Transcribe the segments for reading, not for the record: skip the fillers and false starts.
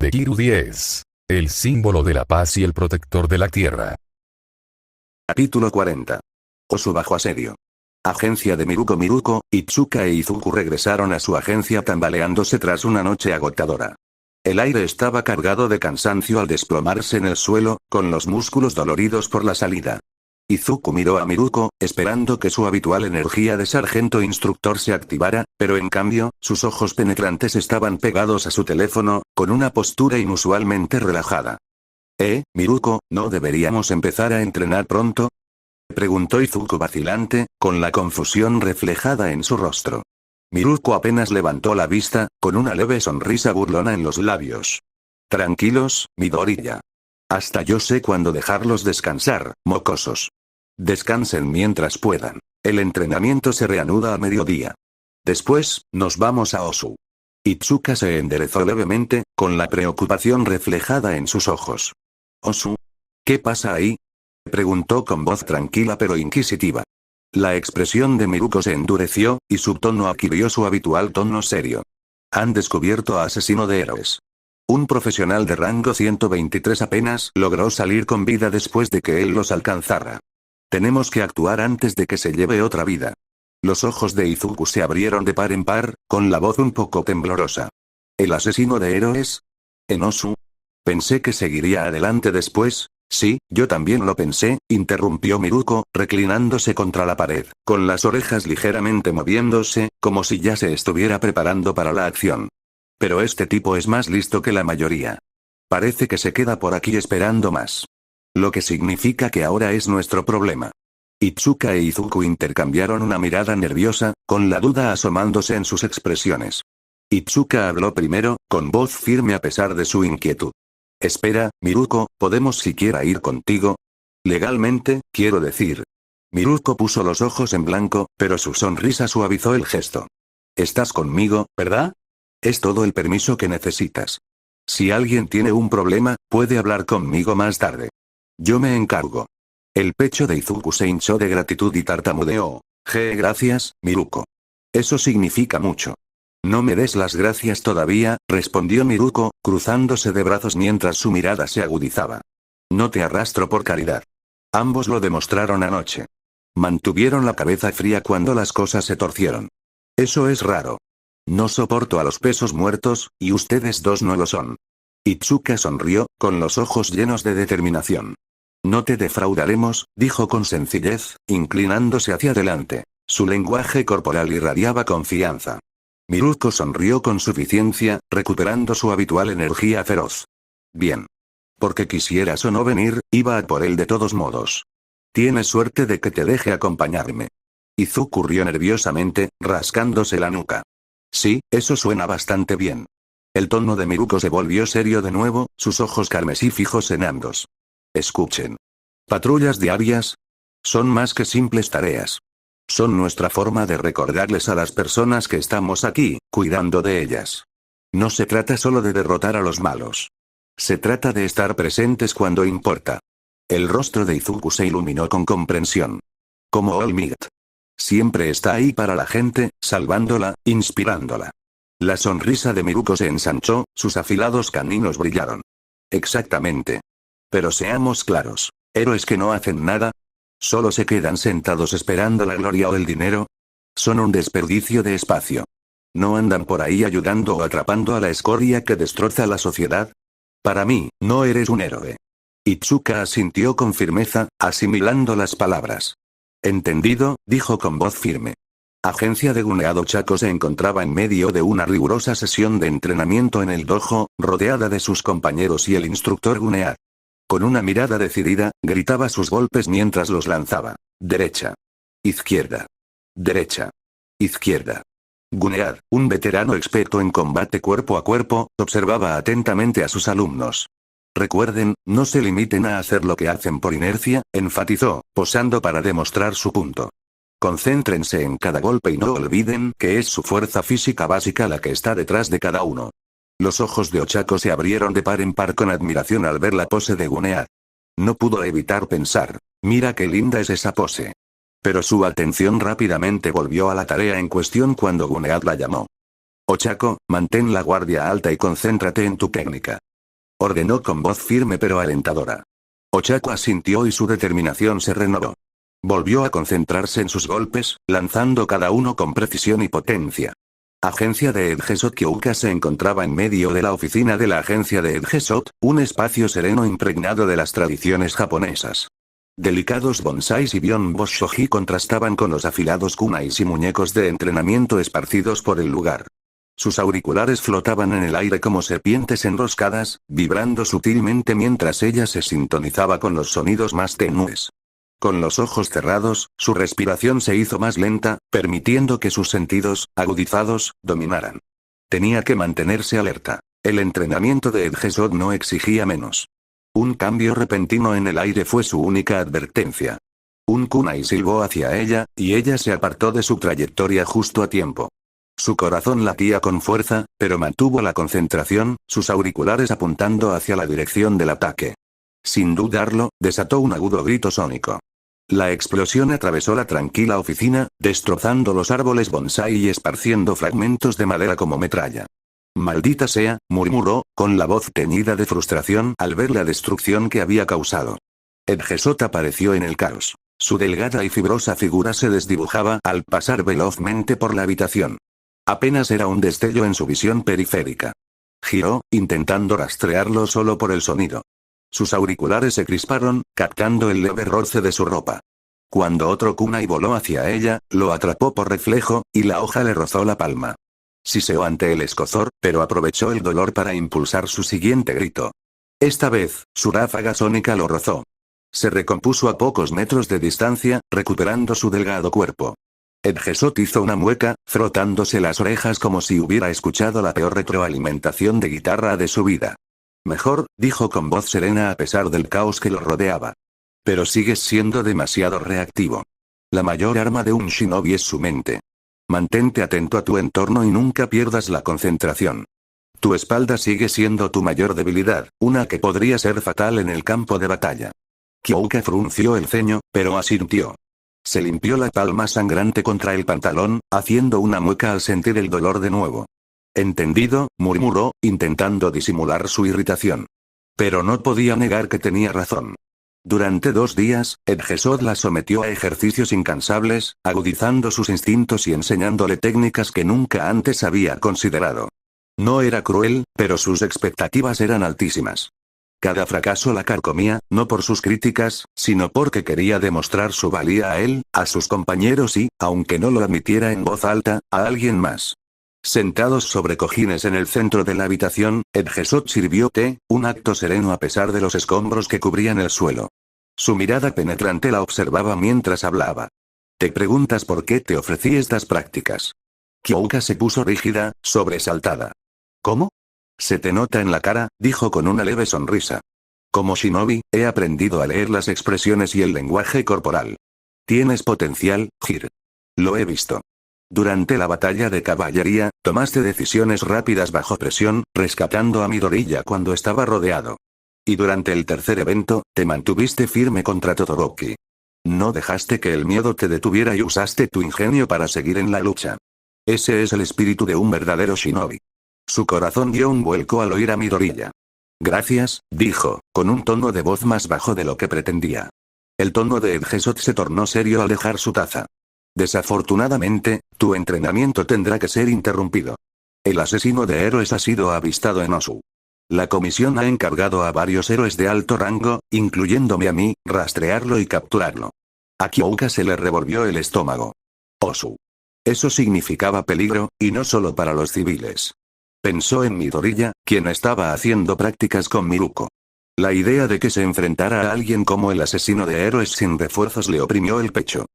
de Kiru 10. El símbolo de la paz y el protector de la tierra. Capítulo 40. Osu bajo asedio. Agencia de Miruko. Itsuka e Izuku regresaron a su agencia tambaleándose tras una noche agotadora. El aire estaba cargado de cansancio al desplomarse en el suelo, con los músculos doloridos por la salida. Izuku miró a Miruko, esperando que su habitual energía de sargento instructor se activara, pero en cambio, sus ojos penetrantes estaban pegados a su teléfono, con una postura inusualmente relajada. Miruko, ¿no deberíamos empezar a entrenar pronto?, preguntó Izuku vacilante, con la confusión reflejada en su rostro. Miruko apenas levantó la vista, con una leve sonrisa burlona en los labios. Tranquilos, Midoriya. Hasta yo sé cuándo dejarlos descansar, mocosos. Descansen mientras puedan. El entrenamiento se reanuda a mediodía. Después, nos vamos a Osu. Itsuka se enderezó levemente, con la preocupación reflejada en sus ojos. ¿Osu? ¿Qué pasa ahí?, preguntó con voz tranquila pero inquisitiva. La expresión de Miruko se endureció, y su tono adquirió su habitual tono serio. Han descubierto a Asesino de Héroes. Un profesional de rango 123 apenas logró salir con vida después de que él los alcanzara. Tenemos que actuar antes de que se lleve otra vida. Los ojos de Izuku se abrieron de par en par, con la voz un poco temblorosa. ¿El asesino de héroes? ¿En Osu? Pensé que seguiría adelante después. Sí, yo también lo pensé, interrumpió Miruko, reclinándose contra la pared, con las orejas ligeramente moviéndose, como si ya se estuviera preparando para la acción. Pero este tipo es más listo que la mayoría. Parece que se queda por aquí esperando más. Lo que significa que ahora es nuestro problema. Itsuka e Izuku intercambiaron una mirada nerviosa, con la duda asomándose en sus expresiones. Itsuka habló primero, con voz firme a pesar de su inquietud. Espera, Miruko, ¿podemos siquiera ir contigo? Legalmente, quiero decir. Miruko puso los ojos en blanco, pero su sonrisa suavizó el gesto. Estás conmigo, ¿verdad? Es todo el permiso que necesitas. Si alguien tiene un problema, puede hablar conmigo más tarde. Yo me encargo. El pecho de Izuku se hinchó de gratitud y tartamudeó. Gracias, Miruko. Eso significa mucho. No me des las gracias todavía, respondió Miruko, cruzándose de brazos mientras su mirada se agudizaba. No te arrastro por caridad. Ambos lo demostraron anoche. Mantuvieron la cabeza fría cuando las cosas se torcieron. Eso es raro. No soporto a los pesos muertos, y ustedes dos no lo son. Itsuka sonrió, con los ojos llenos de determinación. No te defraudaremos, dijo con sencillez, inclinándose hacia adelante. Su lenguaje corporal irradiaba confianza. Miruko sonrió con suficiencia, recuperando su habitual energía feroz. Bien. Porque quisieras o no venir, iba a por él de todos modos. Tienes suerte de que te deje acompañarme. Izuku rió nerviosamente, rascándose la nuca. Sí, eso suena bastante bien. El tono de Miruko se volvió serio de nuevo, sus ojos carmesí fijos en ambos. Escuchen. ¿Patrullas diarias? Son más que simples tareas. Son nuestra forma de recordarles a las personas que estamos aquí, cuidando de ellas. No se trata solo de derrotar a los malos. Se trata de estar presentes cuando importa. El rostro de Izuku se iluminó con comprensión. Como All Might. Siempre está ahí para la gente, salvándola, inspirándola. La sonrisa de Miruko se ensanchó, sus afilados caninos brillaron. Exactamente. Pero seamos claros, héroes que no hacen nada, solo se quedan sentados esperando la gloria o el dinero. Son un desperdicio de espacio. No andan por ahí ayudando o atrapando a la escoria que destroza la sociedad. Para mí, no eres un héroe. Itsuka asintió con firmeza, asimilando las palabras. Entendido, dijo con voz firme. Agencia de Guneado Chaco se encontraba en medio de una rigurosa sesión de entrenamiento en el dojo, rodeada de sus compañeros y el instructor Gunead. Con una mirada decidida, gritaba sus golpes mientras los lanzaba. Derecha. Izquierda. Derecha. Izquierda. Gunead, un veterano experto en combate cuerpo a cuerpo, observaba atentamente a sus alumnos. Recuerden, no se limiten a hacer lo que hacen por inercia, enfatizó, posando para demostrar su punto. Concéntrense en cada golpe y no olviden que es su fuerza física básica la que está detrás de cada uno. Los ojos de Ochako se abrieron de par en par con admiración al ver la pose de Gunead. No pudo evitar pensar, mira qué linda es esa pose. Pero su atención rápidamente volvió a la tarea en cuestión cuando Gunead la llamó. Ochako, mantén la guardia alta y concéntrate en tu técnica. ordenó con voz firme pero alentadora. Ochako asintió y su determinación se renovó. Volvió a concentrarse en sus golpes, lanzando cada uno con precisión y potencia. Agencia de Edgesot. Kyouka se encontraba en medio de la oficina de la agencia de Edgesot, un espacio sereno impregnado de las tradiciones japonesas. Delicados bonsáis y bionbos shoji contrastaban con los afilados kunais y muñecos de entrenamiento esparcidos por el lugar. Sus auriculares flotaban en el aire como serpientes enroscadas, vibrando sutilmente mientras ella se sintonizaba con los sonidos más tenues. Con los ojos cerrados, su respiración se hizo más lenta, permitiendo que sus sentidos, agudizados, dominaran. Tenía que mantenerse alerta. El entrenamiento de Edgesot no exigía menos. Un cambio repentino en el aire fue su única advertencia. Un kunai silbó hacia ella, y ella se apartó de su trayectoria justo a tiempo. Su corazón latía con fuerza, pero mantuvo la concentración, sus auriculares apuntando hacia la dirección del ataque. Sin dudarlo, desató un agudo grito sónico. La explosión atravesó la tranquila oficina, destrozando los árboles bonsái y esparciendo fragmentos de madera como metralla. «Maldita sea», murmuró, con la voz teñida de frustración al ver la destrucción que había causado. Edgesot apareció en el caos. Su delgada y fibrosa figura se desdibujaba al pasar velozmente por la habitación. Apenas era un destello en su visión periférica. Giró, intentando rastrearlo solo por el sonido. Sus auriculares se crisparon, captando el leve roce de su ropa. Cuando otro kunai voló hacia ella, lo atrapó por reflejo, y la hoja le rozó la palma. Siseó ante el escozor, pero aprovechó el dolor para impulsar su siguiente grito. Esta vez, su ráfaga sónica lo rozó. Se recompuso a pocos metros de distancia, recuperando su delgado cuerpo. Edgesot hizo una mueca, frotándose las orejas como si hubiera escuchado la peor retroalimentación de guitarra de su vida. Mejor, dijo con voz serena a pesar del caos que lo rodeaba. Pero sigues siendo demasiado reactivo. La mayor arma de un shinobi es su mente. Mantente atento a tu entorno y nunca pierdas la concentración. Tu espalda sigue siendo tu mayor debilidad, una que podría ser fatal en el campo de batalla. Kyouka frunció el ceño, pero asintió. Se limpió la palma sangrante contra el pantalón, haciendo una mueca al sentir el dolor de nuevo. Entendido, murmuró, intentando disimular su irritación. Pero no podía negar que tenía razón. Durante 2 días, Edgesot la sometió a ejercicios incansables, agudizando sus instintos y enseñándole técnicas que nunca antes había considerado. No era cruel, pero sus expectativas eran altísimas. Cada fracaso la carcomía, no por sus críticas, sino porque quería demostrar su valía a él, a sus compañeros y, aunque no lo admitiera en voz alta, a alguien más. Sentados sobre cojines en el centro de la habitación, Edgesot sirvió té, un acto sereno a pesar de los escombros que cubrían el suelo. Su mirada penetrante la observaba mientras hablaba. ¿Te preguntas por qué te ofrecí estas prácticas? Kyouka se puso rígida, sobresaltada. ¿Cómo? Se te nota en la cara, dijo con una leve sonrisa. Como shinobi, he aprendido a leer las expresiones y el lenguaje corporal. Tienes potencial, Jir. Lo he visto. Durante la batalla de caballería, tomaste decisiones rápidas bajo presión, rescatando a Midoriya cuando estaba rodeado. Y durante el tercer evento, te mantuviste firme contra Todoroki. No dejaste que el miedo te detuviera y usaste tu ingenio para seguir en la lucha. Ese es el espíritu de un verdadero shinobi. Su corazón dio un vuelco al oír a Midoriya. Gracias, dijo, con un tono de voz más bajo de lo que pretendía. El tono de Edgesot se tornó serio al dejar su taza. Desafortunadamente, tu entrenamiento tendrá que ser interrumpido. El asesino de héroes ha sido avistado en Osu. La comisión ha encargado a varios héroes de alto rango, incluyéndome a mí, rastrearlo y capturarlo. A Kyouka se le revolvió el estómago. Osu. Eso significaba peligro, y no solo para los civiles. Pensó en Midoriya, quien estaba haciendo prácticas con Miruko. La idea de que se enfrentara a alguien como el asesino de héroes sin refuerzos le oprimió el pecho.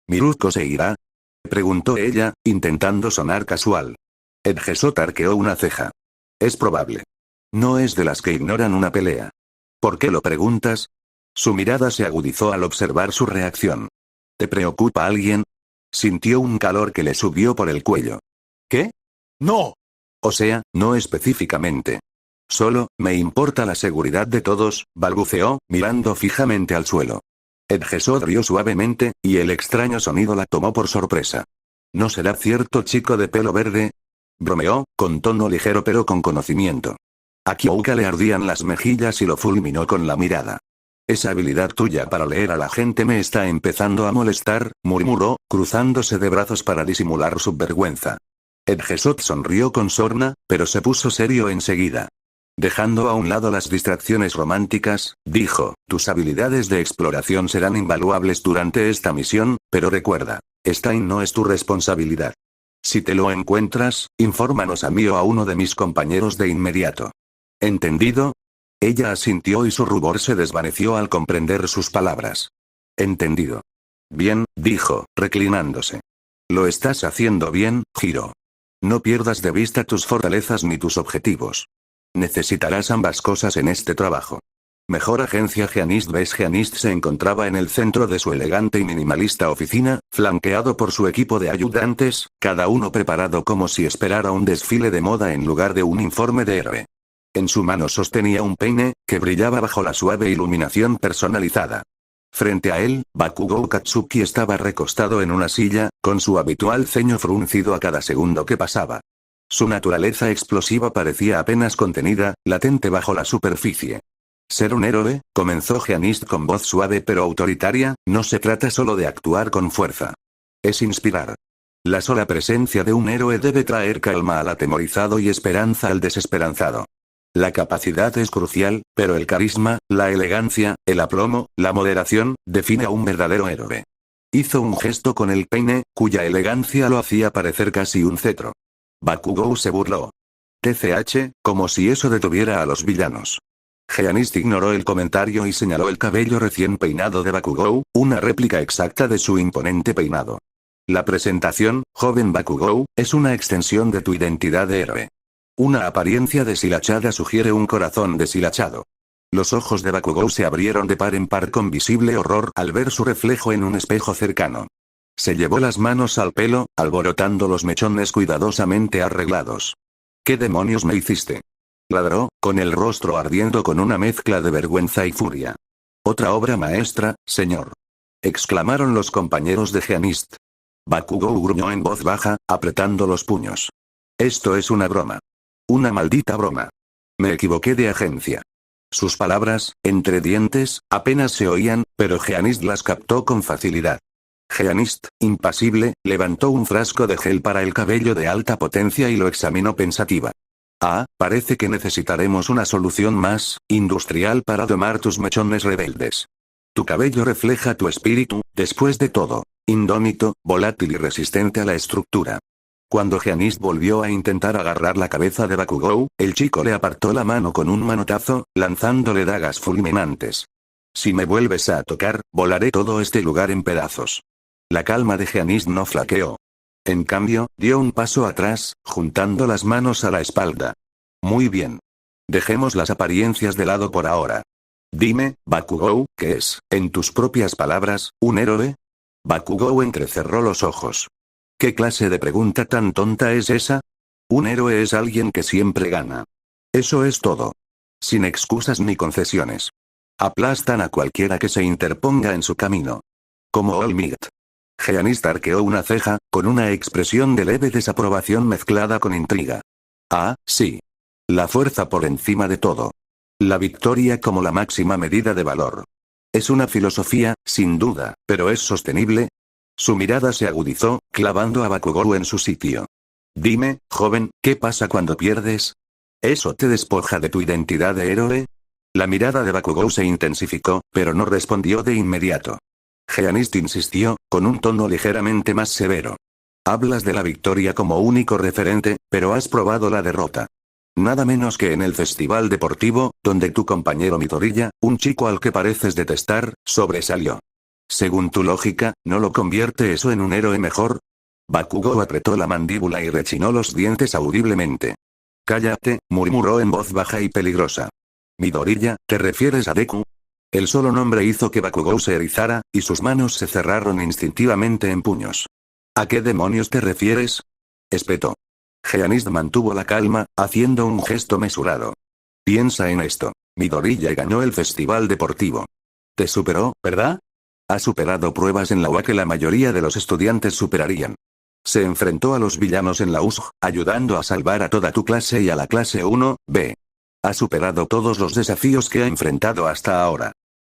¿Miruko se irá?, preguntó ella, intentando sonar casual. Edgesot arqueó una ceja. Es probable. No es de las que ignoran una pelea. ¿Por qué lo preguntas? Su mirada se agudizó al observar su reacción. ¿Te preocupa alguien? Sintió un calor que le subió por el cuello. ¿Qué? No. O sea, no específicamente. Solo, me importa la seguridad de todos, balbuceó, mirando fijamente al suelo. Edgesot rió suavemente, y el extraño sonido la tomó por sorpresa. ¿No será cierto chico de pelo verde? Bromeó, con tono ligero pero con conocimiento. A Kyouka le ardían las mejillas y lo fulminó con la mirada. Esa habilidad tuya para leer a la gente me está empezando a molestar, murmuró, cruzándose de brazos para disimular su vergüenza. Edgesot sonrió con sorna, pero se puso serio enseguida. Dejando a un lado las distracciones románticas, dijo, tus habilidades de exploración serán invaluables durante esta misión, pero recuerda, Stein no es tu responsabilidad. Si te lo encuentras, infórmanos a mí o a uno de mis compañeros de inmediato. ¿Entendido? Ella asintió y su rubor se desvaneció al comprender sus palabras. Entendido. Bien, dijo, reclinándose. Lo estás haciendo bien, Hiro. No pierdas de vista tus fortalezas ni tus objetivos. Necesitarás ambas cosas en este trabajo. Mejor agencia Geanist. Geanist se encontraba en el centro de su elegante y minimalista oficina, flanqueado por su equipo de ayudantes, cada uno preparado como si esperara un desfile de moda en lugar de un informe de héroe. En su mano sostenía un peine, que brillaba bajo la suave iluminación personalizada. Frente a él, Bakugou Katsuki estaba recostado en una silla, con su habitual ceño fruncido a cada segundo que pasaba. Su naturaleza explosiva parecía apenas contenida, latente bajo la superficie. Ser un héroe, comenzó Geanist con voz suave pero autoritaria, no se trata solo de actuar con fuerza. Es inspirar. La sola presencia de un héroe debe traer calma al atemorizado y esperanza al desesperanzado. La capacidad es crucial, pero el carisma, la elegancia, el aplomo, la moderación, define a un verdadero héroe. Hizo un gesto con el peine, cuya elegancia lo hacía parecer casi un cetro. Bakugou se burló. TCH, como si eso detuviera a los villanos. Geanist ignoró el comentario y señaló el cabello recién peinado de Bakugou, una réplica exacta de su imponente peinado. La presentación, joven Bakugou, es una extensión de tu identidad de héroe. Una apariencia deshilachada sugiere un corazón deshilachado. Los ojos de Bakugou se abrieron de par en par con visible horror al ver su reflejo en un espejo cercano. Se llevó las manos al pelo, alborotando los mechones cuidadosamente arreglados. ¿Qué demonios me hiciste? Ladró, con el rostro ardiendo con una mezcla de vergüenza y furia. Otra obra maestra, señor. Exclamaron los compañeros de Geanist. Bakugou gruñó en voz baja, apretando los puños. Esto es una broma. Una maldita broma. Me equivoqué de agencia. Sus palabras, entre dientes, apenas se oían, pero Geanist las captó con facilidad. Geanist, impasible, levantó un frasco de gel para el cabello de alta potencia y lo examinó pensativa. Ah, parece que necesitaremos una solución más industrial para domar tus mechones rebeldes. Tu cabello refleja tu espíritu, después de todo, indómito, volátil y resistente a la estructura. Cuando Geanist volvió a intentar agarrar la cabeza de Bakugou, el chico le apartó la mano con un manotazo, lanzándole dagas fulminantes. Si me vuelves a tocar, volaré todo este lugar en pedazos. La calma de Geanist no flaqueó. En cambio, dio un paso atrás, juntando las manos a la espalda. Muy bien. Dejemos las apariencias de lado por ahora. Dime, Bakugou, ¿qué es, en tus propias palabras, un héroe? Bakugou entrecerró los ojos. ¿Qué clase de pregunta tan tonta es esa? Un héroe es alguien que siempre gana. Eso es todo. Sin excusas ni concesiones. Aplastan a cualquiera que se interponga en su camino. Como All Might. Geanist arqueó una ceja, con una expresión de leve desaprobación mezclada con intriga. Ah, sí. La fuerza por encima de todo. La victoria como la máxima medida de valor. Es una filosofía, sin duda, pero ¿es sostenible? Su mirada se agudizó, clavando a Bakugou en su sitio. Dime, joven, ¿qué pasa cuando pierdes? ¿Eso te despoja de tu identidad de héroe? La mirada de Bakugou se intensificó, pero no respondió de inmediato. Geanist insistió, con un tono ligeramente más severo. Hablas de la victoria como único referente, pero has probado la derrota. Nada menos que en el festival deportivo, donde tu compañero Midoriya, un chico al que pareces detestar, sobresalió. Según tu lógica, ¿no lo convierte eso en un héroe mejor? Bakugou apretó la mandíbula y rechinó los dientes audiblemente. Cállate, murmuró en voz baja y peligrosa. Midoriya, ¿te refieres a Deku? El solo nombre hizo que Bakugou se erizara, y sus manos se cerraron instintivamente en puños. ¿A qué demonios te refieres? Espetó. Geanist mantuvo la calma, haciendo un gesto mesurado. Piensa en esto. Midoriya ganó el festival deportivo. Te superó, ¿verdad? Ha superado pruebas en la UA que la mayoría de los estudiantes superarían. Se enfrentó a los villanos en la USG, ayudando a salvar a toda tu clase y a la clase 1B. Ha superado todos los desafíos que ha enfrentado hasta ahora.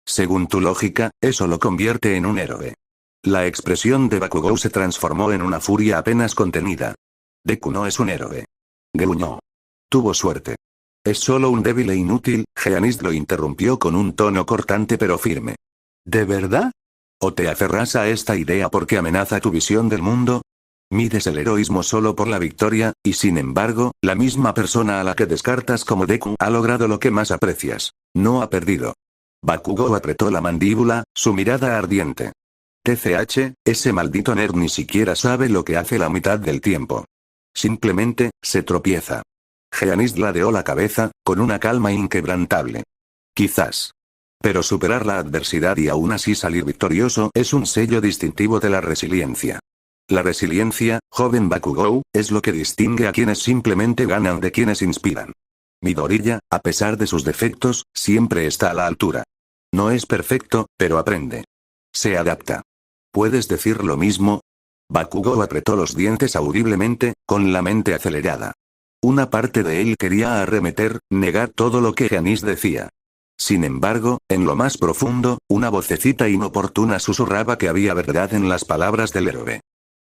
Según tu lógica, eso lo convierte en un héroe. La expresión de Bakugou se transformó en una furia apenas contenida. Deku no es un héroe. Gruñó. Tuvo suerte. Es solo un débil e inútil. Geanis lo interrumpió con un tono cortante pero firme. ¿De verdad? ¿O te aferras a esta idea porque amenaza tu visión del mundo? Mides el heroísmo solo por la victoria, y sin embargo, la misma persona a la que descartas como Deku ha logrado lo que más aprecias. No ha perdido. Bakugou apretó la mandíbula, su mirada ardiente. TCH, ese maldito nerd ni siquiera sabe lo que hace la mitad del tiempo. Simplemente, se tropieza. Geanis ladeó la cabeza, con una calma inquebrantable. Quizás. Pero superar la adversidad y aún así salir victorioso es un sello distintivo de la resiliencia. La resiliencia, joven Bakugou, es lo que distingue a quienes simplemente ganan de quienes inspiran. Midoriya, a pesar de sus defectos, siempre está a la altura. No es perfecto, pero aprende. Se adapta. ¿Puedes decir lo mismo? Bakugou apretó los dientes audiblemente, con la mente acelerada. Una parte de él quería arremeter, negar todo lo que Geanis decía. Sin embargo, en lo más profundo, una vocecita inoportuna susurraba que había verdad en las palabras del héroe.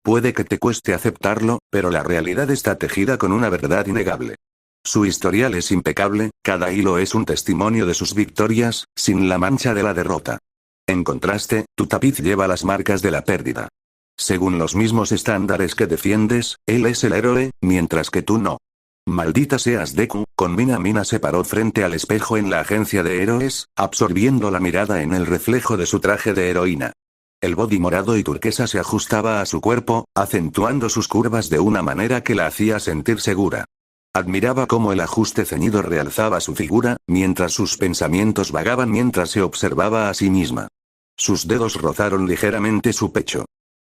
Puede que te cueste aceptarlo, pero la realidad está tejida con una verdad innegable. Su historial es impecable, cada hilo es un testimonio de sus victorias, sin la mancha de la derrota. En contraste, tu tapiz lleva las marcas de la pérdida. Según los mismos estándares que defiendes, él es el héroe, mientras que tú no. Maldita seas Deku, con Mina se paró frente al espejo en la agencia de héroes, absorbiendo la mirada en el reflejo de su traje de heroína. El body morado y turquesa se ajustaba a su cuerpo, acentuando sus curvas de una manera que la hacía sentir segura. Admiraba cómo el ajuste ceñido realzaba su figura, mientras sus pensamientos vagaban mientras se observaba a sí misma. Sus dedos rozaron ligeramente su pecho.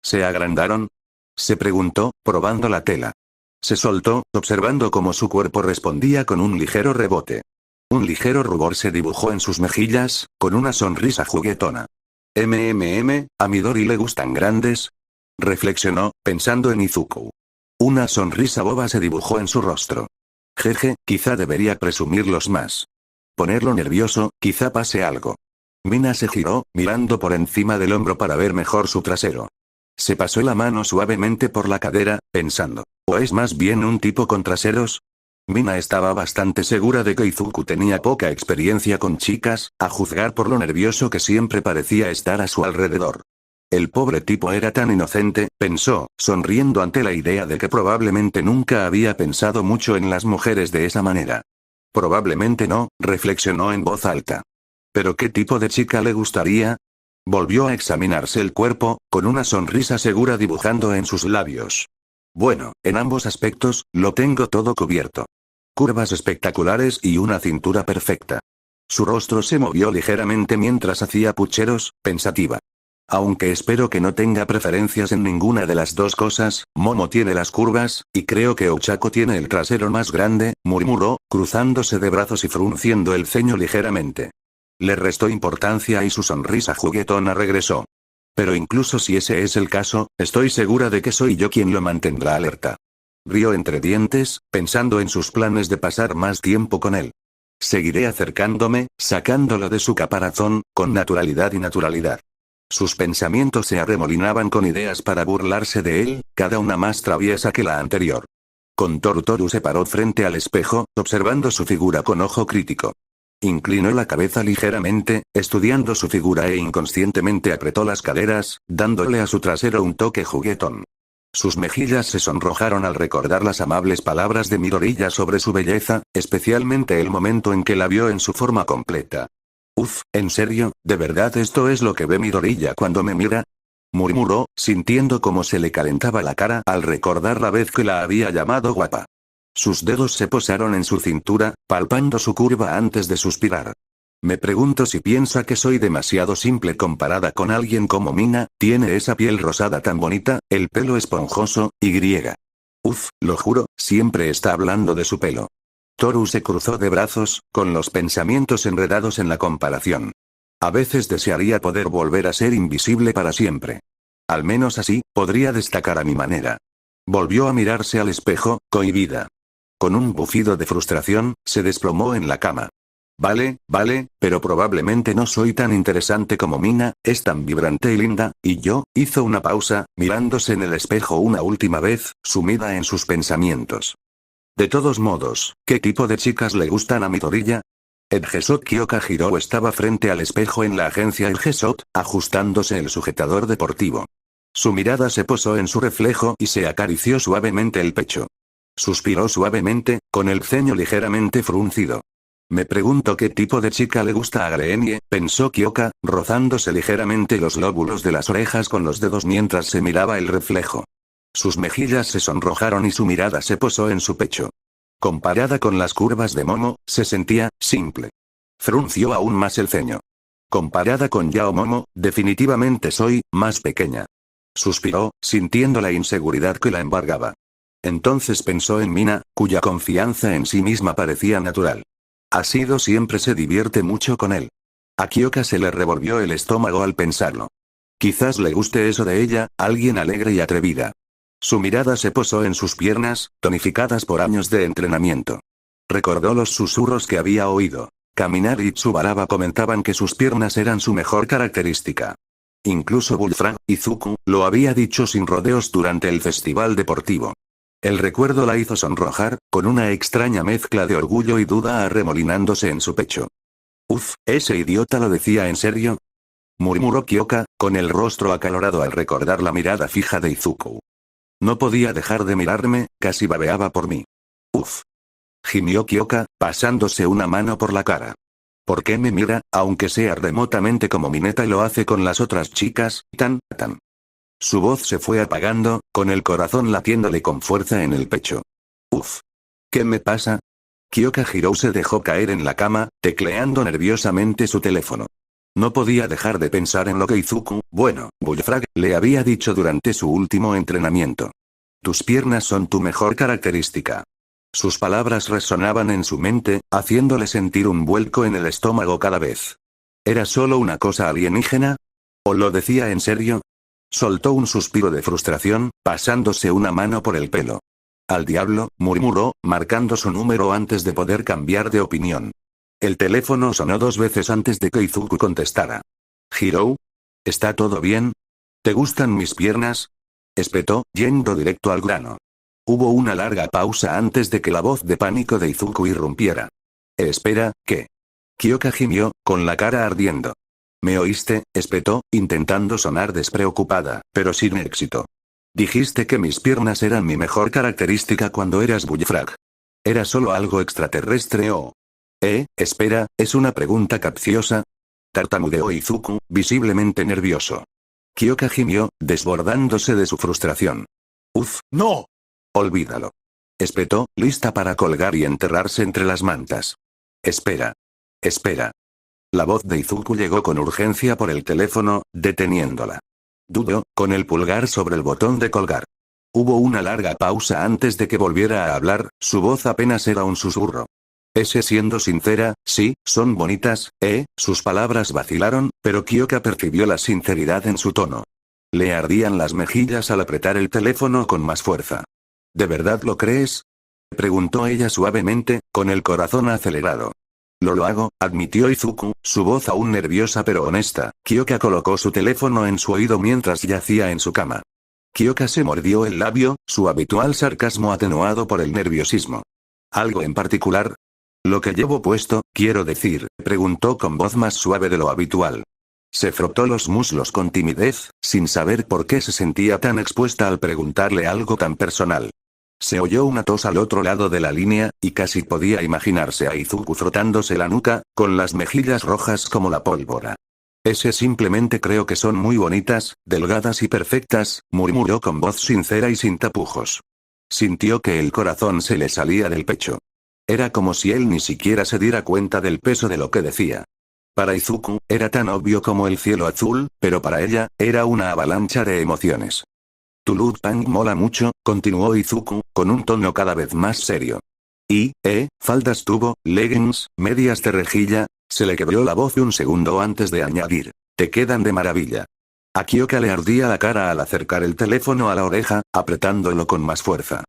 ¿Se agrandaron? Se preguntó, probando la tela. Se soltó, observando cómo su cuerpo respondía con un ligero rebote. Un ligero rubor se dibujó en sus mejillas, con una sonrisa juguetona. ¿A Midori le gustan grandes? Reflexionó, pensando en Izuku. Una sonrisa boba se dibujó en su rostro. Jeje, quizá debería presumirlos más. Ponerlo nervioso, quizá pase algo. Mina se giró, mirando por encima del hombro para ver mejor su trasero. Se pasó la mano suavemente por la cadera, pensando, ¿o es más bien un tipo con traseros? Mina estaba bastante segura de que Izuku tenía poca experiencia con chicas, a juzgar por lo nervioso que siempre parecía estar a su alrededor. El pobre tipo era tan inocente, pensó, sonriendo ante la idea de que probablemente nunca había pensado mucho en las mujeres de esa manera. Probablemente no, reflexionó en voz alta. ¿Pero qué tipo de chica le gustaría? Volvió a examinarse el cuerpo, con una sonrisa segura dibujando en sus labios. Bueno, en ambos aspectos, lo tengo todo cubierto. Curvas espectaculares y una cintura perfecta. Su rostro se movió ligeramente mientras hacía pucheros, pensativa. Aunque espero que no tenga preferencias en ninguna de las dos cosas, Momo tiene las curvas, y creo que Ochako tiene el trasero más grande, murmuró, cruzándose de brazos y frunciendo el ceño ligeramente. Le restó importancia y su sonrisa juguetona regresó. Pero incluso si ese es el caso, estoy segura de que soy yo quien lo mantendrá alerta. Rió entre dientes, pensando en sus planes de pasar más tiempo con él. Seguiré acercándome, sacándolo de su caparazón, con naturalidad y naturalidad. Sus pensamientos se arremolinaban con ideas para burlarse de él, cada una más traviesa que la anterior. Toru se paró frente al espejo, observando su figura con ojo crítico. Inclinó la cabeza ligeramente, estudiando su figura e inconscientemente apretó las caderas, dándole a su trasero un toque juguetón. Sus mejillas se sonrojaron al recordar las amables palabras de Midoriya sobre su belleza, especialmente el momento en que la vio en su forma completa. Uf, ¿en serio? ¿De verdad esto es lo que ve Midoriya cuando me mira? Murmuró, sintiendo cómo se le calentaba la cara al recordar la vez que la había llamado guapa. Sus dedos se posaron en su cintura, palpando su curva antes de suspirar. Me pregunto si piensa que soy demasiado simple comparada con alguien como Mina, tiene esa piel rosada tan bonita, el pelo esponjoso, y griega. Uf, lo juro, siempre está hablando de su pelo. Toru se cruzó de brazos, con los pensamientos enredados en la comparación. A veces desearía poder volver a ser invisible para siempre. Al menos así, podría destacar a mi manera. Volvió a mirarse al espejo, cohibida. con un bufido de frustración, se desplomó en la cama. Vale, pero probablemente no soy tan interesante como Mina, es tan vibrante y linda, y yo, hizo una pausa, mirándose en el espejo una última vez, sumida en sus pensamientos. De todos modos, ¿qué tipo de chicas le gustan a Midoriya? Edgesot Kyoka Hiro estaba frente al espejo en la agencia Edgesot, ajustándose el sujetador deportivo. Su mirada se posó en su reflejo y se acarició suavemente el pecho. Suspiró suavemente, con el ceño ligeramente fruncido. Me pregunto qué tipo de chica le gusta a Greenie, pensó Kyoka, rozándose ligeramente los lóbulos de las orejas con los dedos mientras se miraba el reflejo. Sus mejillas se sonrojaron y su mirada se posó en su pecho. Comparada con las curvas de Momo, se sentía simple. Frunció aún más el ceño. Comparada con Yao Momo, definitivamente soy más pequeña. Suspiró, sintiendo la inseguridad que la embargaba. Entonces pensó en Mina, cuya confianza en sí misma parecía natural. Sido siempre se divierte mucho con él. A Kyoka se le revolvió el estómago al pensarlo. Quizás le guste eso de ella, alguien alegre y atrevida. Su mirada se posó en sus piernas, tonificadas por años de entrenamiento. Recordó los susurros que había oído. Caminar y Tsubaraba comentaban que sus piernas eran su mejor característica. Incluso Bullfrog, Izuku, lo había dicho sin rodeos durante el festival deportivo. El recuerdo la hizo sonrojar, con una extraña mezcla de orgullo y duda arremolinándose en su pecho. Uf, ¿ese idiota lo decía en serio? Murmuró Kyoka, con el rostro acalorado al recordar la mirada fija de Izuku. No podía dejar de mirarme, casi babeaba por mí. Uf. Gimió Kyoka, pasándose una mano por la cara. ¿Por qué me mira, aunque sea remotamente como Mineta lo hace con las otras chicas, tan? Su voz se fue apagando, con el corazón latiéndole con fuerza en el pecho. Uf. ¿Qué me pasa? Kyoka Hiro se dejó caer en la cama, tecleando nerviosamente su teléfono. No podía dejar de pensar en lo que Izuku, Bullfrog, le había dicho durante su último entrenamiento. Tus piernas son tu mejor característica. Sus palabras resonaban en su mente, haciéndole sentir un vuelco en el estómago cada vez. ¿Era solo una cosa alienígena? ¿O lo decía en serio? Soltó un suspiro de frustración, pasándose una mano por el pelo. Al diablo, murmuró, marcando su número antes de poder cambiar de opinión. El teléfono sonó 2 veces antes de que Izuku contestara. ¿Hiro? ¿Está todo bien? ¿Te gustan mis piernas? Espetó, yendo directo al grano. Hubo una larga pausa antes de que la voz de pánico de Izuku irrumpiera. Espera, ¿qué? Kyoka gimió, con la cara ardiendo. ¿Me oíste? Espetó, intentando sonar despreocupada, pero sin éxito. Dijiste que mis piernas eran mi mejor característica cuando eras Bullfrog. ¿Era solo algo extraterrestre o...? Espera, ¿es una pregunta capciosa? Tartamudeó Izuku, visiblemente nervioso. Kyoka gimió, desbordándose de su frustración. Uf, no. Olvídalo. Espetó, lista para colgar y enterrarse entre las mantas. Espera. La voz de Izuku llegó con urgencia por el teléfono, deteniéndola. Dudó, con el pulgar sobre el botón de colgar. Hubo una larga pausa antes de que volviera a hablar, su voz apenas era un susurro. Siendo sincera, sí, son bonitas, sus palabras vacilaron, pero Kyoka percibió la sinceridad en su tono. Le ardían las mejillas al apretar el teléfono con más fuerza. ¿De verdad lo crees? Preguntó ella suavemente, con el corazón acelerado. Lo hago, admitió Izuku, su voz aún nerviosa pero honesta. Kyoka colocó su teléfono en su oído mientras yacía en su cama. Kyoka se mordió el labio, su habitual sarcasmo atenuado por el nerviosismo. ¿Algo en particular? Lo que llevo puesto, quiero decir, preguntó con voz más suave de lo habitual. Se frotó los muslos con timidez, sin saber por qué se sentía tan expuesta al preguntarle algo tan personal. Se oyó una tos al otro lado de la línea, y casi podía imaginarse a Izuku frotándose la nuca, con las mejillas rojas como la pólvora. Simplemente creo que son muy bonitas, delgadas y perfectas, murmuró con voz sincera y sin tapujos. Sintió que el corazón se le salía del pecho. Era como si él ni siquiera se diera cuenta del peso de lo que decía. Para Izuku, era tan obvio como el cielo azul, pero para ella, era una avalancha de emociones. Tu look punk mola mucho, continuó Izuku, con un tono cada vez más serio. Faldas tubo, leggings, medias de rejilla, se le quebró la voz un segundo antes de añadir. Te quedan de maravilla. A Kyoka le ardía la cara al acercar el teléfono a la oreja, apretándolo con más fuerza.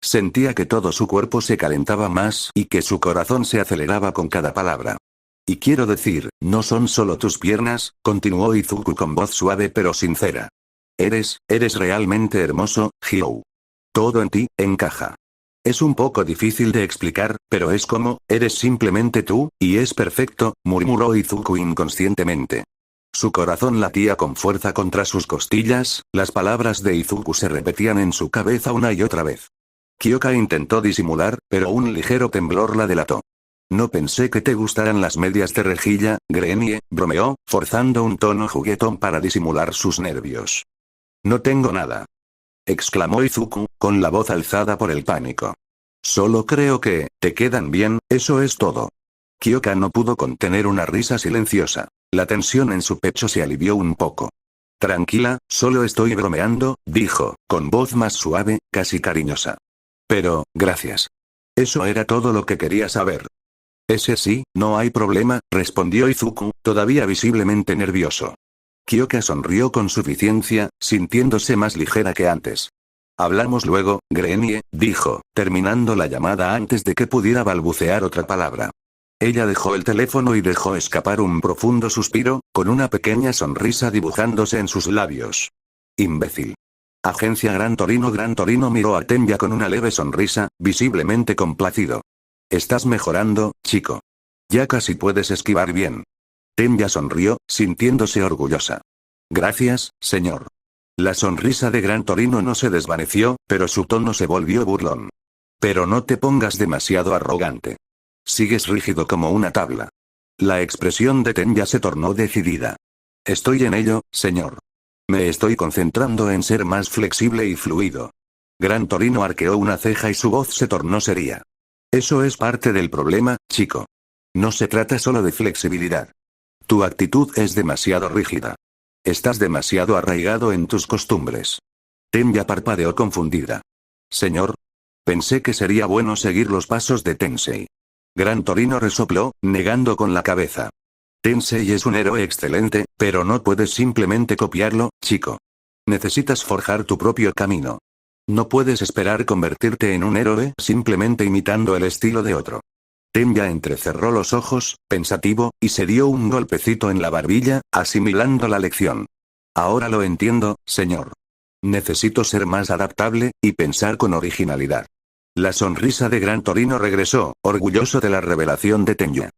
Sentía que todo su cuerpo se calentaba más y que su corazón se aceleraba con cada palabra. Y quiero decir, no son solo tus piernas, continuó Izuku con voz suave pero sincera. Eres realmente hermoso, Hyou. Todo en ti, encaja. Es un poco difícil de explicar, pero es como, eres simplemente tú, y es perfecto, murmuró Izuku inconscientemente. Su corazón latía con fuerza contra sus costillas, las palabras de Izuku se repetían en su cabeza una y otra vez. Kyoka intentó disimular, pero un ligero temblor la delató. No pensé que te gustaran las medias de rejilla, Greenie, bromeó, forzando un tono juguetón para disimular sus nervios. No tengo nada. Exclamó Izuku, con la voz alzada por el pánico. Solo creo que, te quedan bien, eso es todo. Kyoka no pudo contener una risa silenciosa. La tensión en su pecho se alivió un poco. Tranquila, solo estoy bromeando, dijo, con voz más suave, casi cariñosa. Pero, gracias. Eso era todo lo que quería saber. Ese sí, no hay problema, respondió Izuku, todavía visiblemente nervioso. Kyoka sonrió con suficiencia, sintiéndose más ligera que antes. Hablamos luego, Greenie, dijo, terminando la llamada antes de que pudiera balbucear otra palabra. Ella dejó el teléfono y dejó escapar un profundo suspiro, con una pequeña sonrisa dibujándose en sus labios. Imbécil. Agencia Gran Torino miró a Tenya con una leve sonrisa, visiblemente complacido. Estás mejorando, chico. Ya casi puedes esquivar bien. Tenya sonrió, sintiéndose orgullosa. Gracias, señor. La sonrisa de Gran Torino no se desvaneció, pero su tono se volvió burlón. Pero no te pongas demasiado arrogante. Sigues rígido como una tabla. La expresión de Tenya se tornó decidida. Estoy en ello, señor. Me estoy concentrando en ser más flexible y fluido. Gran Torino arqueó una ceja y su voz se tornó seria. Eso es parte del problema, chico. No se trata solo de flexibilidad. Tu actitud es demasiado rígida. Estás demasiado arraigado en tus costumbres. Tenya parpadeó confundida. Señor. Pensé que sería bueno seguir los pasos de Tensei. Gran Torino resopló, negando con la cabeza. Tensei es un héroe excelente, pero no puedes simplemente copiarlo, chico. Necesitas forjar tu propio camino. No puedes esperar convertirte en un héroe simplemente imitando el estilo de otro. Tenya entrecerró los ojos, pensativo, y se dio un golpecito en la barbilla, asimilando la lección. Ahora lo entiendo, señor. Necesito ser más adaptable, y pensar con originalidad. La sonrisa de Gran Torino regresó, orgulloso de la revelación de Tenya.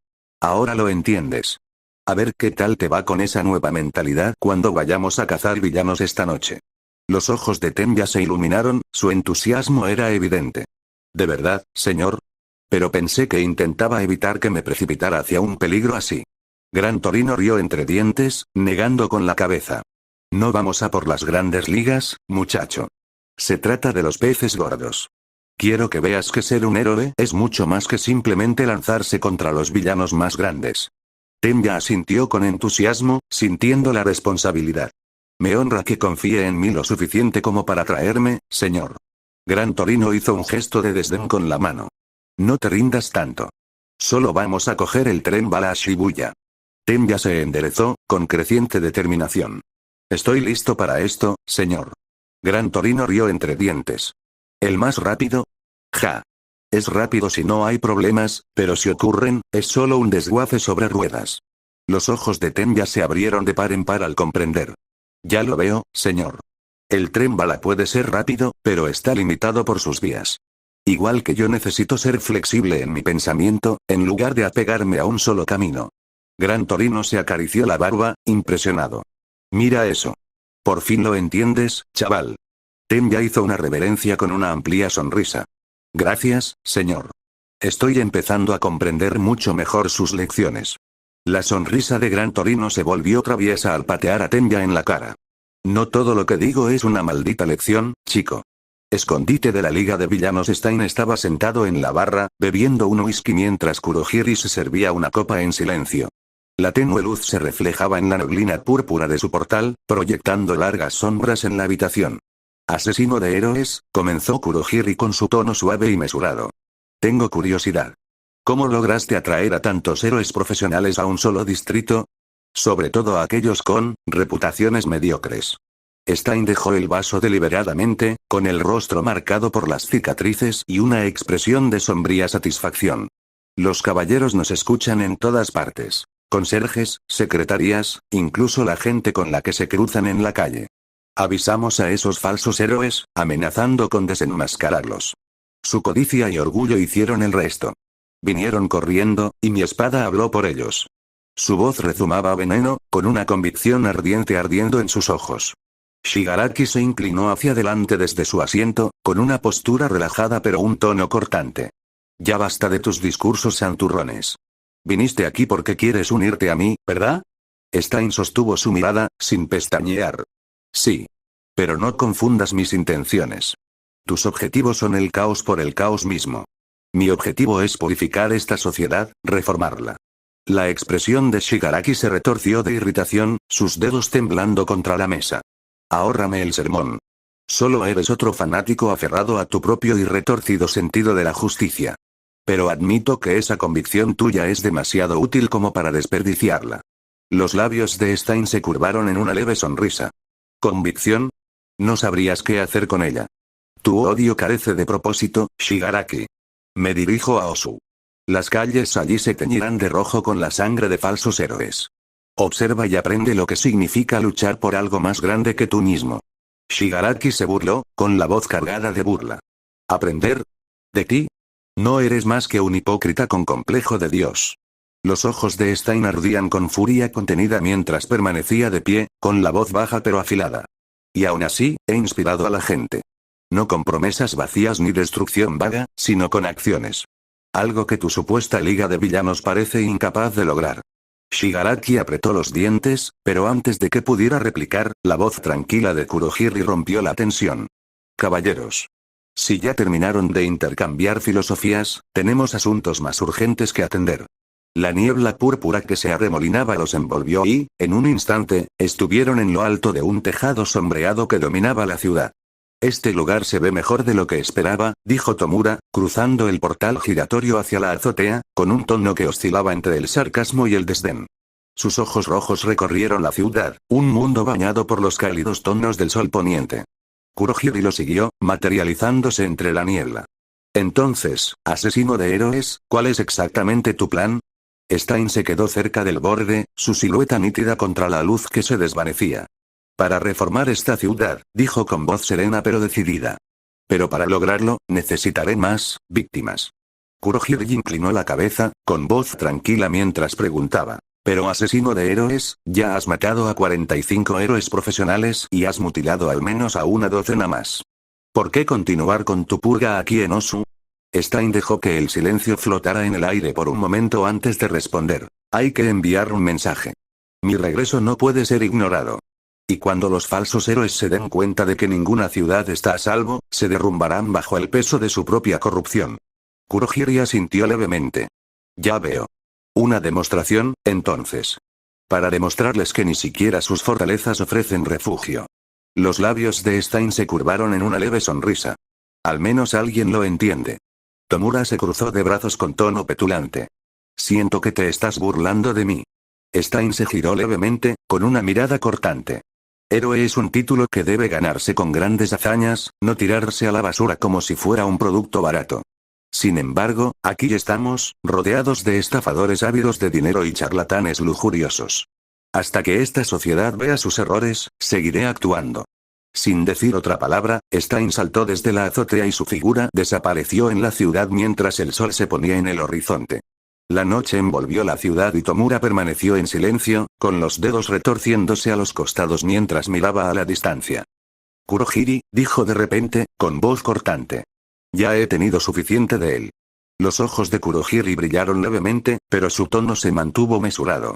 Ahora lo entiendes. A ver qué tal te va con esa nueva mentalidad cuando vayamos a cazar villanos esta noche. Los ojos de Tenya se iluminaron, su entusiasmo era evidente. ¿De verdad, señor? Pero pensé que intentaba evitar que me precipitara hacia un peligro así. Gran Torino rió entre dientes, negando con la cabeza. No vamos a por las grandes ligas, muchacho. Se trata de los peces gordos. Quiero que veas que ser un héroe es mucho más que simplemente lanzarse contra los villanos más grandes. Tenya asintió con entusiasmo, sintiendo la responsabilidad. Me honra que confíe en mí lo suficiente como para traerme, señor. Gran Torino hizo un gesto de desdén con la mano. No te rindas tanto. Solo vamos a coger el tren bala a Shibuya. Tenya se enderezó, con creciente determinación. Estoy listo para esto, señor. Gran Torino rió entre dientes. ¿El más rápido? Ja. Es rápido si no hay problemas, pero si ocurren, es solo un desguace sobre ruedas. Los ojos de Tenya se abrieron de par en par al comprender. Ya lo veo, señor. El tren bala puede ser rápido, pero está limitado por sus vías. Igual que yo necesito ser flexible en mi pensamiento, en lugar de apegarme a un solo camino. Gran Torino se acarició la barba, impresionado. Mira eso. Por fin lo entiendes, chaval. Tenya hizo una reverencia con una amplia sonrisa. Gracias, señor. Estoy empezando a comprender mucho mejor sus lecciones. La sonrisa de Gran Torino se volvió traviesa al patear a Tenya en la cara. No todo lo que digo es una maldita lección, chico. Escondite de la Liga de Villanos. Stein estaba sentado en la barra, bebiendo un whisky mientras Kurohiri se servía una copa en silencio. La tenue luz se reflejaba en la neblina púrpura de su portal, proyectando largas sombras en la habitación. Asesino de héroes, comenzó Kurohiri con su tono suave y mesurado. Tengo curiosidad. ¿Cómo lograste atraer a tantos héroes profesionales a un solo distrito? Sobre todo a aquellos con reputaciones mediocres. Stein dejó el vaso deliberadamente, con el rostro marcado por las cicatrices y una expresión de sombría satisfacción. Los caballeros nos escuchan en todas partes. Conserjes, secretarías, incluso la gente con la que se cruzan en la calle. Avisamos a esos falsos héroes, amenazando con desenmascararlos. Su codicia y orgullo hicieron el resto. Vinieron corriendo, y mi espada habló por ellos. Su voz rezumaba veneno, con una convicción ardiente ardiendo en sus ojos. Shigaraki se inclinó hacia adelante desde su asiento, con una postura relajada pero un tono cortante. Ya basta de tus discursos santurrones. Viniste aquí porque quieres unirte a mí, ¿verdad? Stein sostuvo su mirada, sin pestañear. Sí. Pero no confundas mis intenciones. Tus objetivos son el caos por el caos mismo. Mi objetivo es purificar esta sociedad, reformarla. La expresión de Shigaraki se retorció de irritación, sus dedos temblando contra la mesa. Ahórrame el sermón. Solo eres otro fanático aferrado a tu propio y retorcido sentido de la justicia. Pero admito que esa convicción tuya es demasiado útil como para desperdiciarla. Los labios de Stein se curvaron en una leve sonrisa. ¿Convicción? No sabrías qué hacer con ella. Tu odio carece de propósito, Shigaraki. Me dirijo a Osu. Las calles allí se teñirán de rojo con la sangre de falsos héroes. Observa y aprende lo que significa luchar por algo más grande que tú mismo. Shigaraki se burló, con la voz cargada de burla. ¿Aprender? ¿De ti? No eres más que un hipócrita con complejo de Dios. Los ojos de Stein ardían con furia contenida mientras permanecía de pie, con la voz baja pero afilada. Y aún así, he inspirado a la gente. No con promesas vacías ni destrucción vaga, sino con acciones. Algo que tu supuesta liga de villanos parece incapaz de lograr. Shigaraki apretó los dientes, pero antes de que pudiera replicar, la voz tranquila de Kurohiri rompió la tensión. Caballeros. Si ya terminaron de intercambiar filosofías, tenemos asuntos más urgentes que atender. La niebla púrpura que se arremolinaba los envolvió y, en un instante, estuvieron en lo alto de un tejado sombreado que dominaba la ciudad. Este lugar se ve mejor de lo que esperaba, dijo Tomura, cruzando el portal giratorio hacia la azotea, con un tono que oscilaba entre el sarcasmo y el desdén. Sus ojos rojos recorrieron la ciudad, un mundo bañado por los cálidos tonos del sol poniente. Kurohiri lo siguió, materializándose entre la niebla. Entonces, asesino de héroes, ¿cuál es exactamente tu plan? Stein se quedó cerca del borde, su silueta nítida contra la luz que se desvanecía. Para reformar esta ciudad, dijo con voz serena pero decidida. Pero para lograrlo, necesitaré más víctimas. Kurohiri inclinó la cabeza, con voz tranquila mientras preguntaba. Pero asesino de héroes, ya has matado a 45 héroes profesionales y has mutilado al menos a una docena más. ¿Por qué continuar con tu purga aquí en Osu? Stein dejó que el silencio flotara en el aire por un momento antes de responder. Hay que enviar un mensaje. Mi regreso no puede ser ignorado. Y cuando los falsos héroes se den cuenta de que ninguna ciudad está a salvo, se derrumbarán bajo el peso de su propia corrupción. Kurohiri asintió levemente. Ya veo. Una demostración, entonces. Para demostrarles que ni siquiera sus fortalezas ofrecen refugio. Los labios de Stein se curvaron en una leve sonrisa. Al menos alguien lo entiende. Tomura se cruzó de brazos con tono petulante. Siento que te estás burlando de mí. Stein se giró levemente, con una mirada cortante. Héroe es un título que debe ganarse con grandes hazañas, no tirarse a la basura como si fuera un producto barato. Sin embargo, aquí estamos, rodeados de estafadores ávidos de dinero y charlatanes lujuriosos. Hasta que esta sociedad vea sus errores, seguiré actuando. Sin decir otra palabra, Stein saltó desde la azotea y su figura desapareció en la ciudad mientras el sol se ponía en el horizonte. La noche envolvió la ciudad y Tomura permaneció en silencio, con los dedos retorciéndose a los costados mientras miraba a la distancia. Kurohiri, dijo de repente, con voz cortante. Ya he tenido suficiente de él. Los ojos de Kurohiri brillaron levemente, pero su tono se mantuvo mesurado.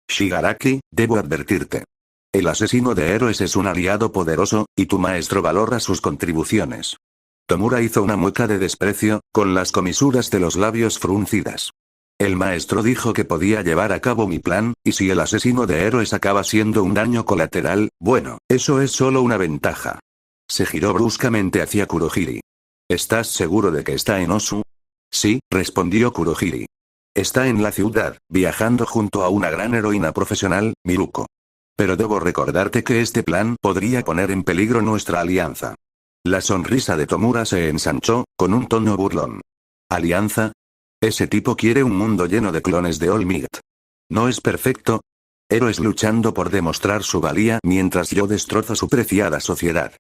Shigaraki, debo advertirte. El asesino de héroes es un aliado poderoso, y tu maestro valora sus contribuciones. Tomura hizo una mueca de desprecio, con las comisuras de los labios fruncidas. El maestro dijo que podía llevar a cabo mi plan, y si el asesino de héroes acaba siendo un daño colateral, bueno, eso es solo una ventaja. Se giró bruscamente hacia Kurohiri. ¿Estás seguro de que está en Osu? Sí, respondió Kurohiri. Está en la ciudad, viajando junto a una gran heroína profesional, Miruko. Pero debo recordarte que este plan podría poner en peligro nuestra alianza. La sonrisa de Tomura se ensanchó, con un tono burlón. ¿Alianza? Ese tipo quiere un mundo lleno de clones de All Might. ¿No es perfecto? Héroes luchando por demostrar su valía mientras yo destrozo su preciada sociedad.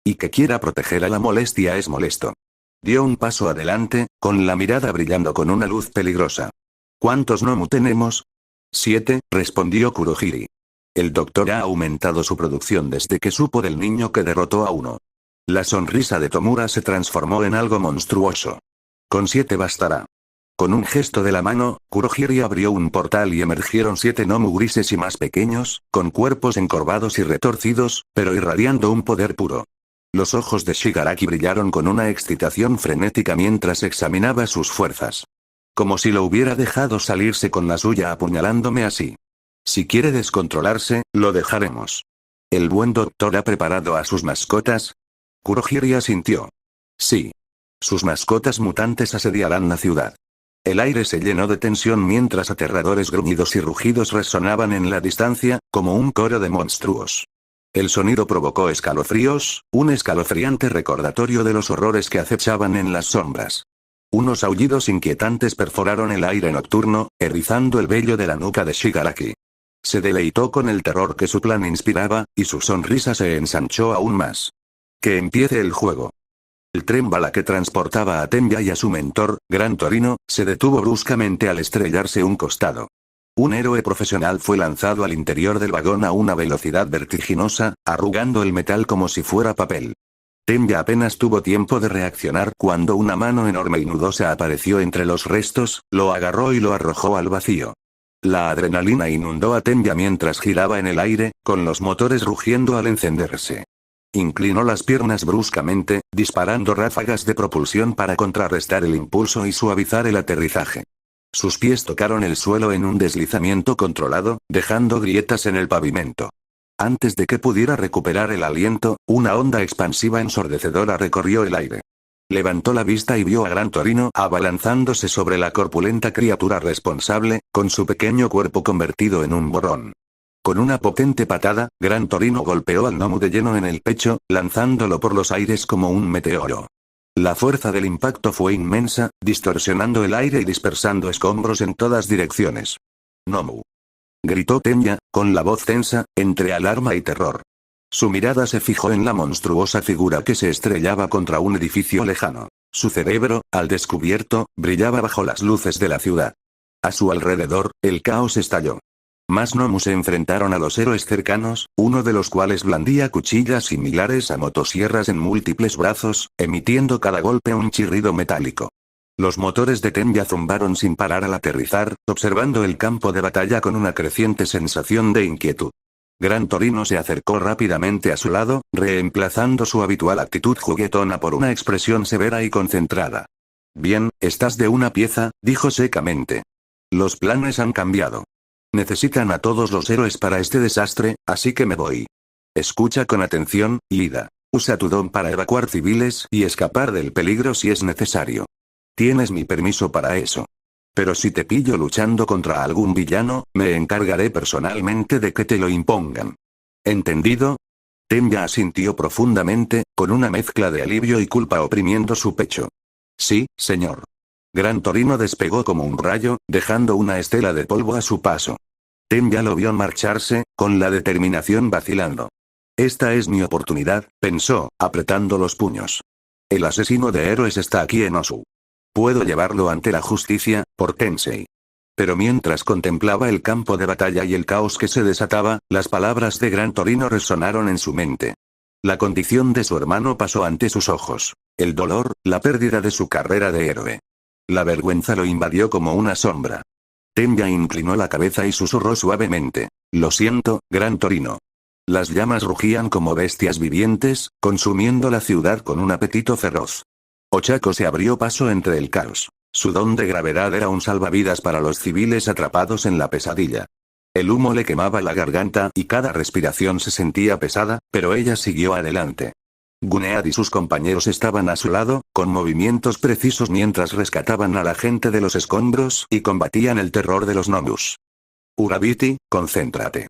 Y que quiera proteger a la molestia es molesto. Dio un paso adelante, con la mirada brillando con una luz peligrosa. ¿Cuántos Nomu tenemos? 7, respondió Kurohiri. El doctor ha aumentado su producción desde que supo del niño que derrotó a uno. La sonrisa de Tomura se transformó en algo monstruoso. Con 7 bastará. Con un gesto de la mano, Kurohiri abrió un portal y emergieron 7 Nomu grises y más pequeños, con cuerpos encorvados y retorcidos, pero irradiando un poder puro. Los ojos de Shigaraki brillaron con una excitación frenética mientras examinaba sus fuerzas. Como si lo hubiera dejado salirse con la suya apuñalándome así. Si quiere descontrolarse, lo dejaremos. ¿El buen doctor ha preparado a sus mascotas? Kurohiri asintió. Sí. Sus mascotas mutantes asediarán la ciudad. El aire se llenó de tensión mientras aterradores gruñidos y rugidos resonaban en la distancia, como un coro de monstruos. El sonido provocó escalofríos, un escalofriante recordatorio de los horrores que acechaban en las sombras. Unos aullidos inquietantes perforaron el aire nocturno, erizando el vello de la nuca de Shigaraki. Se deleitó con el terror que su plan inspiraba, y su sonrisa se ensanchó aún más. Que empiece el juego. El tren bala que transportaba a Tenya y a su mentor, Gran Torino, se detuvo bruscamente al estrellarse un costado. Un héroe profesional fue lanzado al interior del vagón a una velocidad vertiginosa, arrugando el metal como si fuera papel. Tenya apenas tuvo tiempo de reaccionar cuando una mano enorme y nudosa apareció entre los restos, lo agarró y lo arrojó al vacío. La adrenalina inundó a Tenya mientras giraba en el aire, con los motores rugiendo al encenderse. Inclinó las piernas bruscamente, disparando ráfagas de propulsión para contrarrestar el impulso y suavizar el aterrizaje. Sus pies tocaron el suelo en un deslizamiento controlado, dejando grietas en el pavimento. Antes de que pudiera recuperar el aliento, una onda expansiva ensordecedora recorrió el aire. Levantó la vista y vio a Gran Torino abalanzándose sobre la corpulenta criatura responsable, con su pequeño cuerpo convertido en un borrón. Con una potente patada, Gran Torino golpeó al Nomu de lleno en el pecho, lanzándolo por los aires como un meteoro. La fuerza del impacto fue inmensa, distorsionando el aire y dispersando escombros en todas direcciones. «Nomu», gritó Tenya, con la voz tensa, entre alarma y terror. Su mirada se fijó en la monstruosa figura que se estrellaba contra un edificio lejano. Su cerebro, al descubierto, brillaba bajo las luces de la ciudad. A su alrededor, el caos estalló. Más Nomu se enfrentaron a los héroes cercanos, uno de los cuales blandía cuchillas similares a motosierras en múltiples brazos, emitiendo cada golpe un chirrido metálico. Los motores de Tenya zumbaron sin parar al aterrizar, observando el campo de batalla con una creciente sensación de inquietud. Gran Torino se acercó rápidamente a su lado, reemplazando su habitual actitud juguetona por una expresión severa y concentrada. «Bien, estás de una pieza», dijo secamente. «Los planes han cambiado. Necesitan a todos los héroes para este desastre, así que me voy. Escucha con atención, Lida. Usa tu don para evacuar civiles y escapar del peligro si es necesario. Tienes mi permiso para eso. Pero si te pillo luchando contra algún villano, me encargaré personalmente de que te lo impongan. ¿Entendido?» Tenya asintió profundamente, con una mezcla de alivio y culpa oprimiendo su pecho. «Sí, señor». Gran Torino despegó como un rayo, dejando una estela de polvo a su paso. Tenya lo vio marcharse, con la determinación vacilando. «Esta es mi oportunidad», pensó, apretando los puños. «El asesino de héroes está aquí en Osu. Puedo llevarlo ante la justicia, por Tensei». Pero mientras contemplaba el campo de batalla y el caos que se desataba, las palabras de Gran Torino resonaron en su mente. La condición de su hermano pasó ante sus ojos. El dolor, la pérdida de su carrera de héroe. La vergüenza lo invadió como una sombra. Tenya inclinó la cabeza y susurró suavemente. «Lo siento, Gran Torino». Las llamas rugían como bestias vivientes, consumiendo la ciudad con un apetito feroz. Ochako se abrió paso entre el caos. Su don de gravedad era un salvavidas para los civiles atrapados en la pesadilla. El humo le quemaba la garganta y cada respiración se sentía pesada, pero ella siguió adelante. Gunead y sus compañeros estaban a su lado, con movimientos precisos mientras rescataban a la gente de los escombros y combatían el terror de los Nomus. «Urabiti, concéntrate».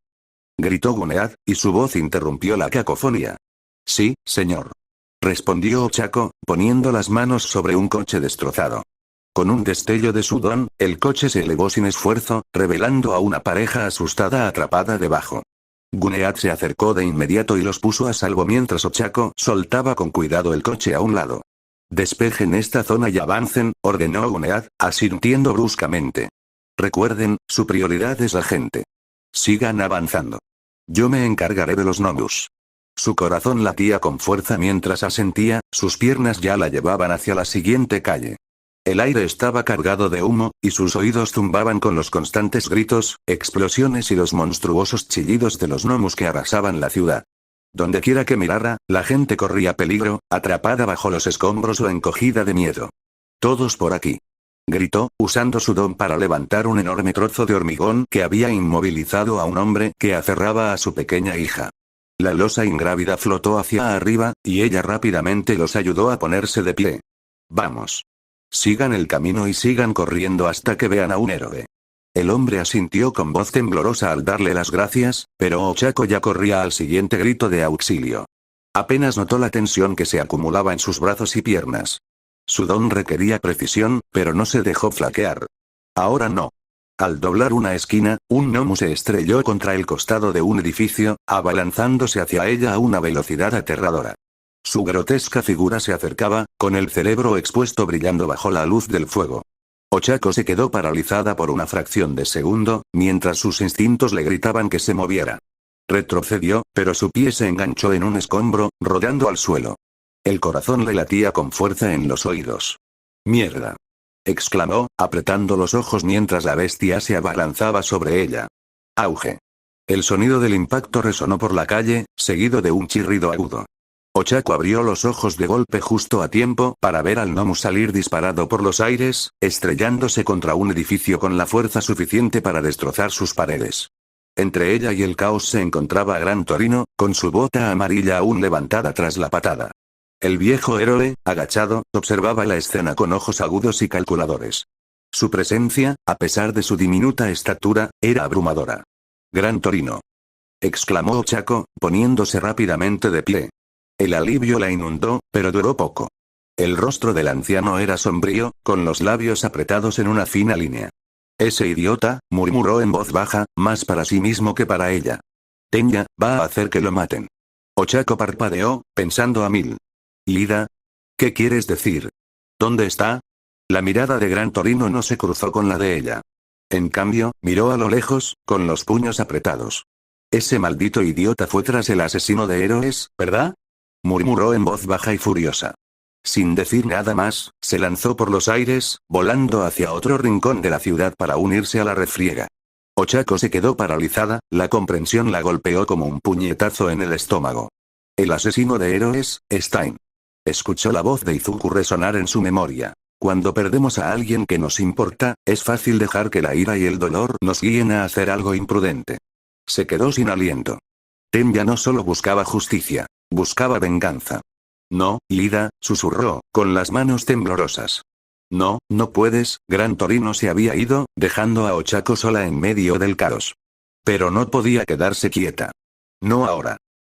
Gritó Gunead, y su voz interrumpió la cacofonía. Sí, señor. Respondió Ochako, poniendo las manos sobre un coche destrozado. Con un destello de sudor, el coche se elevó sin esfuerzo, revelando a una pareja asustada atrapada debajo. Gunead se acercó de inmediato y los puso a salvo mientras Ochako soltaba con cuidado el coche a un lado. Despejen esta zona y avancen, ordenó Gunead, asintiendo bruscamente. Recuerden, su prioridad es la gente. Sigan avanzando. Yo me encargaré de los gnomus. Su corazón latía con fuerza mientras asentía, sus piernas ya la llevaban hacia la siguiente calle. El aire estaba cargado de humo, y sus oídos zumbaban con los constantes gritos, explosiones y los monstruosos chillidos de los gnomus que arrasaban la ciudad. Dondequiera que mirara, la gente corría peligro, atrapada bajo los escombros o encogida de miedo. Todos por aquí. Gritó, usando su don para levantar un enorme trozo de hormigón que había inmovilizado a un hombre que aferraba a su pequeña hija. La losa ingrávida flotó hacia arriba, y ella rápidamente los ayudó a ponerse de pie. Vamos. Sigan el camino y sigan corriendo hasta que vean a un héroe. El hombre asintió con voz temblorosa al darle las gracias, pero Ochako ya corría al siguiente grito de auxilio. Apenas notó la tensión que se acumulaba en sus brazos y piernas. Su don requería precisión, pero no se dejó flaquear. Ahora no. Al doblar una esquina, un gnomo se estrelló contra el costado de un edificio, abalanzándose hacia ella a una velocidad aterradora. Su grotesca figura se acercaba, con el cerebro expuesto brillando bajo la luz del fuego. Ochako se quedó paralizada por una fracción de segundo, mientras sus instintos le gritaban que se moviera. Retrocedió, pero su pie se enganchó en un escombro, rodando al suelo. El corazón le latía con fuerza en los oídos. ¡Mierda!, exclamó, apretando los ojos mientras la bestia se abalanzaba sobre ella. ¡Auge! El sonido del impacto resonó por la calle, seguido de un chirrido agudo. Ochako abrió los ojos de golpe justo a tiempo para ver al gnomo salir disparado por los aires, estrellándose contra un edificio con la fuerza suficiente para destrozar sus paredes. Entre ella y el caos se encontraba Gran Torino, con su bota amarilla aún levantada tras la patada. El viejo héroe, agachado, observaba la escena con ojos agudos y calculadores. Su presencia, a pesar de su diminuta estatura, era abrumadora. «Gran Torino», exclamó Ochako, poniéndose rápidamente de pie. El alivio la inundó, pero duró poco. El rostro del anciano era sombrío, con los labios apretados en una fina línea. «Ese idiota», murmuró en voz baja, más para sí mismo que para ella. «Tenya, va a hacer que lo maten». Ochako parpadeó, pensando a mil. «Lida. ¿Qué quieres decir? ¿Dónde está?» La mirada de Gran Torino no se cruzó con la de ella. En cambio, miró a lo lejos, con los puños apretados. «Ese maldito idiota fue tras el asesino de héroes, ¿verdad?», murmuró en voz baja y furiosa. Sin decir nada más, se lanzó por los aires, volando hacia otro rincón de la ciudad para unirse a la refriega. Ochako se quedó paralizada, la comprensión la golpeó como un puñetazo en el estómago. El asesino de héroes, Stein. Escuchó la voz de Izuku resonar en su memoria. Cuando perdemos a alguien que nos importa, es fácil dejar que la ira y el dolor nos guíen a hacer algo imprudente. Se quedó sin aliento. Tenya no solo buscaba justicia. Buscaba venganza. «No, Lida», susurró, con las manos temblorosas. «No, no puedes», Gran Torino se había ido, dejando a Ochako sola en medio del caos. Pero no podía quedarse quieta. No ahora.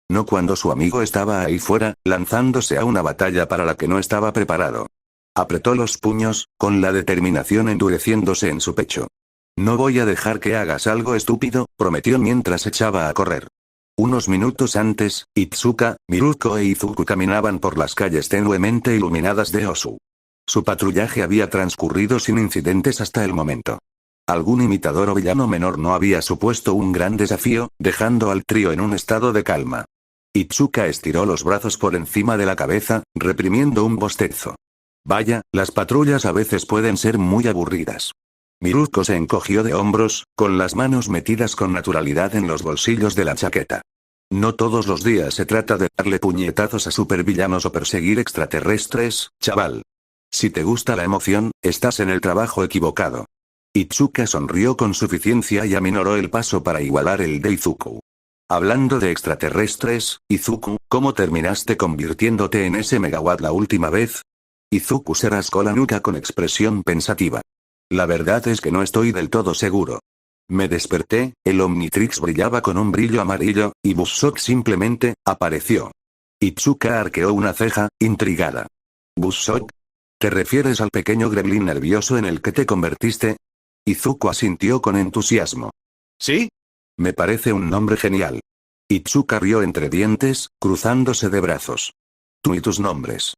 No cuando su amigo estaba ahí fuera, lanzándose a una batalla para la que no estaba preparado. Apretó los puños, con la determinación endureciéndose en su pecho. «No voy a dejar que hagas algo estúpido», prometió mientras echaba a correr. Unos minutos antes, Itsuka, Miruko e Izuku caminaban por las calles tenuemente iluminadas de Osu. Su patrullaje había transcurrido sin incidentes hasta el momento. Algún imitador o villano menor no había supuesto un gran desafío, dejando al trío en un estado de calma. Itsuka estiró los brazos por encima de la cabeza, reprimiendo un bostezo. Vaya, las patrullas a veces pueden ser muy aburridas. Miruko se encogió de hombros, con las manos metidas con naturalidad en los bolsillos de la chaqueta. No todos los días se trata de darle puñetazos a supervillanos o perseguir extraterrestres, chaval. Si te gusta la emoción, estás en el trabajo equivocado. Itsuka sonrió con suficiencia y aminoró el paso para igualar el de Izuku. Hablando de extraterrestres, Izuku, ¿cómo terminaste convirtiéndote en ese megawatt la última vez? Izuku se rascó la nuca con expresión pensativa. La verdad es que no estoy del todo seguro. Me desperté, el Omnitrix brillaba con un brillo amarillo, y Buzzsaw simplemente, apareció. Itsuka arqueó una ceja, intrigada. ¿Buzzsaw? ¿Te refieres al pequeño gremlin nervioso en el que te convertiste? Izuku asintió con entusiasmo. ¿Sí? Me parece un nombre genial. Itsuka rió entre dientes, cruzándose de brazos. Tú y tus nombres.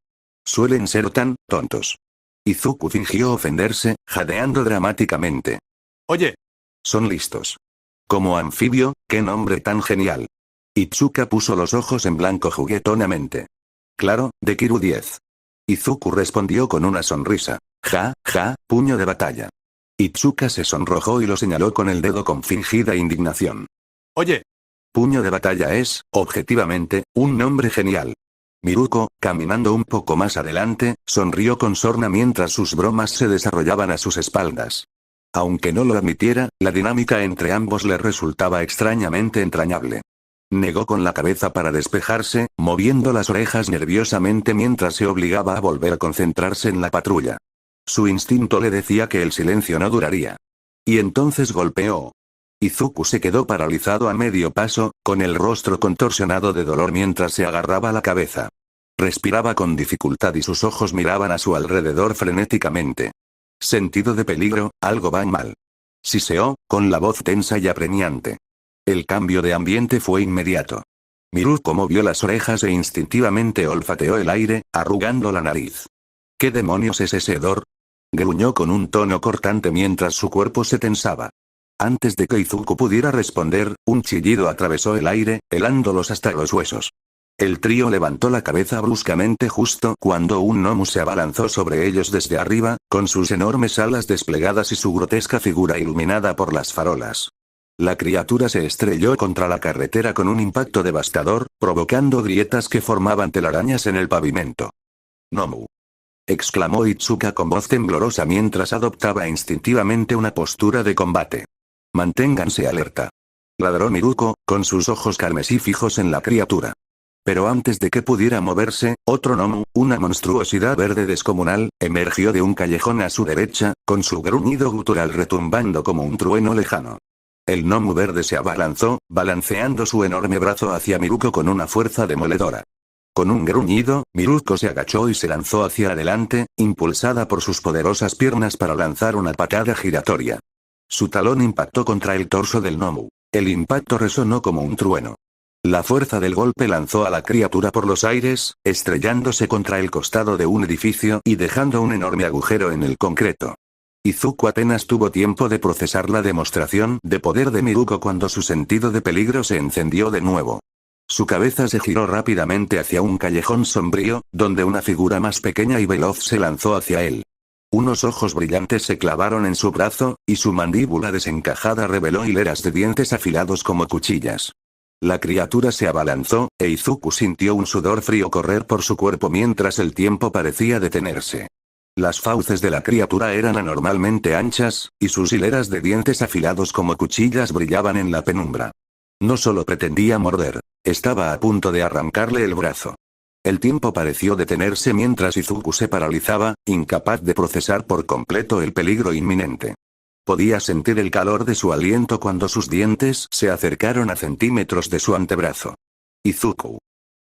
Suelen ser tan tontos. Izuku fingió ofenderse, jadeando dramáticamente. Oye, Son listos. Como anfibio, qué nombre tan genial. Itsuka puso los ojos en blanco juguetonamente. Claro, de Kiru 10. Izuku respondió con una sonrisa. Ja, ja, puño de batalla. Itsuka se sonrojó y lo señaló con el dedo con fingida indignación. oye, Puño de batalla es, objetivamente, un nombre genial. Miruko, caminando un poco más adelante, sonrió con sorna mientras sus bromas se desarrollaban a sus espaldas. Aunque no lo admitiera, la dinámica entre ambos le resultaba extrañamente entrañable. Negó con la cabeza para despejarse, moviendo las orejas nerviosamente mientras se obligaba a volver a concentrarse en la patrulla. Su instinto le decía que el silencio no duraría. Y entonces golpeó. Izuku se quedó paralizado a medio paso, con el rostro contorsionado de dolor mientras se agarraba la cabeza. Respiraba con dificultad y sus ojos miraban a su alrededor frenéticamente. Sentido de peligro, algo va mal. Siseó, con la voz tensa y apremiante. El cambio de ambiente fue inmediato. Miruko movió las orejas e instintivamente olfateó el aire, arrugando la nariz. ¿Qué demonios es ese hedor? Gruñó con un tono cortante mientras su cuerpo se tensaba. Antes de que Izuku pudiera responder, un chillido atravesó el aire, helándolos hasta los huesos. El trío levantó la cabeza bruscamente justo cuando un gnomo se abalanzó sobre ellos desde arriba, con sus enormes alas desplegadas y su grotesca figura iluminada por las farolas. La criatura se estrelló contra la carretera con un impacto devastador, provocando grietas que formaban telarañas en el pavimento. «Nomu», exclamó Itsuka con voz temblorosa mientras adoptaba instintivamente una postura de combate. «Manténganse alerta», ladró Miruko, con sus ojos carmesí fijos en la criatura. Pero antes de que pudiera moverse, otro gnomo, una monstruosidad verde descomunal, emergió de un callejón a su derecha, con su gruñido gutural retumbando como un trueno lejano. El gnomo verde se abalanzó, balanceando su enorme brazo hacia Miruko con una fuerza demoledora. Con un gruñido, Miruko se agachó y se lanzó hacia adelante, impulsada por sus poderosas piernas para lanzar una patada giratoria. Su talón impactó contra el torso del gnomo. El impacto resonó como un trueno. La fuerza del golpe lanzó a la criatura por los aires, estrellándose contra el costado de un edificio y dejando un enorme agujero en el concreto. Izuku apenas tuvo tiempo de procesar la demostración de poder de Miruko cuando su sentido de peligro se encendió de nuevo. Su cabeza se giró rápidamente hacia un callejón sombrío, donde una figura más pequeña y veloz se lanzó hacia él. Unos ojos brillantes se clavaron en su brazo, y su mandíbula desencajada reveló hileras de dientes afilados como cuchillas. La criatura se abalanzó, e Izuku sintió un sudor frío correr por su cuerpo mientras el tiempo parecía detenerse. Las fauces de la criatura eran anormalmente anchas, y sus hileras de dientes afilados como cuchillas brillaban en la penumbra. No solo pretendía morder, estaba a punto de arrancarle el brazo. El tiempo pareció detenerse mientras Izuku se paralizaba, incapaz de procesar por completo el peligro inminente. Podía sentir el calor de su aliento cuando sus dientes se acercaron a centímetros de su antebrazo. «Izuku»,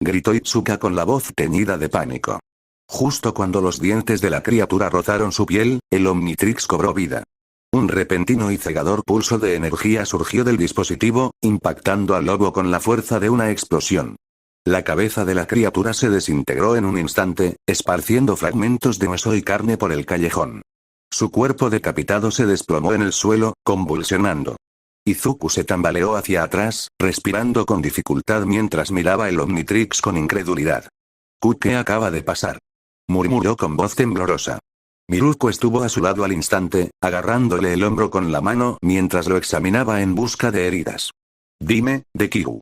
gritó Itsuka con la voz teñida de pánico. Justo cuando los dientes de la criatura rozaron su piel, el Omnitrix cobró vida. Un repentino y cegador pulso de energía surgió del dispositivo, impactando al lobo con la fuerza de una explosión. La cabeza de la criatura se desintegró en un instante, esparciendo fragmentos de hueso y carne por el callejón. Su cuerpo decapitado se desplomó en el suelo, convulsionando. Izuku se tambaleó hacia atrás, respirando con dificultad mientras miraba el Omnitrix con incredulidad. «¿Qué acaba de pasar?», murmuró con voz temblorosa. Miruko estuvo a su lado al instante, agarrándole el hombro con la mano mientras lo examinaba en busca de heridas. «Dime, Dekiru.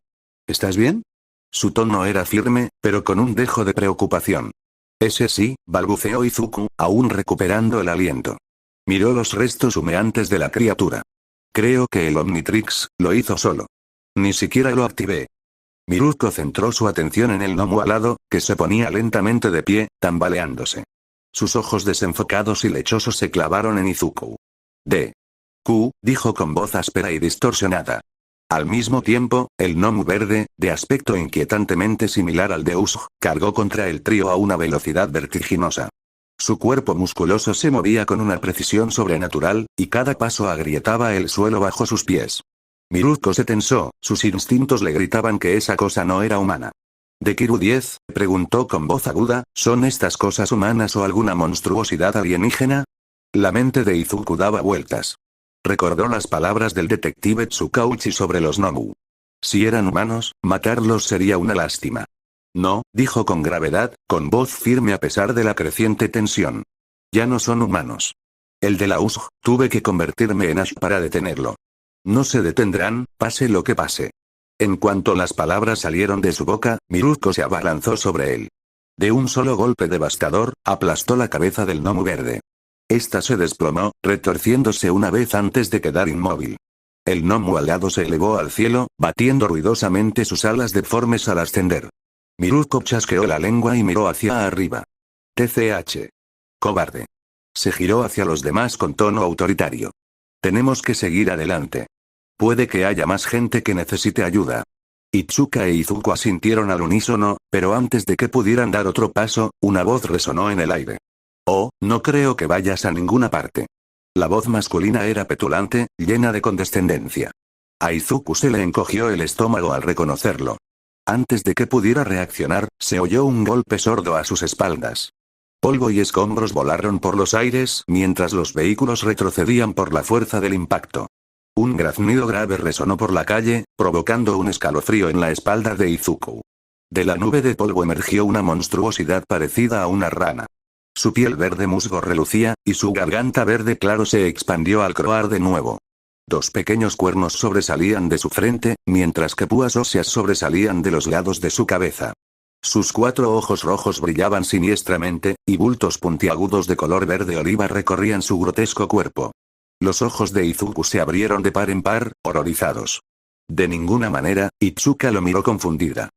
¿Estás bien?». Su tono era firme, pero con un dejo de preocupación. «Ese sí», balbuceó Izuku, aún recuperando el aliento. Miró los restos humeantes de la criatura. «Creo que el Omnitrix lo hizo solo. Ni siquiera lo activé». Miruko centró su atención en el gnomo alado, que se ponía lentamente de pie, tambaleándose. Sus ojos desenfocados y lechosos se clavaron en Izuku. Dijo con voz áspera y distorsionada. Al mismo tiempo, el gnomo verde, de aspecto inquietantemente similar al de Usg, cargó contra el trío a una velocidad vertiginosa. Su cuerpo musculoso se movía con una precisión sobrenatural, y cada paso agrietaba el suelo bajo sus pies. Miruko se tensó, sus instintos le gritaban que esa cosa no era humana. ¿De Kiru 10? Preguntó con voz aguda, ¿son estas cosas humanas o alguna monstruosidad alienígena? La mente de Izuku daba vueltas. Recordó las palabras del detective Tsukauchi sobre los Nomu. Si eran humanos, matarlos sería una lástima. No, dijo con gravedad, con voz firme a pesar de la creciente tensión. Ya no son humanos. El de la USG, tuve que convertirme en Ash para detenerlo. No se detendrán, pase lo que pase. En cuanto las palabras salieron de su boca, Miruko se abalanzó sobre él. De un solo golpe devastador, aplastó la cabeza del gnomo verde. Esta se desplomó, retorciéndose una vez antes de quedar inmóvil. El gnomo alado se elevó al cielo, batiendo ruidosamente sus alas deformes al ascender. Miruko chasqueó la lengua y miró hacia arriba. TCH. Cobarde. Se giró hacia los demás con tono autoritario. Tenemos que seguir adelante. Puede que haya más gente que necesite ayuda. Itsuka e Izuku asintieron al unísono, pero antes de que pudieran dar otro paso, una voz resonó en el aire. Oh, no creo que vayas a ninguna parte. La voz masculina era petulante, llena de condescendencia. A Izuku se le encogió el estómago al reconocerlo. Antes de que pudiera reaccionar, se oyó un golpe sordo a sus espaldas. Polvo y escombros volaron por los aires mientras los vehículos retrocedían por la fuerza del impacto. Un graznido grave resonó por la calle, provocando un escalofrío en la espalda de Izuku. De la nube de polvo emergió una monstruosidad parecida a una rana. Su piel verde musgo relucía, y su garganta verde claro se expandió al croar de nuevo. Dos pequeños cuernos sobresalían de su frente, mientras que púas óseas sobresalían de los lados de su cabeza. Sus 4 ojos rojos brillaban siniestramente, y bultos puntiagudos de color verde oliva recorrían su grotesco cuerpo. Los ojos de Izuku se abrieron de par en par, horrorizados. De ninguna manera, Itsuka lo miró confundida.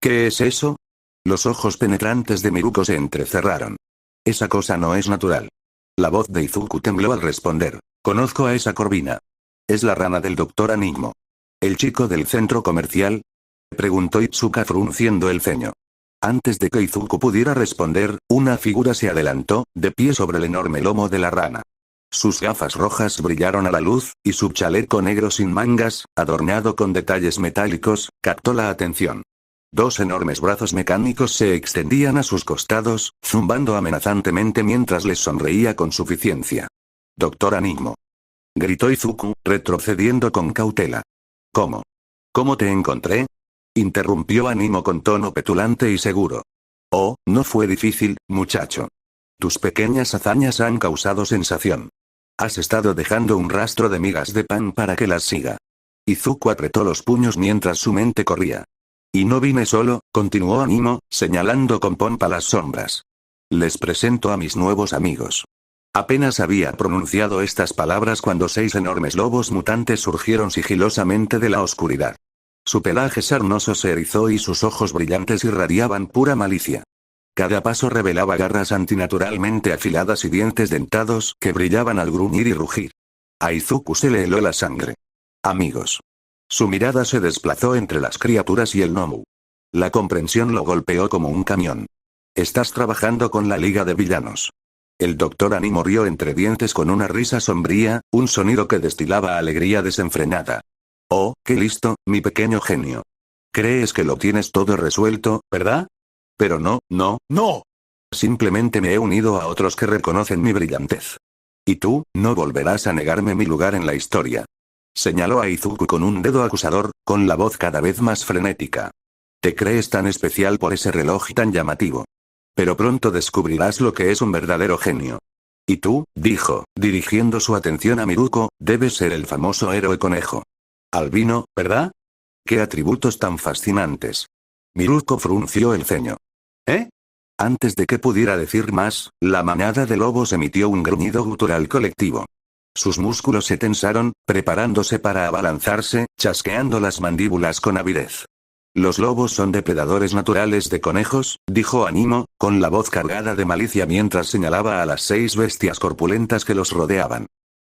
¿Qué es eso? Los ojos penetrantes de Miruko se entrecerraron. Esa cosa no es natural. La voz de Izuku tembló al responder. Conozco a esa corvina. Es la rana del Dr. Animo. ¿El chico del centro comercial? Preguntó Itsuka frunciendo el ceño. Antes de que Izuku pudiera responder, una figura se adelantó, de pie sobre el enorme lomo de la rana. Sus gafas rojas brillaron a la luz, y su chaleco negro sin mangas, adornado con detalles metálicos, captó la atención. 2 enormes brazos mecánicos se extendían a sus costados, zumbando amenazantemente mientras les sonreía con suficiencia. Dr. Animo. Gritó Izuku, retrocediendo con cautela. ¿Cómo? ¿Cómo te encontré? Interrumpió Animo con tono petulante y seguro. Oh, no fue difícil, muchacho. Tus pequeñas hazañas han causado sensación. Has estado dejando un rastro de migas de pan para que las siga. Izuku apretó los puños mientras su mente corría. Y no vine solo, continuó Animo, señalando con pompa las sombras. Les presento a mis nuevos amigos. Apenas había pronunciado estas palabras cuando 6 enormes lobos mutantes surgieron sigilosamente de la oscuridad. Su pelaje sarnoso se erizó y sus ojos brillantes irradiaban pura malicia. Cada paso revelaba garras antinaturalmente afiladas y dientes dentados que brillaban al gruñir y rugir. A Izuku se le heló la sangre. Amigos. Su mirada se desplazó entre las criaturas y el gnomo. La comprensión lo golpeó como un camión. Estás trabajando con la Liga de Villanos. El Dr. Animo rió entre dientes con una risa sombría, un sonido que destilaba alegría desenfrenada. Oh, qué listo, mi pequeño genio. Crees que lo tienes todo resuelto, ¿verdad? Pero no, no, no. Simplemente me he unido a otros que reconocen mi brillantez. Y tú, no volverás a negarme mi lugar en la historia. Señaló a Izuku con un dedo acusador, con la voz cada vez más frenética. Te crees tan especial por ese reloj tan llamativo. Pero pronto descubrirás lo que es un verdadero genio. Y tú, dijo, dirigiendo su atención a Miruko, debes ser el famoso héroe conejo. Albino, ¿verdad? ¡Qué atributos tan fascinantes! Miruko frunció el ceño. ¿Eh? Antes de que pudiera decir más, la manada de lobos emitió un gruñido gutural colectivo. Sus músculos se tensaron, preparándose para abalanzarse, chasqueando las mandíbulas con avidez. Los lobos son depredadores naturales de conejos, dijo Animo, con la voz cargada de malicia mientras señalaba a las 6 bestias corpulentas que los rodeaban.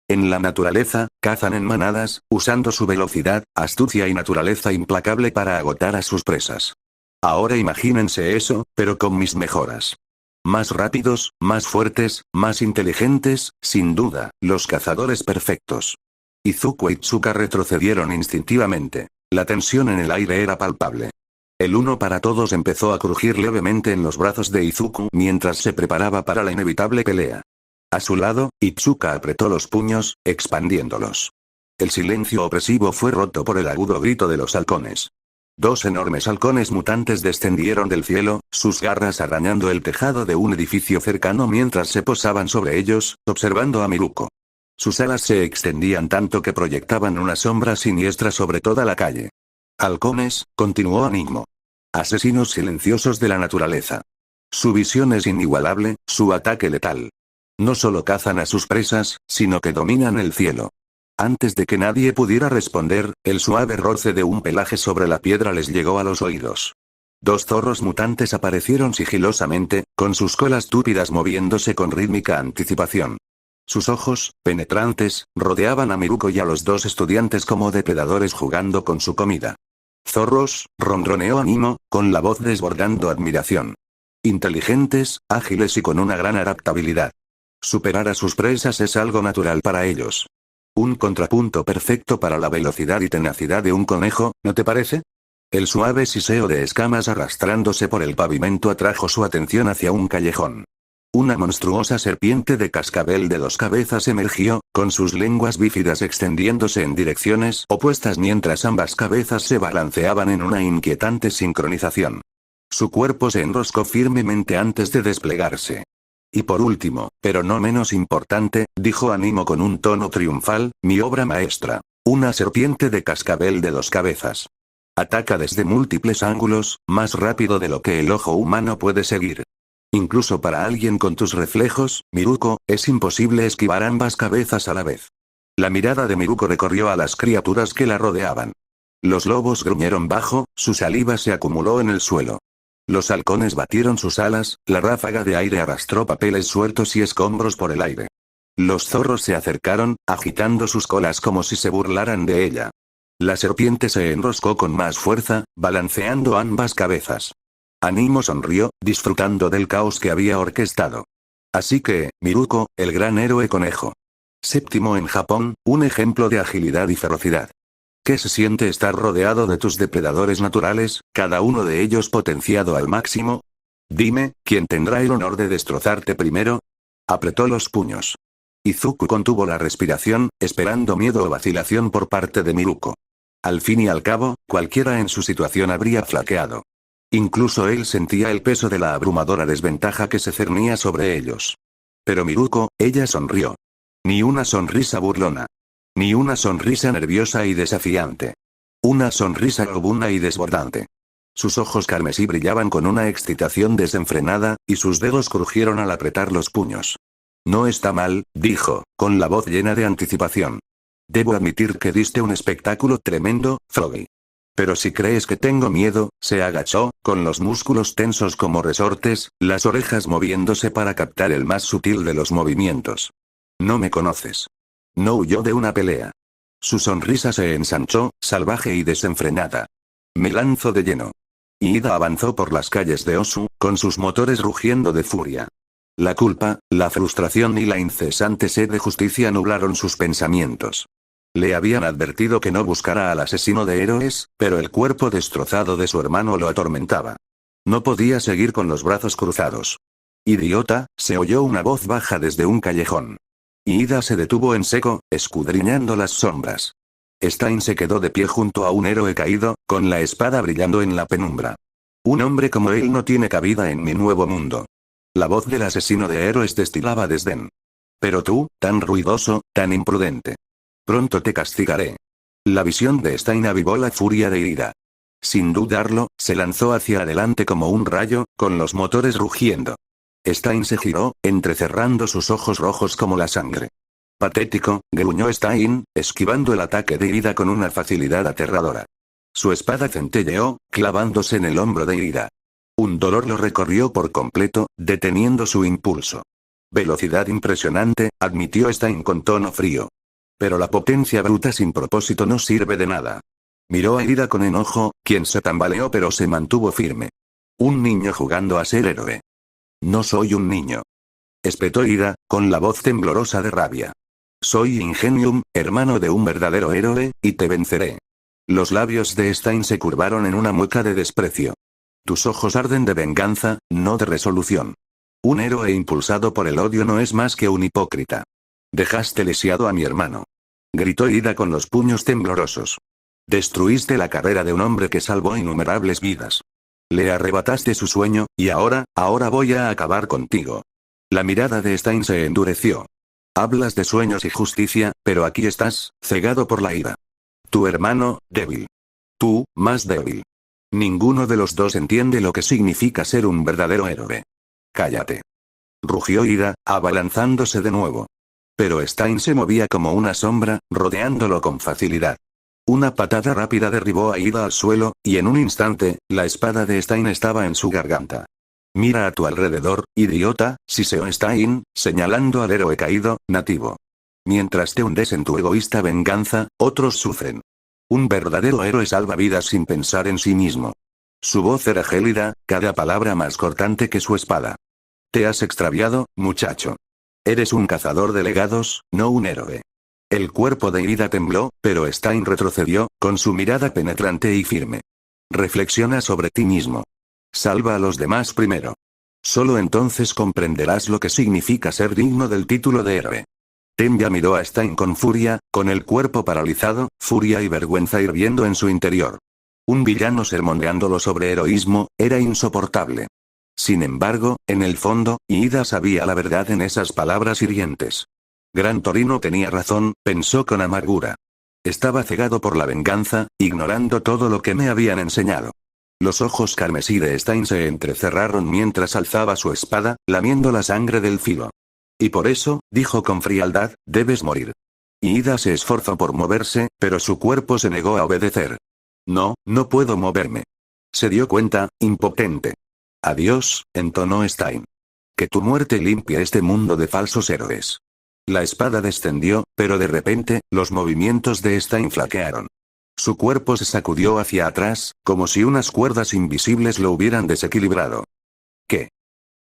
En la naturaleza, cazan en manadas, usando su velocidad, astucia y naturaleza implacable para agotar a sus presas. Ahora imagínense eso, pero con mis mejoras. Más rápidos, más fuertes, más inteligentes, sin duda, los cazadores perfectos. Izuku y Tsuka retrocedieron instintivamente. La tensión en el aire era palpable. El uno para todos empezó a crujir levemente en los brazos de Izuku mientras se preparaba para la inevitable pelea. A su lado, Itsuka apretó los puños, expandiéndolos. El silencio opresivo fue roto por el agudo grito de los halcones. Dos enormes halcones mutantes descendieron del cielo, sus garras arañando el tejado de un edificio cercano mientras se posaban sobre ellos, observando a Miruko. Sus alas se extendían tanto que proyectaban una sombra siniestra sobre toda la calle. Halcones, continuó Animo. Asesinos silenciosos de la naturaleza. Su visión es inigualable, su ataque letal. No solo cazan a sus presas, sino que dominan el cielo. Antes de que nadie pudiera responder, el suave roce de un pelaje sobre la piedra les llegó a los oídos. Dos zorros mutantes aparecieron sigilosamente, con sus colas túpidas moviéndose con rítmica anticipación. Sus ojos, penetrantes, rodeaban a Miruko y a los dos estudiantes como depredadores jugando con su comida. Zorros, ronroneó Animo, con la voz desbordando admiración. Inteligentes, ágiles y con una gran adaptabilidad. Superar a sus presas es algo natural para ellos. Un contrapunto perfecto para la velocidad y tenacidad de un conejo, ¿no te parece? El suave siseo de escamas arrastrándose por el pavimento atrajo su atención hacia un callejón. Una monstruosa serpiente de cascabel de 2 cabezas emergió, con sus lenguas bífidas extendiéndose en direcciones opuestas mientras ambas cabezas se balanceaban en una inquietante sincronización. Su cuerpo se enroscó firmemente antes de desplegarse. Y por último, pero no menos importante, dijo Animo con un tono triunfal, mi obra maestra. Una serpiente de cascabel de 2 cabezas. Ataca desde múltiples ángulos, más rápido de lo que el ojo humano puede seguir. Incluso para alguien con tus reflejos, Miruko, es imposible esquivar ambas cabezas a la vez. La mirada de Miruko recorrió a las criaturas que la rodeaban. Los lobos gruñeron bajo, su saliva se acumuló en el suelo. Los halcones batieron sus alas, la ráfaga de aire arrastró papeles sueltos y escombros por el aire. Los zorros se acercaron, agitando sus colas como si se burlaran de ella. La serpiente se enroscó con más fuerza, balanceando ambas cabezas. Animo sonrió, disfrutando del caos que había orquestado. Así que, Miruko, el gran héroe conejo. Séptimo en Japón, un ejemplo de agilidad y ferocidad. ¿Qué se siente estar rodeado de tus depredadores naturales, cada uno de ellos potenciado al máximo? Dime, ¿quién tendrá el honor de destrozarte primero? Apretó los puños. Izuku contuvo la respiración, esperando miedo o vacilación por parte de Miruko. Al fin y al cabo, cualquiera en su situación habría flaqueado. Incluso él sentía el peso de la abrumadora desventaja que se cernía sobre ellos. Pero Miruko, ella sonrió. Ni una sonrisa burlona. Ni una sonrisa nerviosa y desafiante. Una sonrisa lobuna y desbordante. Sus ojos carmesí brillaban con una excitación desenfrenada, y sus dedos crujieron al apretar los puños. No está mal, dijo, con la voz llena de anticipación. Debo admitir que diste un espectáculo tremendo, Froggy. Pero si crees que tengo miedo, se agachó, con los músculos tensos como resortes, las orejas moviéndose para captar el más sutil de los movimientos. No me conoces. No huyó de una pelea. Su sonrisa se ensanchó, salvaje y desenfrenada. Me lanzo de lleno. Iida avanzó por las calles de Osu, con sus motores rugiendo de furia. La culpa, la frustración y la incesante sed de justicia nublaron sus pensamientos. Le habían advertido que no buscara al asesino de héroes, pero el cuerpo destrozado de su hermano lo atormentaba. No podía seguir con los brazos cruzados. Idiota, se oyó una voz baja desde un callejón. Iida se detuvo en seco, escudriñando las sombras. Stein se quedó de pie junto a un héroe caído, con la espada brillando en la penumbra. Un hombre como él no tiene cabida en mi nuevo mundo. La voz del asesino de héroes destilaba desdén. Pero tú, tan ruidoso, tan imprudente. Pronto te castigaré. La visión de Stein avivó la furia de Iida. Sin dudarlo, se lanzó hacia adelante como un rayo, con los motores rugiendo. Stein se giró, entrecerrando sus ojos rojos como la sangre. Patético, gruñó Stein, esquivando el ataque de Iida con una facilidad aterradora. Su espada centelleó, clavándose en el hombro de Iida. Un dolor lo recorrió por completo, deteniendo su impulso. Velocidad impresionante, admitió Stein con tono frío. Pero la potencia bruta sin propósito no sirve de nada. Miró a Ida con enojo, quien se tambaleó pero se mantuvo firme. Un niño jugando a ser héroe. No soy un niño. Espetó Ida, con la voz temblorosa de rabia. Soy Ingenium, hermano de un verdadero héroe, y te venceré. Los labios de Stein se curvaron en una mueca de desprecio. Tus ojos arden de venganza, no de resolución. Un héroe impulsado por el odio no es más que un hipócrita. Dejaste lisiado a mi hermano. Gritó Ida con los puños temblorosos. Destruiste la carrera de un hombre que salvó innumerables vidas. Le arrebataste su sueño, y ahora voy a acabar contigo. La mirada de Stein se endureció. Hablas de sueños y justicia, pero aquí estás, cegado por la ira. Tu hermano, débil. Tú, más débil. Ninguno de los dos entiende lo que significa ser un verdadero héroe. Cállate. Rugió Ida, abalanzándose de nuevo. Pero Stein se movía como una sombra, rodeándolo con facilidad. Una patada rápida derribó a Ida al suelo, y en un instante, la espada de Stein estaba en su garganta. Mira a tu alrededor, idiota, siseó Stein, señalando al héroe caído, nativo. Mientras te hundes en tu egoísta venganza, otros sufren. Un verdadero héroe salva vidas sin pensar en sí mismo. Su voz era gélida, cada palabra más cortante que su espada. Te has extraviado, muchacho. Eres un cazador de legados, no un héroe. El cuerpo de Ida tembló, pero Stein retrocedió, con su mirada penetrante y firme. Reflexiona sobre ti mismo. Salva a los demás primero. Solo entonces comprenderás lo que significa ser digno del título de héroe. Tenya miró a Stein con furia, con el cuerpo paralizado, furia y vergüenza hirviendo en su interior. Un villano sermoneándolo sobre heroísmo, era insoportable. Sin embargo, en el fondo, Ida sabía la verdad en esas palabras hirientes. Gran Torino tenía razón, pensó con amargura. Estaba cegado por la venganza, ignorando todo lo que me habían enseñado. Los ojos carmesí de Stein se entrecerraron mientras alzaba su espada, lamiendo la sangre del filo. Y por eso, dijo con frialdad, debes morir. Ida se esforzó por moverse, pero su cuerpo se negó a obedecer. No puedo moverme. Se dio cuenta, impotente. Adiós, entonó Stein. Que tu muerte limpie este mundo de falsos héroes. La espada descendió, pero de repente, los movimientos de Stein flaquearon. Su cuerpo se sacudió hacia atrás, como si unas cuerdas invisibles lo hubieran desequilibrado. ¿Qué?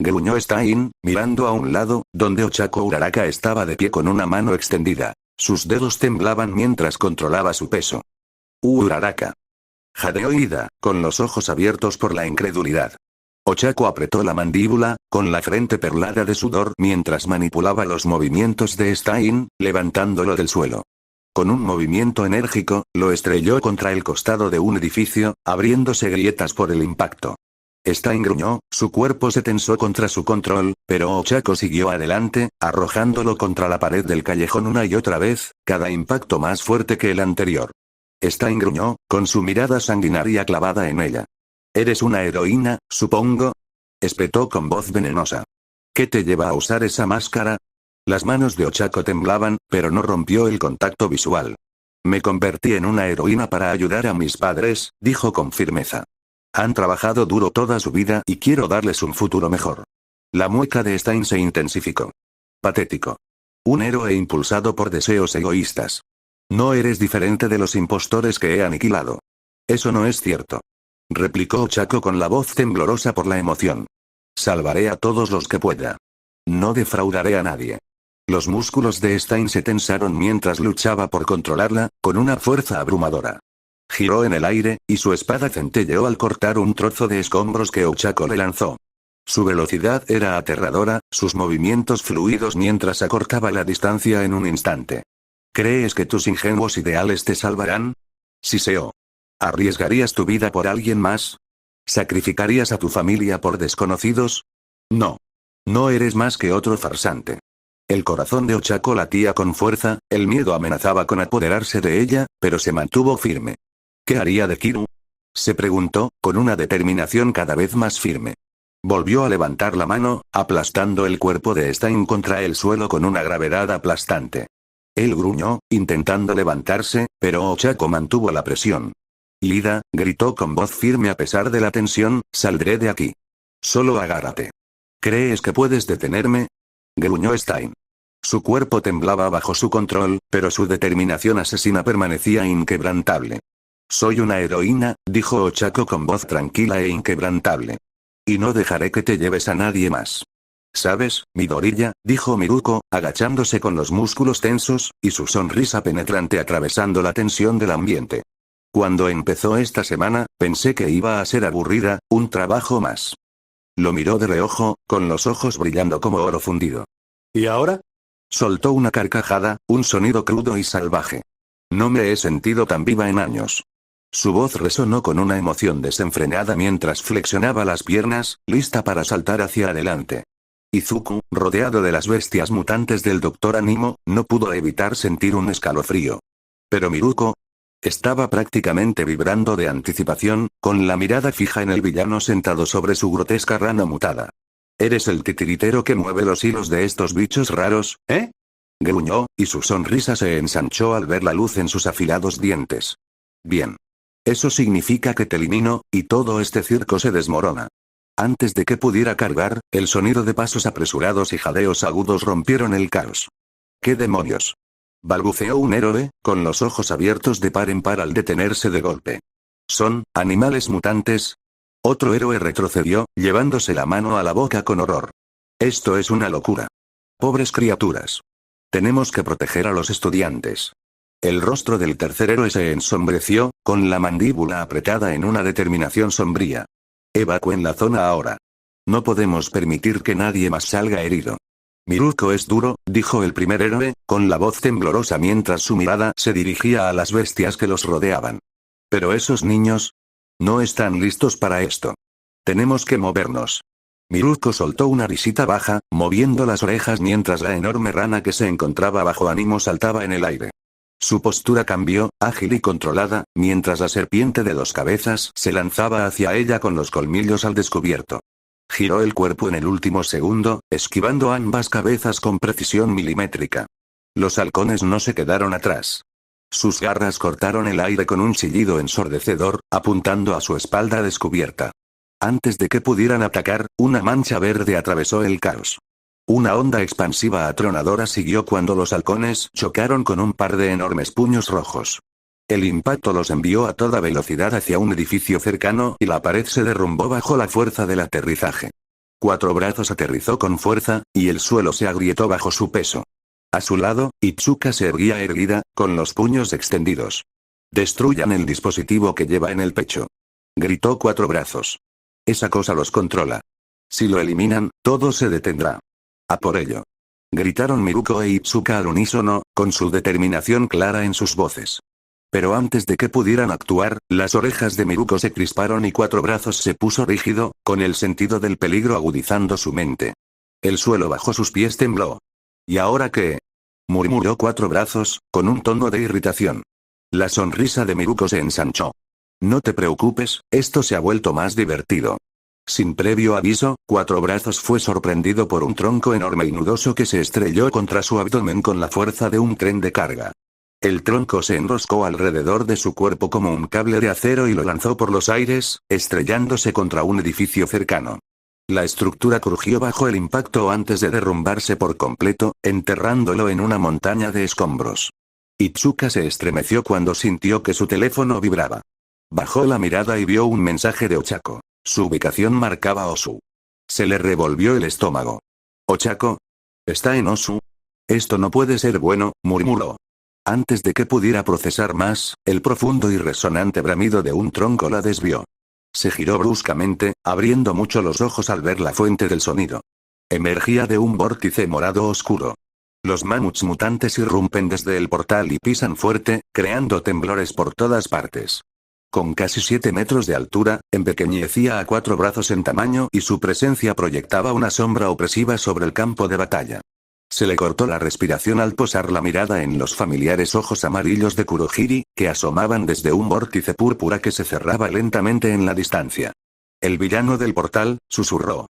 Gruñó Stein, mirando a un lado, donde Ochako Uraraka estaba de pie con una mano extendida. Sus dedos temblaban mientras controlaba su peso. Uraraka. Jadeó Ida, con los ojos abiertos por la incredulidad. Ochako apretó la mandíbula, con la frente perlada de sudor mientras manipulaba los movimientos de Stein, levantándolo del suelo. Con un movimiento enérgico, lo estrelló contra el costado de un edificio, abriéndose grietas por el impacto. Stein gruñó, su cuerpo se tensó contra su control, pero Ochako siguió adelante, arrojándolo contra la pared del callejón una y otra vez, cada impacto más fuerte que el anterior. Stein gruñó, con su mirada sanguinaria clavada en ella. «Eres una heroína, supongo», espetó con voz venenosa. «¿Qué te lleva a usar esa máscara?» Las manos de Ochako temblaban, pero no rompió el contacto visual. «Me convertí en una heroína para ayudar a mis padres», dijo con firmeza. «Han trabajado duro toda su vida y quiero darles un futuro mejor». La mueca de Stein se intensificó. «Patético. Un héroe impulsado por deseos egoístas. No eres diferente de los impostores que he aniquilado». «Eso no es cierto», replicó Ochako con la voz temblorosa por la emoción. «Salvaré a todos los que pueda. No defraudaré a nadie». Los músculos de Stein se tensaron mientras luchaba por controlarla, con una fuerza abrumadora. Giró en el aire, y su espada centelleó al cortar un trozo de escombros que Ochako le lanzó. Su velocidad era aterradora, sus movimientos fluidos mientras acortaba la distancia en un instante. ¿Crees que tus ingenuos ideales te salvarán? Siseó. ¿Arriesgarías tu vida por alguien más? ¿Sacrificarías a tu familia por desconocidos? No. No eres más que otro farsante. El corazón de Ochako latía con fuerza, el miedo amenazaba con apoderarse de ella, pero se mantuvo firme. ¿Qué haría de Kiru? Se preguntó, con una determinación cada vez más firme. Volvió a levantar la mano, aplastando el cuerpo de Stein contra el suelo con una gravedad aplastante. Él gruñó, intentando levantarse, pero Ochako mantuvo la presión. «Ida», gritó con voz firme a pesar de la tensión, «saldré de aquí. Solo agárrate». «¿Crees que puedes detenerme?», gruñó Stein. Su cuerpo temblaba bajo su control, pero su determinación asesina permanecía inquebrantable. Soy una heroína, dijo Ochako con voz tranquila e inquebrantable. Y no dejaré que te lleves a nadie más. ¿Sabes, Midoriya?, dijo Miruko, agachándose con los músculos tensos, y su sonrisa penetrante atravesando la tensión del ambiente. Cuando empezó esta semana, pensé que iba a ser aburrida, un trabajo más. Lo miró de reojo, con los ojos brillando como oro fundido. ¿Y ahora? Soltó una carcajada, un sonido crudo y salvaje. No me he sentido tan viva en años. Su voz resonó con una emoción desenfrenada mientras flexionaba las piernas, lista para saltar hacia adelante. Izuku, rodeado de las bestias mutantes del Dr. Animo, no pudo evitar sentir un escalofrío. Pero Miruko estaba prácticamente vibrando de anticipación, con la mirada fija en el villano sentado sobre su grotesca rana mutada. ¿Eres el titiritero que mueve los hilos de estos bichos raros, eh? Gruñó, y su sonrisa se ensanchó al ver la luz en sus afilados dientes. Bien. Eso significa que te elimino, y todo este circo se desmorona. Antes de que pudiera cargar, el sonido de pasos apresurados y jadeos agudos rompieron el caos. ¿Qué demonios?, balbuceó un héroe, con los ojos abiertos de par en par al detenerse de golpe. ¿Son animales mutantes? Otro héroe retrocedió, llevándose la mano a la boca con horror. Esto es una locura. Pobres criaturas. Tenemos que proteger a los estudiantes. El rostro del tercer héroe se ensombreció, con la mandíbula apretada en una determinación sombría. Evacúen la zona ahora. No podemos permitir que nadie más salga herido. Miruko es duro, dijo el primer héroe, con la voz temblorosa mientras su mirada se dirigía a las bestias que los rodeaban. Pero esos niños no están listos para esto. Tenemos que movernos. Miruko soltó una risita baja, moviendo las orejas mientras la enorme rana que se encontraba bajo Animo saltaba en el aire. Su postura cambió, ágil y controlada, mientras la serpiente de 2 cabezas se lanzaba hacia ella con los colmillos al descubierto. Giró el cuerpo en el último segundo, esquivando ambas cabezas con precisión milimétrica. Los halcones no se quedaron atrás. Sus garras cortaron el aire con un chillido ensordecedor, apuntando a su espalda descubierta. Antes de que pudieran atacar, una mancha verde atravesó el caos. Una onda expansiva atronadora siguió cuando los halcones chocaron con un par de enormes puños rojos. El impacto los envió a toda velocidad hacia un edificio cercano y la pared se derrumbó bajo la fuerza del aterrizaje. 4 brazos aterrizó con fuerza, y el suelo se agrietó bajo su peso. A su lado, Itsuka se erguía erguida, con los puños extendidos. «Destruyan el dispositivo que lleva en el pecho», gritó 4 brazos. «Esa cosa los controla. Si lo eliminan, todo se detendrá. A por ello», gritaron Miruko e Itsuka al unísono, con su determinación clara en sus voces. Pero antes de que pudieran actuar, las orejas de Miruko se crisparon y 4 brazos se puso rígido, con el sentido del peligro agudizando su mente. El suelo bajo sus pies tembló. «¿Y ahora qué?», murmuró 4 brazos, con un tono de irritación. La sonrisa de Miruko se ensanchó. «No te preocupes, esto se ha vuelto más divertido». Sin previo aviso, 4 brazos fue sorprendido por un tronco enorme y nudoso que se estrelló contra su abdomen con la fuerza de un tren de carga. El tronco se enroscó alrededor de su cuerpo como un cable de acero y lo lanzó por los aires, estrellándose contra un edificio cercano. La estructura crujió bajo el impacto antes de derrumbarse por completo, enterrándolo en una montaña de escombros. Itsuka se estremeció cuando sintió que su teléfono vibraba. Bajó la mirada y vio un mensaje de Ochako. Su ubicación marcaba Osu. Se le revolvió el estómago. «¿Ochako? ¿Está en Osu? Esto no puede ser bueno», murmuró. Antes de que pudiera procesar más, el profundo y resonante bramido de un tronco la desvió. Se giró bruscamente, abriendo mucho los ojos al ver la fuente del sonido. Emergía de un vórtice morado oscuro. Los mamuts mutantes irrumpen desde el portal y pisan fuerte, creando temblores por todas partes. Con casi 7 metros de altura, empequeñecía a 4 brazos en tamaño y su presencia proyectaba una sombra opresiva sobre el campo de batalla. Se le cortó la respiración al posar la mirada en los familiares ojos amarillos de Kurohiri, que asomaban desde un vórtice púrpura que se cerraba lentamente en la distancia. «El villano del portal», susurró.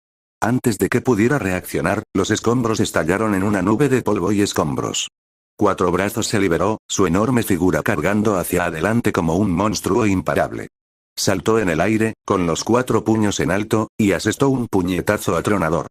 Antes de que pudiera reaccionar, los escombros estallaron en una nube de polvo y escombros. 4 brazos se liberó, su enorme figura cargando hacia adelante como un monstruo imparable. Saltó en el aire, con los 4 puños en alto, y asestó un puñetazo atronador.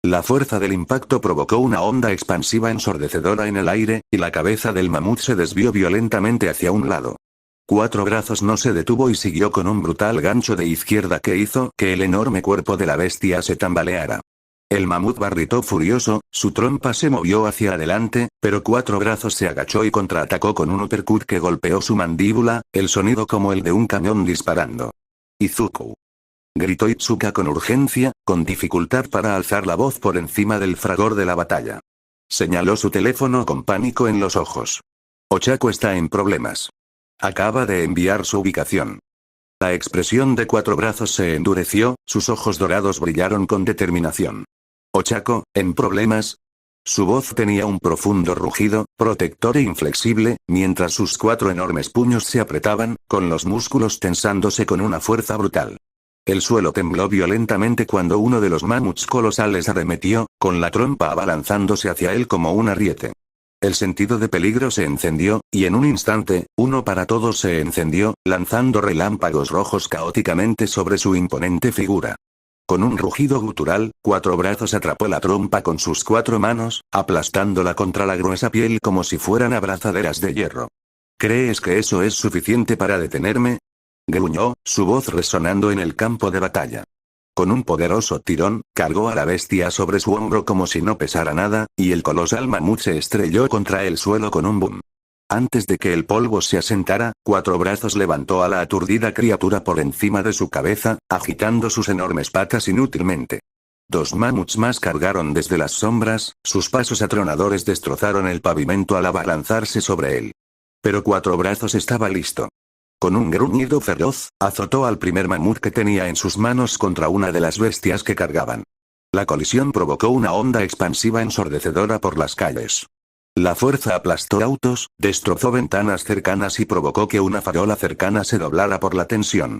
La fuerza del impacto provocó una onda expansiva ensordecedora en el aire, y la cabeza del mamut se desvió violentamente hacia un lado. Cuatro Brazos no se detuvo y siguió con un brutal gancho de izquierda que hizo que el enorme cuerpo de la bestia se tambaleara. El mamut barritó furioso, su trompa se movió hacia adelante, pero Cuatro Brazos se agachó y contraatacó con un uppercut que golpeó su mandíbula, el sonido como el de un cañón disparando. Izuku. Gritó Itsuka con urgencia, con dificultad para alzar la voz por encima del fragor de la batalla. Señaló su teléfono con pánico en los ojos. Ochako está en problemas. Acaba de enviar su ubicación. La expresión de Cuatro Brazos se endureció, sus ojos dorados brillaron con determinación. Ochako, ¿en problemas? Su voz tenía un profundo rugido, protector e inflexible, mientras sus cuatro enormes puños se apretaban, con los músculos tensándose con una fuerza brutal. El suelo tembló violentamente cuando uno de los mamuts colosales arremetió, con la trompa abalanzándose hacia él como un ariete. El sentido de peligro se encendió, y en un instante, uno para todos se encendió, lanzando relámpagos rojos caóticamente sobre su imponente figura. Con un rugido gutural, Cuatro Brazos atrapó la trompa con sus cuatro manos, aplastándola contra la gruesa piel como si fueran abrazaderas de hierro. ¿Crees que eso es suficiente para detenerme? Gruñó, su voz resonando en el campo de batalla. Con un poderoso tirón, cargó a la bestia sobre su hombro como si no pesara nada, y el colosal mamut se estrelló contra el suelo con un boom. Antes de que el polvo se asentara, Cuatro Brazos levantó a la aturdida criatura por encima de su cabeza, agitando sus enormes patas inútilmente. Dos mamuts más cargaron desde las sombras, sus pasos atronadores destrozaron el pavimento al abalanzarse sobre él. Pero Cuatro Brazos estaba listo. Con un gruñido feroz, azotó al primer mamut que tenía en sus manos contra una de las bestias que cargaban. La colisión provocó una onda expansiva ensordecedora por las calles. La fuerza aplastó autos, destrozó ventanas cercanas y provocó que una farola cercana se doblara por la tensión.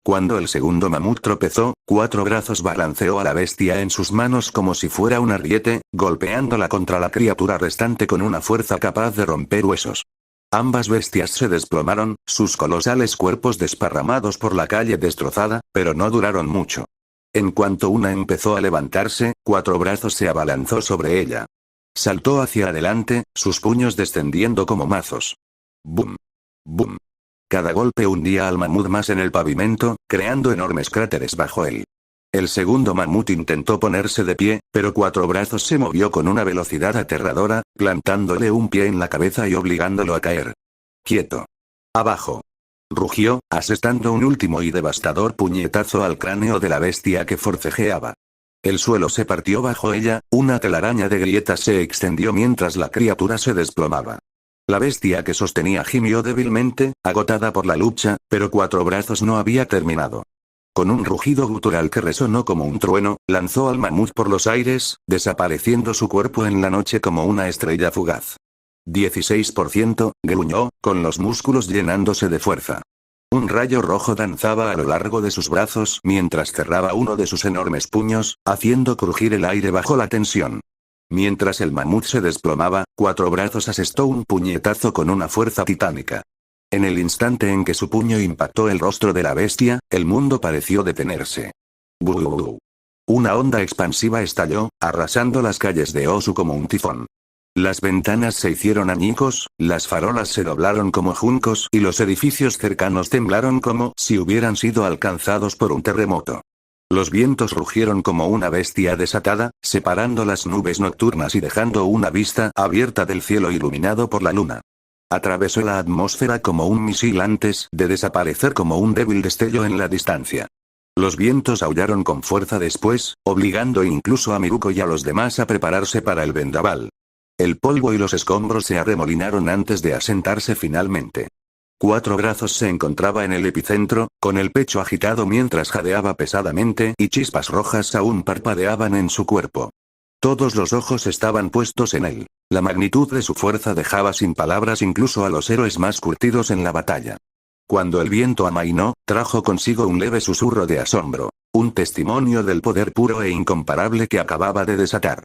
Cuando el segundo mamut tropezó, Cuatro Brazos balanceó a la bestia en sus manos como si fuera un ariete, golpeándola contra la criatura restante con una fuerza capaz de romper huesos. Ambas bestias se desplomaron, sus colosales cuerpos desparramados por la calle destrozada, pero no duraron mucho. En cuanto una empezó a levantarse, Cuatro Brazos se abalanzó sobre ella. Saltó hacia adelante, sus puños descendiendo como mazos. ¡Bum! ¡Bum! Cada golpe hundía al mamut más en el pavimento, creando enormes cráteres bajo él. El segundo mamut intentó ponerse de pie, pero Cuatro Brazos se movió con una velocidad aterradora, plantándole un pie en la cabeza y obligándolo a caer. ¡Quieto! ¡Abajo! Rugió, asestando un último y devastador puñetazo al cráneo de la bestia que forcejeaba. El suelo se partió bajo ella, una telaraña de grietas se extendió mientras la criatura se desplomaba. La bestia que sostenía gimió débilmente, agotada por la lucha, pero Cuatro Brazos no había terminado. Con un rugido gutural que resonó como un trueno, lanzó al mamut por los aires, desapareciendo su cuerpo en la noche como una estrella fugaz. 16%, gruñó, con los músculos llenándose de fuerza. Un rayo rojo danzaba a lo largo de sus brazos mientras cerraba uno de sus enormes puños, haciendo crujir el aire bajo la tensión. Mientras el mamut se desplomaba, Cuatro Brazos asestó un puñetazo con una fuerza titánica. En el instante en que su puño impactó el rostro de la bestia, el mundo pareció detenerse. ¡Buu! Una onda expansiva estalló, arrasando las calles de Osu como un tifón. Las ventanas se hicieron añicos, las farolas se doblaron como juncos y los edificios cercanos temblaron como si hubieran sido alcanzados por un terremoto. Los vientos rugieron como una bestia desatada, separando las nubes nocturnas y dejando una vista abierta del cielo iluminado por la luna. Atravesó la atmósfera como un misil antes de desaparecer como un débil destello en la distancia. Los vientos aullaron con fuerza después, obligando incluso a Miruko y a los demás a prepararse para el vendaval. El polvo y los escombros se arremolinaron antes de asentarse finalmente. Cuatro Brazos se encontraba en el epicentro, con el pecho agitado mientras jadeaba pesadamente y chispas rojas aún parpadeaban en su cuerpo. Todos los ojos estaban puestos en él. La magnitud de su fuerza dejaba sin palabras incluso a los héroes más curtidos en la batalla. Cuando el viento amainó, trajo consigo un leve susurro de asombro, un testimonio del poder puro e incomparable que acababa de desatar.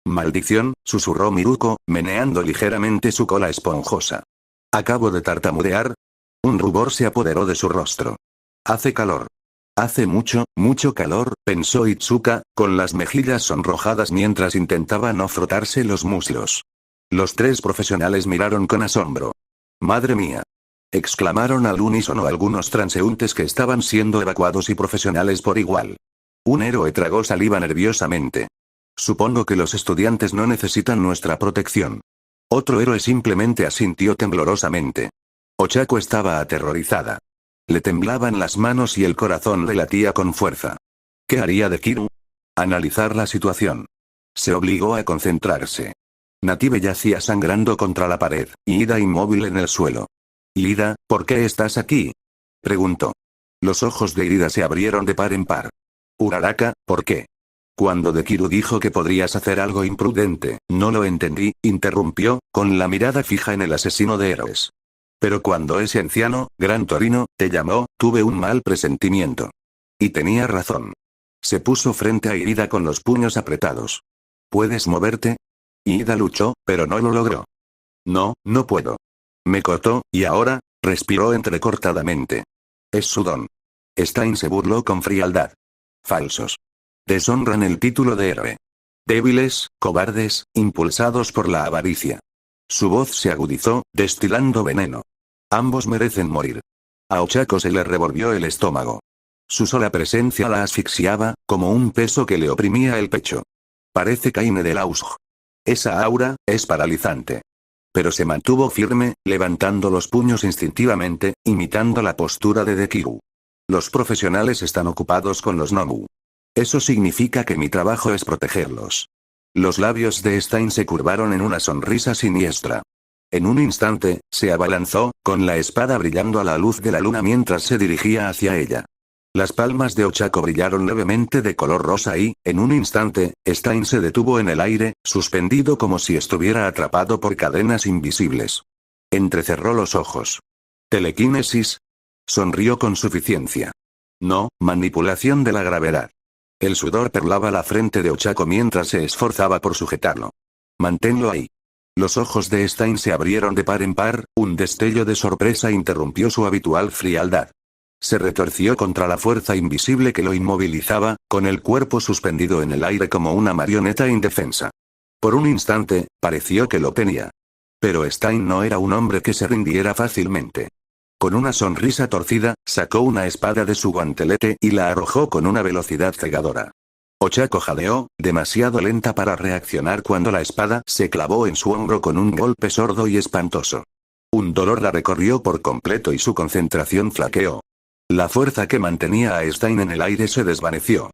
«Maldición», susurró Miruko, meneando ligeramente su cola esponjosa. «Acabo de tartamudear». Un rubor se apoderó de su rostro. «Hace calor». Hace mucho, mucho calor, pensó Itsuka, con las mejillas sonrojadas mientras intentaba no frotarse los muslos. Los tres profesionales miraron con asombro. ¡Madre mía! Exclamaron al unísono algunos transeúntes que estaban siendo evacuados y profesionales por igual. Un héroe tragó saliva nerviosamente. Supongo que los estudiantes no necesitan nuestra protección. Otro héroe simplemente asintió temblorosamente. Ochako estaba aterrorizada. Le temblaban las manos y el corazón le latía con fuerza. ¿Qué haría de Kiru? Analizar la situación. Se obligó a concentrarse. Native yacía sangrando contra la pared, y Ida inmóvil en el suelo. «Ida, ¿por qué estás aquí?», preguntó. Los ojos de Ida se abrieron de par en par. «Uraraka, ¿por qué?». Cuando Dekiru dijo que podrías hacer algo imprudente, no lo entendí, interrumpió, con la mirada fija en el asesino de héroes. Pero cuando ese anciano, Gran Torino, te llamó, tuve un mal presentimiento. Y tenía razón. Se puso frente a Ida con los puños apretados. ¿Puedes moverte? Ida luchó, pero no lo logró. No, no puedo. Me cortó, y ahora, respiró entrecortadamente. Es su don. Stein se burló con frialdad. Falsos. Deshonran el título de héroe. Débiles, cobardes, impulsados por la avaricia. Su voz se agudizó, destilando veneno. Ambos merecen morir. A Ochako se le revolvió el estómago. Su sola presencia la asfixiaba, como un peso que le oprimía el pecho. Parece Kaine del Ausg. Esa aura, es paralizante. Pero se mantuvo firme, levantando los puños instintivamente, imitando la postura de Dekiru. Los profesionales están ocupados con los Nomu. Eso significa que mi trabajo es protegerlos. Los labios de Stein se curvaron en una sonrisa siniestra. En un instante, se abalanzó, con la espada brillando a la luz de la luna mientras se dirigía hacia ella. Las palmas de Ochako brillaron levemente de color rosa y, en un instante, Stein se detuvo en el aire, suspendido como si estuviera atrapado por cadenas invisibles. Entrecerró los ojos. ¿Telequinesis? Sonrió con suficiencia. No, manipulación de la gravedad. El sudor perlaba la frente de Ochako mientras se esforzaba por sujetarlo. Manténlo ahí. Los ojos de Stein se abrieron de par en par, un destello de sorpresa interrumpió su habitual frialdad. Se retorció contra la fuerza invisible que lo inmovilizaba, con el cuerpo suspendido en el aire como una marioneta indefensa. Por un instante, pareció que lo tenía. Pero Stein no era un hombre que se rindiera fácilmente. Con una sonrisa torcida, sacó una espada de su guantelete y la arrojó con una velocidad cegadora. Ochako jadeó, demasiado lenta para reaccionar cuando la espada se clavó en su hombro con un golpe sordo y espantoso. Un dolor la recorrió por completo y su concentración flaqueó. La fuerza que mantenía a Stein en el aire se desvaneció.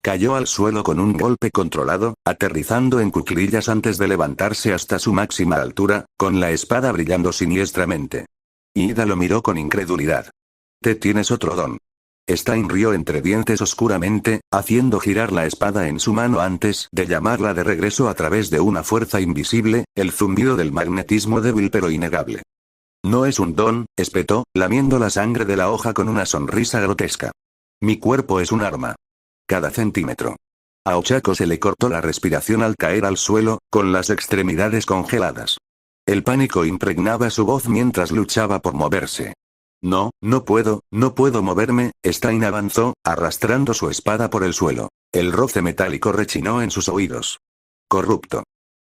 Cayó al suelo con un golpe controlado, aterrizando en cuclillas antes de levantarse hasta su máxima altura, con la espada brillando siniestramente. Ida lo miró con incredulidad. «Te tienes otro don». Stein rió entre dientes oscuramente, haciendo girar la espada en su mano antes de llamarla de regreso a través de una fuerza invisible, el zumbido del magnetismo débil pero innegable. «No es un don», espetó, lamiendo la sangre de la hoja con una sonrisa grotesca. «Mi cuerpo es un arma. Cada centímetro». A Ochako se le cortó la respiración al caer al suelo, con las extremidades congeladas. El pánico impregnaba su voz mientras luchaba por moverse. «No, no puedo moverme», Stein avanzó, arrastrando su espada por el suelo. El roce metálico rechinó en sus oídos. «Corrupto.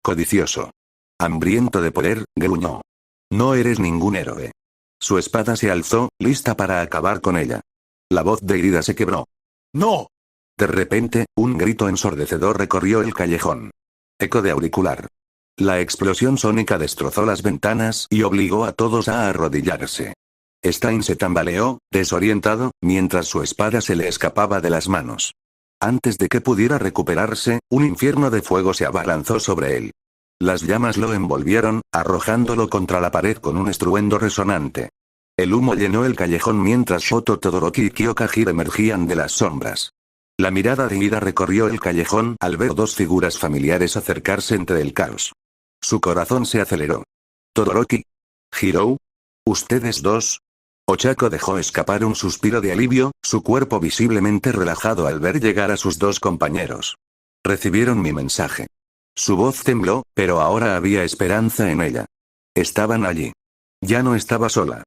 Codicioso. Hambriento de poder», gruñó. «No eres ningún héroe». Su espada se alzó, lista para acabar con ella. La voz de Ida se quebró. «¡No!». De repente, un grito ensordecedor recorrió el callejón. Eco de auricular. La explosión sónica destrozó las ventanas y obligó a todos a arrodillarse. Stein se tambaleó, desorientado, mientras su espada se le escapaba de las manos. Antes de que pudiera recuperarse, un infierno de fuego se abalanzó sobre él. Las llamas lo envolvieron, arrojándolo contra la pared con un estruendo resonante. El humo llenó el callejón mientras Shoto Todoroki y Kyoka-Hira emergían de las sombras. La mirada de Ida recorrió el callejón al ver dos figuras familiares acercarse entre el caos. Su corazón se aceleró. «Todoroki. Hirou. ¿Ustedes dos?». Ochako dejó escapar un suspiro de alivio, su cuerpo visiblemente relajado al ver llegar a sus dos compañeros. «Recibieron mi mensaje». Su voz tembló, pero ahora había esperanza en ella. Estaban allí. Ya no estaba sola.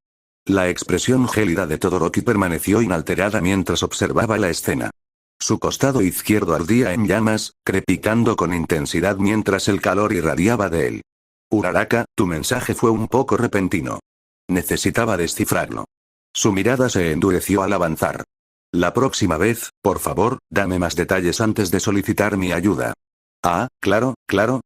La expresión gélida de Todoroki permaneció inalterada mientras observaba la escena. Su costado izquierdo ardía en llamas, crepitando con intensidad mientras el calor irradiaba de él. Uraraka, tu mensaje fue un poco repentino. Necesitaba descifrarlo. Su mirada se endureció al avanzar. La próxima vez, por favor, dame más detalles antes de solicitar mi ayuda. Ah, claro,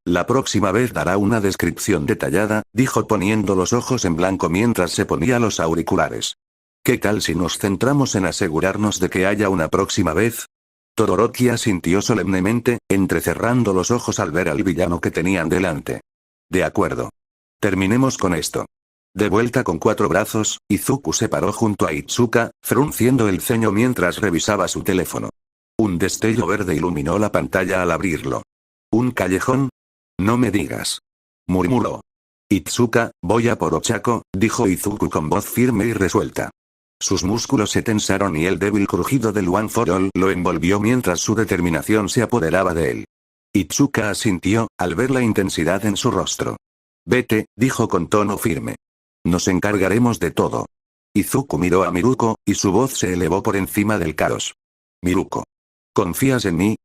la próxima vez dará una descripción detallada, dijo poniendo los ojos en blanco mientras se ponía los auriculares. ¿Qué tal si nos centramos en asegurarnos de que haya una próxima vez? Todoroki asintió solemnemente, entrecerrando los ojos al ver al villano que tenían delante. De acuerdo. Terminemos con esto. De vuelta con 4 brazos, Izuku se paró junto a Itsuka, frunciendo el ceño mientras revisaba su teléfono. Un destello verde iluminó la pantalla al abrirlo. ¿Un callejón? No me digas. Murmuró. Itsuka, voy a por Ochako, dijo Izuku con voz firme y resuelta. Sus músculos se tensaron y el débil crujido del One for All lo envolvió mientras su determinación se apoderaba de él. Itsuka asintió, al ver la intensidad en su rostro. Vete, dijo con tono firme. Nos encargaremos de todo. Izuku miró a Miruko, y su voz se elevó por encima del caos. Miruko. ¿Confías en mí?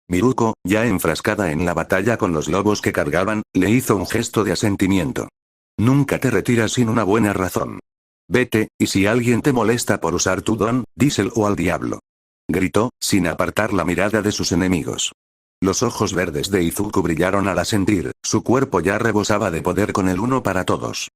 Miruko, ya enfrascada en la batalla con los lobos que cargaban, le hizo un gesto de asentimiento. Nunca te retiras sin una buena razón. Vete, y si alguien te molesta por usar tu don, díselo al diablo. Gritó, sin apartar la mirada de sus enemigos. Los ojos verdes de Izuku brillaron al asentir, su cuerpo ya rebosaba de poder con el uno para todos.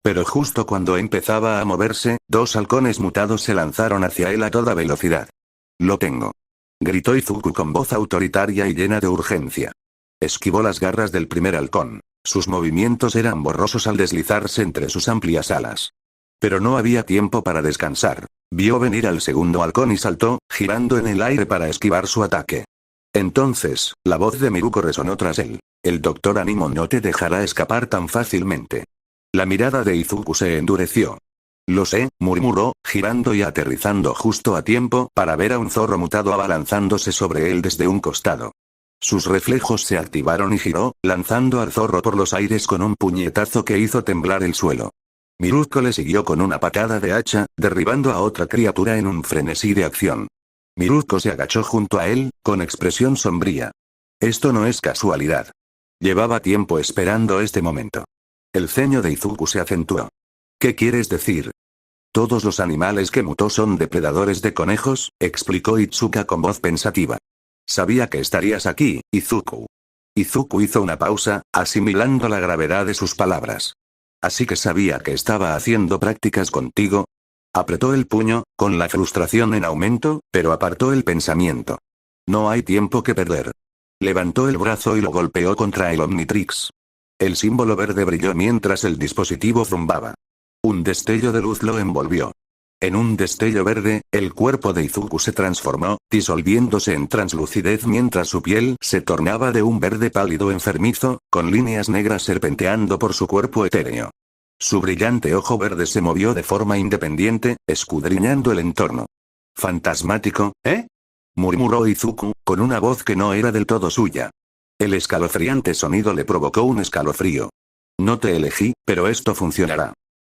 Pero justo cuando empezaba a moverse, 2 halcones mutados se lanzaron hacia él a toda velocidad. Lo tengo. Gritó Izuku con voz autoritaria y llena de urgencia. Esquivó las garras del primer halcón. Sus movimientos eran borrosos al deslizarse entre sus amplias alas. Pero no había tiempo para descansar. Vio venir al segundo halcón y saltó, girando en el aire para esquivar su ataque. Entonces, la voz de Miruko resonó tras él. El Dr. Animo no te dejará escapar tan fácilmente. La mirada de Izuku se endureció. Lo sé, murmuró, girando y aterrizando justo a tiempo para ver a un zorro mutado abalanzándose sobre él desde un costado. Sus reflejos se activaron y giró, lanzando al zorro por los aires con un puñetazo que hizo temblar el suelo. Miruko le siguió con una patada de hacha, derribando a otra criatura en un frenesí de acción. Miruko se agachó junto a él, con expresión sombría. Esto no es casualidad. Llevaba tiempo esperando este momento. El ceño de Izuku se acentuó. ¿Qué quieres decir? Todos los animales que mutó son depredadores de conejos, explicó Itsuka con voz pensativa. Sabía que estarías aquí, Izuku. Izuku hizo una pausa, asimilando la gravedad de sus palabras. Así que sabía que estaba haciendo prácticas contigo. Apretó el puño, con la frustración en aumento, pero apartó el pensamiento. No hay tiempo que perder. Levantó el brazo y lo golpeó contra el Omnitrix. El símbolo verde brilló mientras el dispositivo zumbaba. Un destello de luz lo envolvió. En un destello verde, el cuerpo de Izuku se transformó, disolviéndose en translucidez mientras su piel se tornaba de un verde pálido enfermizo, con líneas negras serpenteando por su cuerpo etéreo. Su brillante ojo verde se movió de forma independiente, escudriñando el entorno. «¿Fantasmático, eh?», murmuró Izuku, con una voz que no era del todo suya. El escalofriante sonido le provocó un escalofrío. «No te elegí, pero esto funcionará».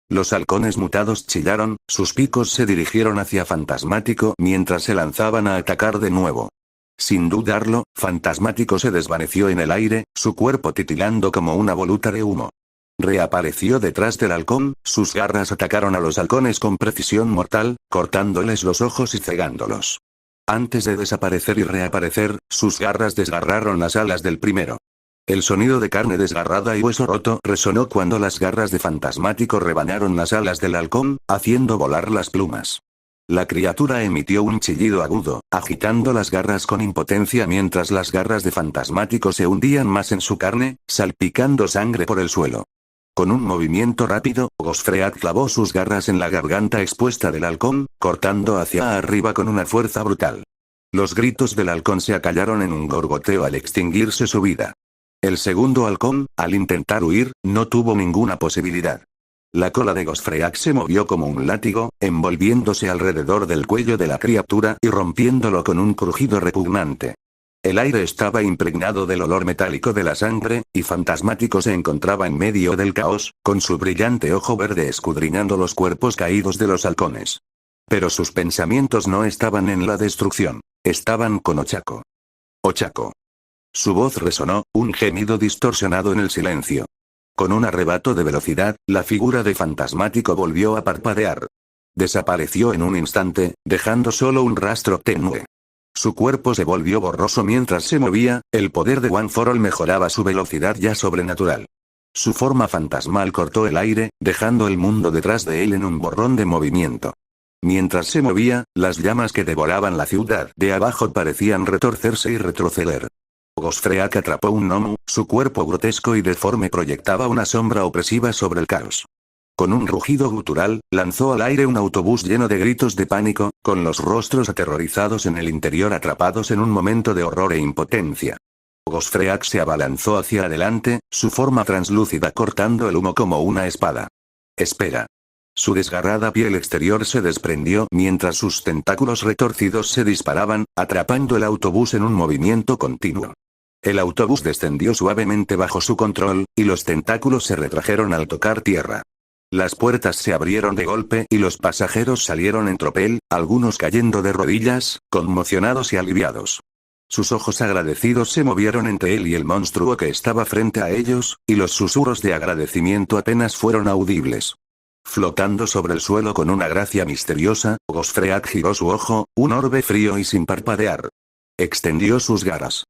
Los halcones mutados chillaron, sus picos se dirigieron hacia Fantasmático mientras se lanzaban a atacar de nuevo. Sin dudarlo, Fantasmático se desvaneció en el aire, su cuerpo titilando como una voluta de humo. Reapareció detrás del halcón, sus garras atacaron a los halcones con precisión mortal, cortándoles los ojos y cegándolos. Antes de desaparecer y reaparecer, sus garras desgarraron las alas del primero. El sonido de carne desgarrada y hueso roto resonó cuando las garras de Fantasmático rebanaron las alas del halcón, haciendo volar las plumas. La criatura emitió un chillido agudo, agitando las garras con impotencia mientras las garras de Fantasmático se hundían más en su carne, salpicando sangre por el suelo. Con un movimiento rápido, Gosfreak clavó sus garras en la garganta expuesta del halcón, cortando hacia arriba con una fuerza brutal. Los gritos del halcón se acallaron en un gorgoteo al extinguirse su vida. El segundo halcón, al intentar huir, no tuvo ninguna posibilidad. La cola de Gosfreak se movió como un látigo, envolviéndose alrededor del cuello de la criatura y rompiéndolo con un crujido repugnante. El aire estaba impregnado del olor metálico de la sangre, y Fantasmático se encontraba en medio del caos, con su brillante ojo verde escudriñando los cuerpos caídos de los halcones. Pero sus pensamientos no estaban en la destrucción, estaban con Ochako. Ochako. Su voz resonó, un gemido distorsionado en el silencio. Con un arrebato de velocidad, la figura de Fantasmático volvió a parpadear. Desapareció en un instante, dejando solo un rastro tenue. Su cuerpo se volvió borroso mientras se movía, el poder de One for All mejoraba su velocidad ya sobrenatural. Su forma fantasmal cortó el aire, dejando el mundo detrás de él en un borrón de movimiento. Mientras se movía, las llamas que devoraban la ciudad de abajo parecían retorcerse y retroceder. Gosfreak atrapó un gnomo, su cuerpo grotesco y deforme proyectaba una sombra opresiva sobre el caos. Con un rugido gutural, lanzó al aire un autobús lleno de gritos de pánico, con los rostros aterrorizados en el interior atrapados en un momento de horror e impotencia. Gosfreak se abalanzó hacia adelante, su forma translúcida cortando el humo como una espada. Espera. Su desgarrada piel exterior se desprendió mientras sus tentáculos retorcidos se disparaban, atrapando el autobús en un movimiento continuo. El autobús descendió suavemente bajo su control, y los tentáculos se retrajeron al tocar tierra. Las puertas se abrieron de golpe y los pasajeros salieron en tropel, algunos cayendo de rodillas, conmocionados y aliviados. Sus ojos agradecidos se movieron entre él y el monstruo que estaba frente a ellos, y los susurros de agradecimiento apenas fueron audibles. Flotando sobre el suelo con una gracia misteriosa, Gosfreak giró su ojo, un orbe frío y sin parpadear. Extendió sus garras.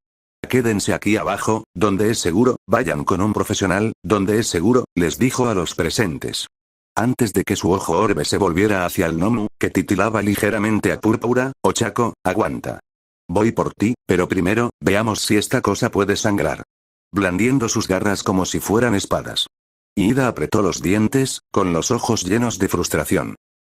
Quédense aquí abajo, donde es seguro, vayan con un profesional, donde es seguro, les dijo a los presentes. Antes de que su ojo orbe se volviera hacia el gnomo, que titilaba ligeramente a púrpura, Ochako, aguanta. Voy por ti, pero primero, veamos si esta cosa puede sangrar. Blandiendo sus garras como si fueran espadas. Ida apretó los dientes, con los ojos llenos de frustración.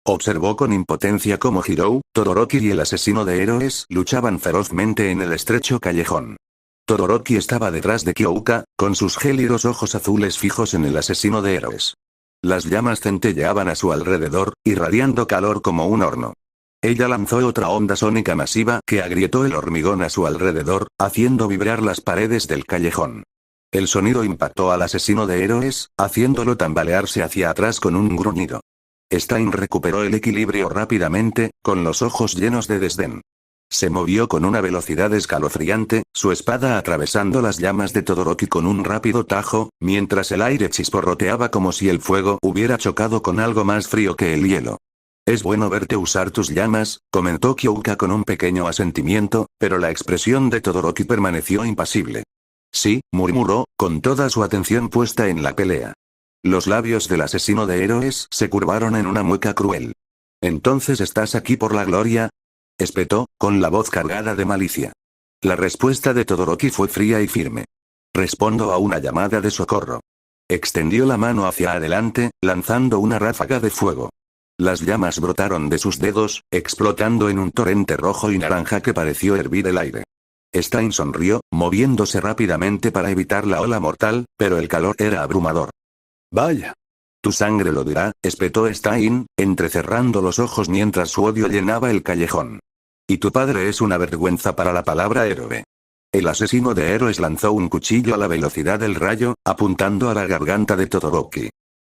Observó con impotencia cómo Hirou, Todoroki y el asesino de héroes luchaban ferozmente en el estrecho callejón. Todoroki estaba detrás de Kyouka, con sus gélidos ojos azules fijos en el asesino de héroes. Las llamas centelleaban a su alrededor, irradiando calor como un horno. Ella lanzó otra onda sónica masiva que agrietó el hormigón a su alrededor, haciendo vibrar las paredes del callejón. El sonido impactó al asesino de héroes, haciéndolo tambalearse hacia atrás con un gruñido. Stein recuperó el equilibrio rápidamente, con los ojos llenos de desdén. Se movió con una velocidad escalofriante, su espada atravesando las llamas de Todoroki con un rápido tajo, mientras el aire chisporroteaba como si el fuego hubiera chocado con algo más frío que el hielo. Es bueno verte usar tus llamas, comentó Kyouka con un pequeño asentimiento, pero la expresión de Todoroki permaneció impasible. Sí, murmuró, con toda su atención puesta en la pelea. Los labios del asesino de héroes se curvaron en una mueca cruel. ¿Entonces estás aquí por la gloria? Espetó, con la voz cargada de malicia. La respuesta de Todoroki fue fría y firme. Respondo a una llamada de socorro. Extendió la mano hacia adelante, lanzando una ráfaga de fuego. Las llamas brotaron de sus dedos, explotando en un torrente rojo y naranja que pareció hervir el aire. Stein sonrió, moviéndose rápidamente para evitar la ola mortal, pero el calor era abrumador. Vaya. Tu sangre lo dirá, espetó Stein, entrecerrando los ojos mientras su odio llenaba el callejón. Y tu padre es una vergüenza para la palabra héroe. El asesino de héroes lanzó un cuchillo a la velocidad del rayo, apuntando a la garganta de Todoroki.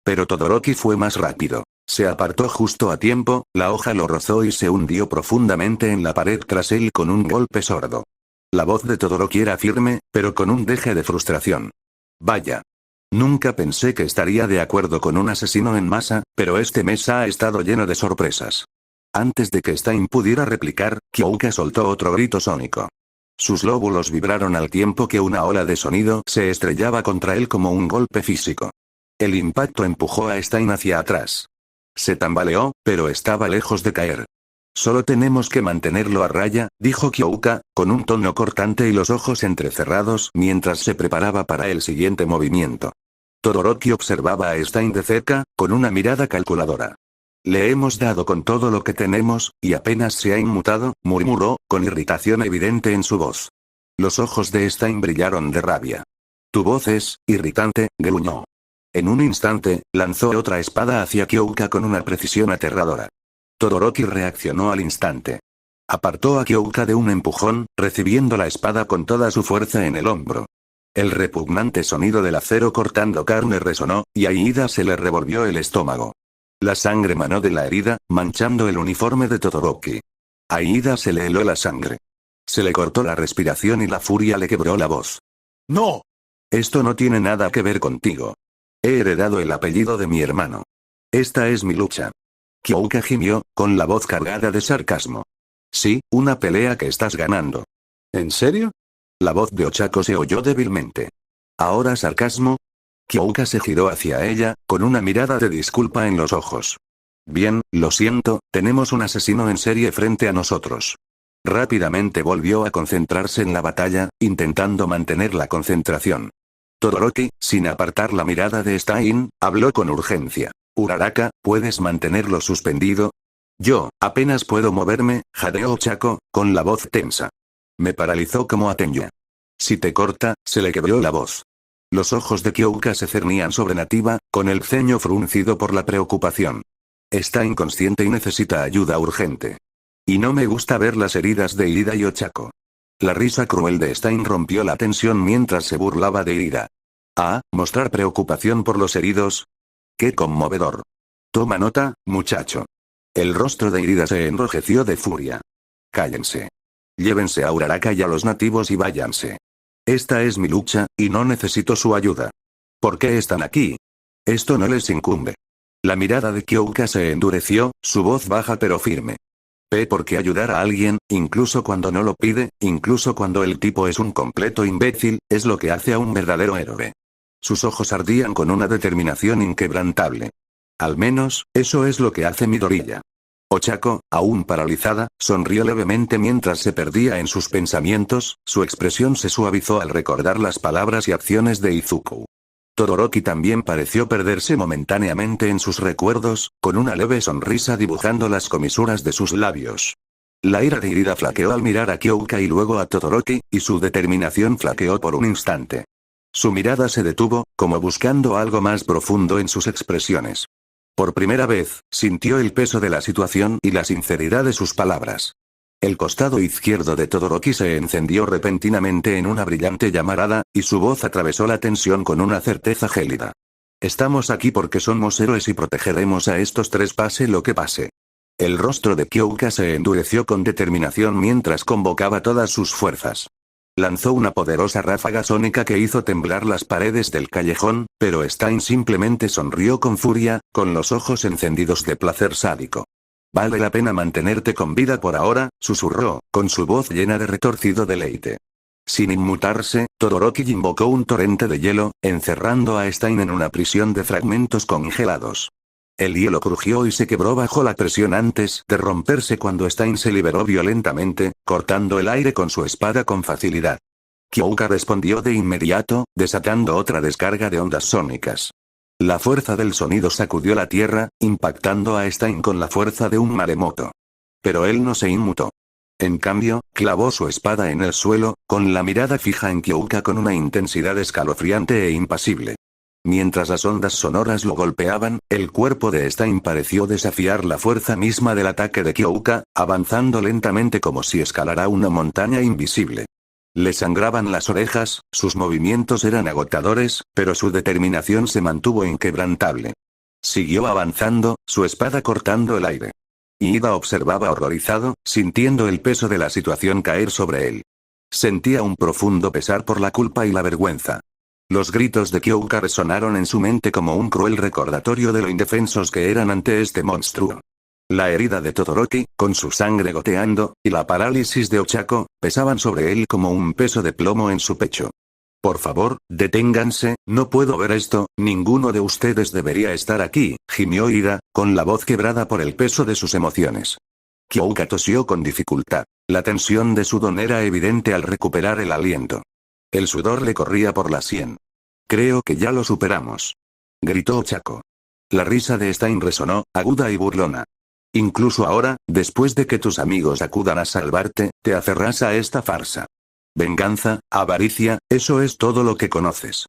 Pero Todoroki fue más rápido. Se apartó justo a tiempo, la hoja lo rozó y se hundió profundamente en la pared tras él con un golpe sordo. La voz de Todoroki era firme, pero con un deje de frustración. Vaya. Nunca pensé que estaría de acuerdo con un asesino en masa, pero este mes ha estado lleno de sorpresas. Antes de que Stein pudiera replicar, Kyouka soltó otro grito sónico. Sus lóbulos vibraron al tiempo que una ola de sonido se estrellaba contra él como un golpe físico. El impacto empujó a Stein hacia atrás. Se tambaleó, pero estaba lejos de caer. Solo tenemos que mantenerlo a raya, dijo Kyouka, con un tono cortante y los ojos entrecerrados mientras se preparaba para el siguiente movimiento. Todoroki observaba a Stein de cerca, con una mirada calculadora. Le hemos dado con todo lo que tenemos, y apenas se ha inmutado, murmuró, con irritación evidente en su voz. Los ojos de Stein brillaron de rabia. Tu voz es irritante, gruñó. En un instante, lanzó otra espada hacia Kyouka con una precisión aterradora. Todoroki reaccionó al instante. Apartó a Kyouka de un empujón, recibiendo la espada con toda su fuerza en el hombro. El repugnante sonido del acero cortando carne resonó, y a Iida se le revolvió el estómago. La sangre manó de la herida, manchando el uniforme de Todoroki. A Iida se le heló la sangre. Se le cortó la respiración y la furia le quebró la voz. ¡No! Esto no tiene nada que ver contigo. He heredado el apellido de mi hermano. Esta es mi lucha. Kyouka gimió, con la voz cargada de sarcasmo. Sí, una pelea que estás ganando. ¿En serio? La voz de Ochako se oyó débilmente. ¿Ahora sarcasmo? Kyouka se giró hacia ella, con una mirada de disculpa en los ojos. Bien, lo siento, tenemos un asesino en serie frente a nosotros. Rápidamente volvió a concentrarse en la batalla, intentando mantener la concentración. Todoroki, sin apartar la mirada de Stein, habló con urgencia. Uraraka, ¿puedes mantenerlo suspendido? Yo, apenas puedo moverme, jadeó Ochako, con la voz tensa. Me paralizó como a Tenya. Si te corta, se le quebró la voz. Los ojos de Kyouka se cernían sobre Nativa, con el ceño fruncido por la preocupación. Está inconsciente y necesita ayuda urgente. Y no me gusta ver las heridas de Iida y Ochako. La risa cruel de Stein rompió la tensión mientras se burlaba de Iida. Ah, mostrar preocupación por los heridos. ¡Qué conmovedor! Toma nota, muchacho. El rostro de Iida se enrojeció de furia. Cállense. Llévense a Uraraka y a los nativos y váyanse. Esta es mi lucha, y no necesito su ayuda. ¿Por qué están aquí? Esto no les incumbe. La mirada de Kyouka se endureció, su voz baja pero firme. ¿Por qué ayudar a alguien, incluso cuando no lo pide, incluso cuando el tipo es un completo imbécil, es lo que hace a un verdadero héroe? Sus ojos ardían con una determinación inquebrantable. Al menos, eso es lo que hace Midoriya. Ochako, aún paralizada, sonrió levemente mientras se perdía en sus pensamientos, su expresión se suavizó al recordar las palabras y acciones de Izuku. Todoroki también pareció perderse momentáneamente en sus recuerdos, con una leve sonrisa dibujando las comisuras de sus labios. La ira de Iida flaqueó al mirar a Kyouka y luego a Todoroki, y su determinación flaqueó por un instante. Su mirada se detuvo, como buscando algo más profundo en sus expresiones. Por primera vez, sintió el peso de la situación y la sinceridad de sus palabras. El costado izquierdo de Todoroki se encendió repentinamente en una brillante llamarada, y su voz atravesó la tensión con una certeza gélida. Estamos aquí porque somos héroes y protegeremos a estos tres pase lo que pase. El rostro de Kyouka se endureció con determinación mientras convocaba todas sus fuerzas. Lanzó una poderosa ráfaga sónica que hizo temblar las paredes del callejón, pero Stein simplemente sonrió con furia, con los ojos encendidos de placer sádico. Vale la pena mantenerte con vida por ahora, susurró, con su voz llena de retorcido deleite. Sin inmutarse, Todoroki invocó un torrente de hielo, encerrando a Stein en una prisión de fragmentos congelados. El hielo crujió y se quebró bajo la presión antes de romperse cuando Stein se liberó violentamente, cortando el aire con su espada con facilidad. Kyouka respondió de inmediato, desatando otra descarga de ondas sónicas. La fuerza del sonido sacudió la tierra, impactando a Stein con la fuerza de un maremoto. Pero él no se inmutó. En cambio, clavó su espada en el suelo, con la mirada fija en Kyouka con una intensidad escalofriante e impasible. Mientras las ondas sonoras lo golpeaban, el cuerpo de Stein pareció desafiar la fuerza misma del ataque de Kyouka, avanzando lentamente como si escalara una montaña invisible. Le sangraban las orejas, sus movimientos eran agotadores, pero su determinación se mantuvo inquebrantable. Siguió avanzando, su espada cortando el aire. Iida observaba horrorizado, sintiendo el peso de la situación caer sobre él. Sentía un profundo pesar por la culpa y la vergüenza. Los gritos de Kyouka resonaron en su mente como un cruel recordatorio de lo indefensos que eran ante este monstruo. La herida de Todoroki, con su sangre goteando, y la parálisis de Ochako, pesaban sobre él como un peso de plomo en su pecho. Por favor, deténganse, no puedo ver esto, ninguno de ustedes debería estar aquí, gimió Iida, con la voz quebrada por el peso de sus emociones. Kyouka tosió con dificultad. La tensión de su don era evidente al recuperar el aliento. El sudor le corría por la sien. Creo que ya lo superamos. Gritó Ochako. La risa de Stein resonó, aguda y burlona. Incluso ahora, después de que tus amigos acudan a salvarte, te aferras a esta farsa. Venganza, avaricia, eso es todo lo que conoces.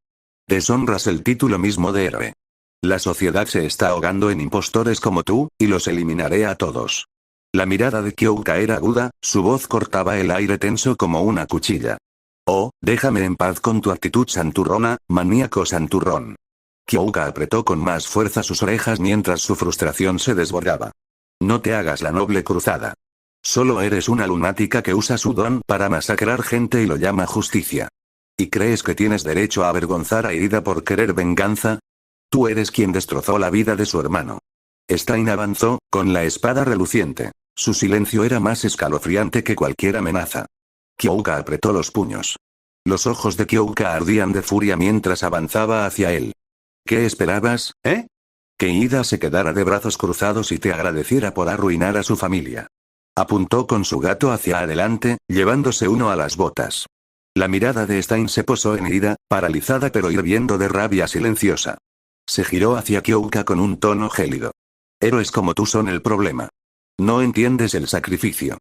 Deshonras el título mismo de héroe. La sociedad se está ahogando en impostores como tú, y los eliminaré a todos. La mirada de Kyouka era aguda, su voz cortaba el aire tenso como una cuchilla. Oh, déjame en paz con tu actitud santurrona, maníaco santurrón. Kyouka apretó con más fuerza sus orejas mientras su frustración se desbordaba. No te hagas la noble cruzada. Solo eres una lunática que usa su don para masacrar gente y lo llama justicia. ¿Y crees que tienes derecho a avergonzar a Irida por querer venganza? Tú eres quien destrozó la vida de su hermano. Stein avanzó, con la espada reluciente. Su silencio era más escalofriante que cualquier amenaza. Kyouka apretó los puños. Los ojos de Kyouka ardían de furia mientras avanzaba hacia él. ¿Qué esperabas, eh? Que Ida se quedara de brazos cruzados y te agradeciera por arruinar a su familia. Apuntó con su gato hacia adelante, llevándose uno a las botas. La mirada de Stein se posó en Ida, paralizada pero hirviendo de rabia silenciosa. Se giró hacia Kyouka con un tono gélido. Héroes como tú son el problema. No entiendes el sacrificio.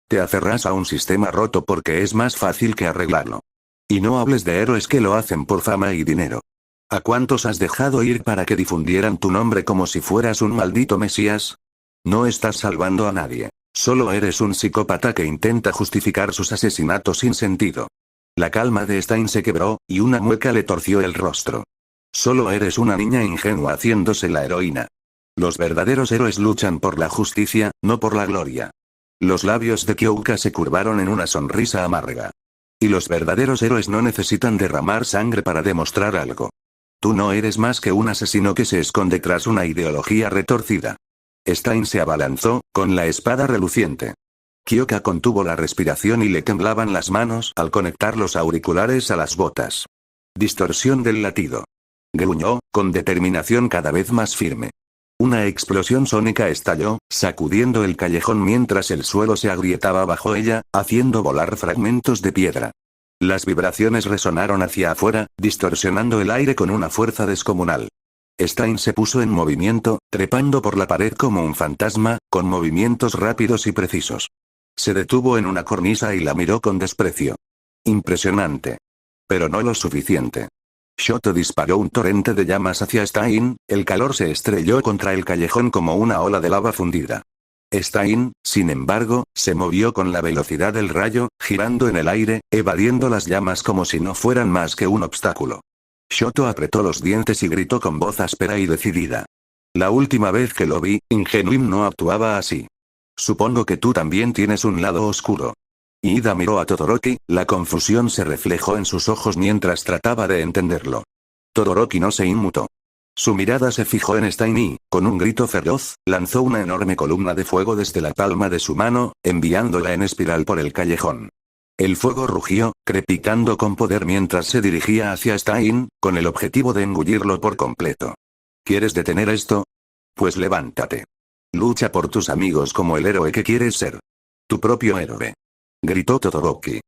Te aferras a un sistema roto porque es más fácil que arreglarlo. Y no hables de héroes que lo hacen por fama y dinero. ¿A cuántos has dejado ir para que difundieran tu nombre como si fueras un maldito mesías? No estás salvando a nadie. Solo eres un psicópata que intenta justificar sus asesinatos sin sentido. La calma de Stein se quebró, y una mueca le torció el rostro. Solo eres una niña ingenua haciéndose la heroína. Los verdaderos héroes luchan por la justicia, no por la gloria. Los labios de Kyouka se curvaron en una sonrisa amarga. Y los verdaderos héroes no necesitan derramar sangre para demostrar algo. Tú no eres más que un asesino que se esconde tras una ideología retorcida. Stein se abalanzó, con la espada reluciente. Kyouka contuvo la respiración y le temblaban las manos al conectar los auriculares a las botas. Distorsión del latido. Gruñó, con determinación cada vez más firme. Una explosión sónica estalló, sacudiendo el callejón mientras el suelo se agrietaba bajo ella, haciendo volar fragmentos de piedra. Las vibraciones resonaron hacia afuera, distorsionando el aire con una fuerza descomunal. Stein se puso en movimiento, trepando por la pared como un fantasma, con movimientos rápidos y precisos. Se detuvo en una cornisa y la miró con desprecio. Impresionante. Pero no lo suficiente. Shoto disparó un torrente de llamas hacia Stein, el calor se estrelló contra el callejón como una ola de lava fundida. Stein, sin embargo, se movió con la velocidad del rayo, girando en el aire, evadiendo las llamas como si no fueran más que un obstáculo. Shoto apretó los dientes y gritó con voz áspera y decidida. La última vez que lo vi, Ingenuim no actuaba así. Supongo que tú también tienes un lado oscuro. Ida miró a Todoroki, la confusión se reflejó en sus ojos mientras trataba de entenderlo. Todoroki no se inmutó. Su mirada se fijó en Stein y, con un grito feroz, lanzó una enorme columna de fuego desde la palma de su mano, enviándola en espiral por el callejón. El fuego rugió, crepitando con poder mientras se dirigía hacia Stein, con el objetivo de engullirlo por completo. ¿Quieres detener esto? Pues levántate. Lucha por tus amigos como el héroe que quieres ser. Tu propio héroe. Gritó Todoroki.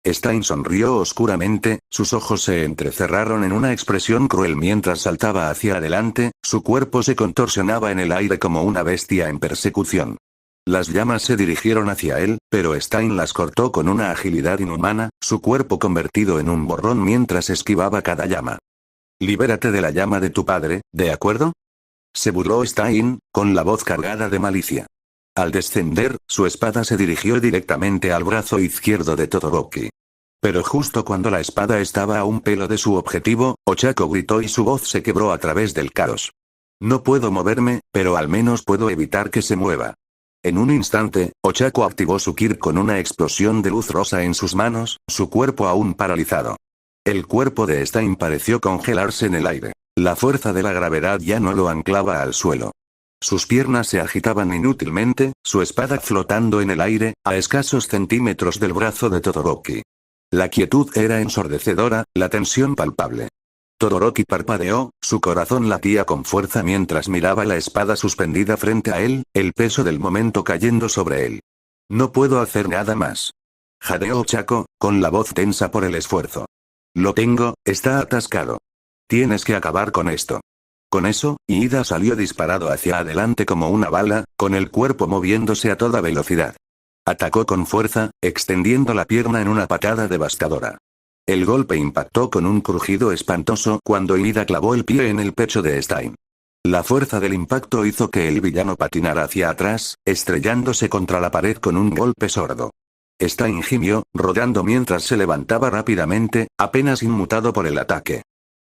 Stein sonrió oscuramente, sus ojos se entrecerraron en una expresión cruel mientras saltaba hacia adelante, su cuerpo se contorsionaba en el aire como una bestia en persecución. Las llamas se dirigieron hacia él, pero Stein las cortó con una agilidad inhumana, su cuerpo convertido en un borrón mientras esquivaba cada llama. Libérate de la llama de tu padre, ¿de acuerdo? Se burló Stein, con la voz cargada de malicia. Al descender, su espada se dirigió directamente al brazo izquierdo de Todoroki. Pero justo cuando la espada estaba a un pelo de su objetivo, Ochako gritó y su voz se quebró a través del caos. No puedo moverme, pero al menos puedo evitar que se mueva. En un instante, Ochako activó su Kir con una explosión de luz rosa en sus manos, su cuerpo aún paralizado. El cuerpo de Stein pareció congelarse en el aire. La fuerza de la gravedad ya no lo anclaba al suelo. Sus piernas se agitaban inútilmente, su espada flotando en el aire, a escasos centímetros del brazo de Todoroki. La quietud era ensordecedora, la tensión palpable. Todoroki parpadeó, su corazón latía con fuerza mientras miraba la espada suspendida frente a él, el peso del momento cayendo sobre él. No puedo hacer nada más. Jadeó Ochako, con la voz tensa por el esfuerzo. Lo tengo, está atascado. Tienes que acabar con esto. Con eso, Ida salió disparado hacia adelante como una bala, con el cuerpo moviéndose a toda velocidad. Atacó con fuerza, extendiendo la pierna en una patada devastadora. El golpe impactó con un crujido espantoso cuando Ida clavó el pie en el pecho de Stein. La fuerza del impacto hizo que el villano patinara hacia atrás, estrellándose contra la pared con un golpe sordo. Stein gimió, rodando mientras se levantaba rápidamente, apenas inmutado por el ataque.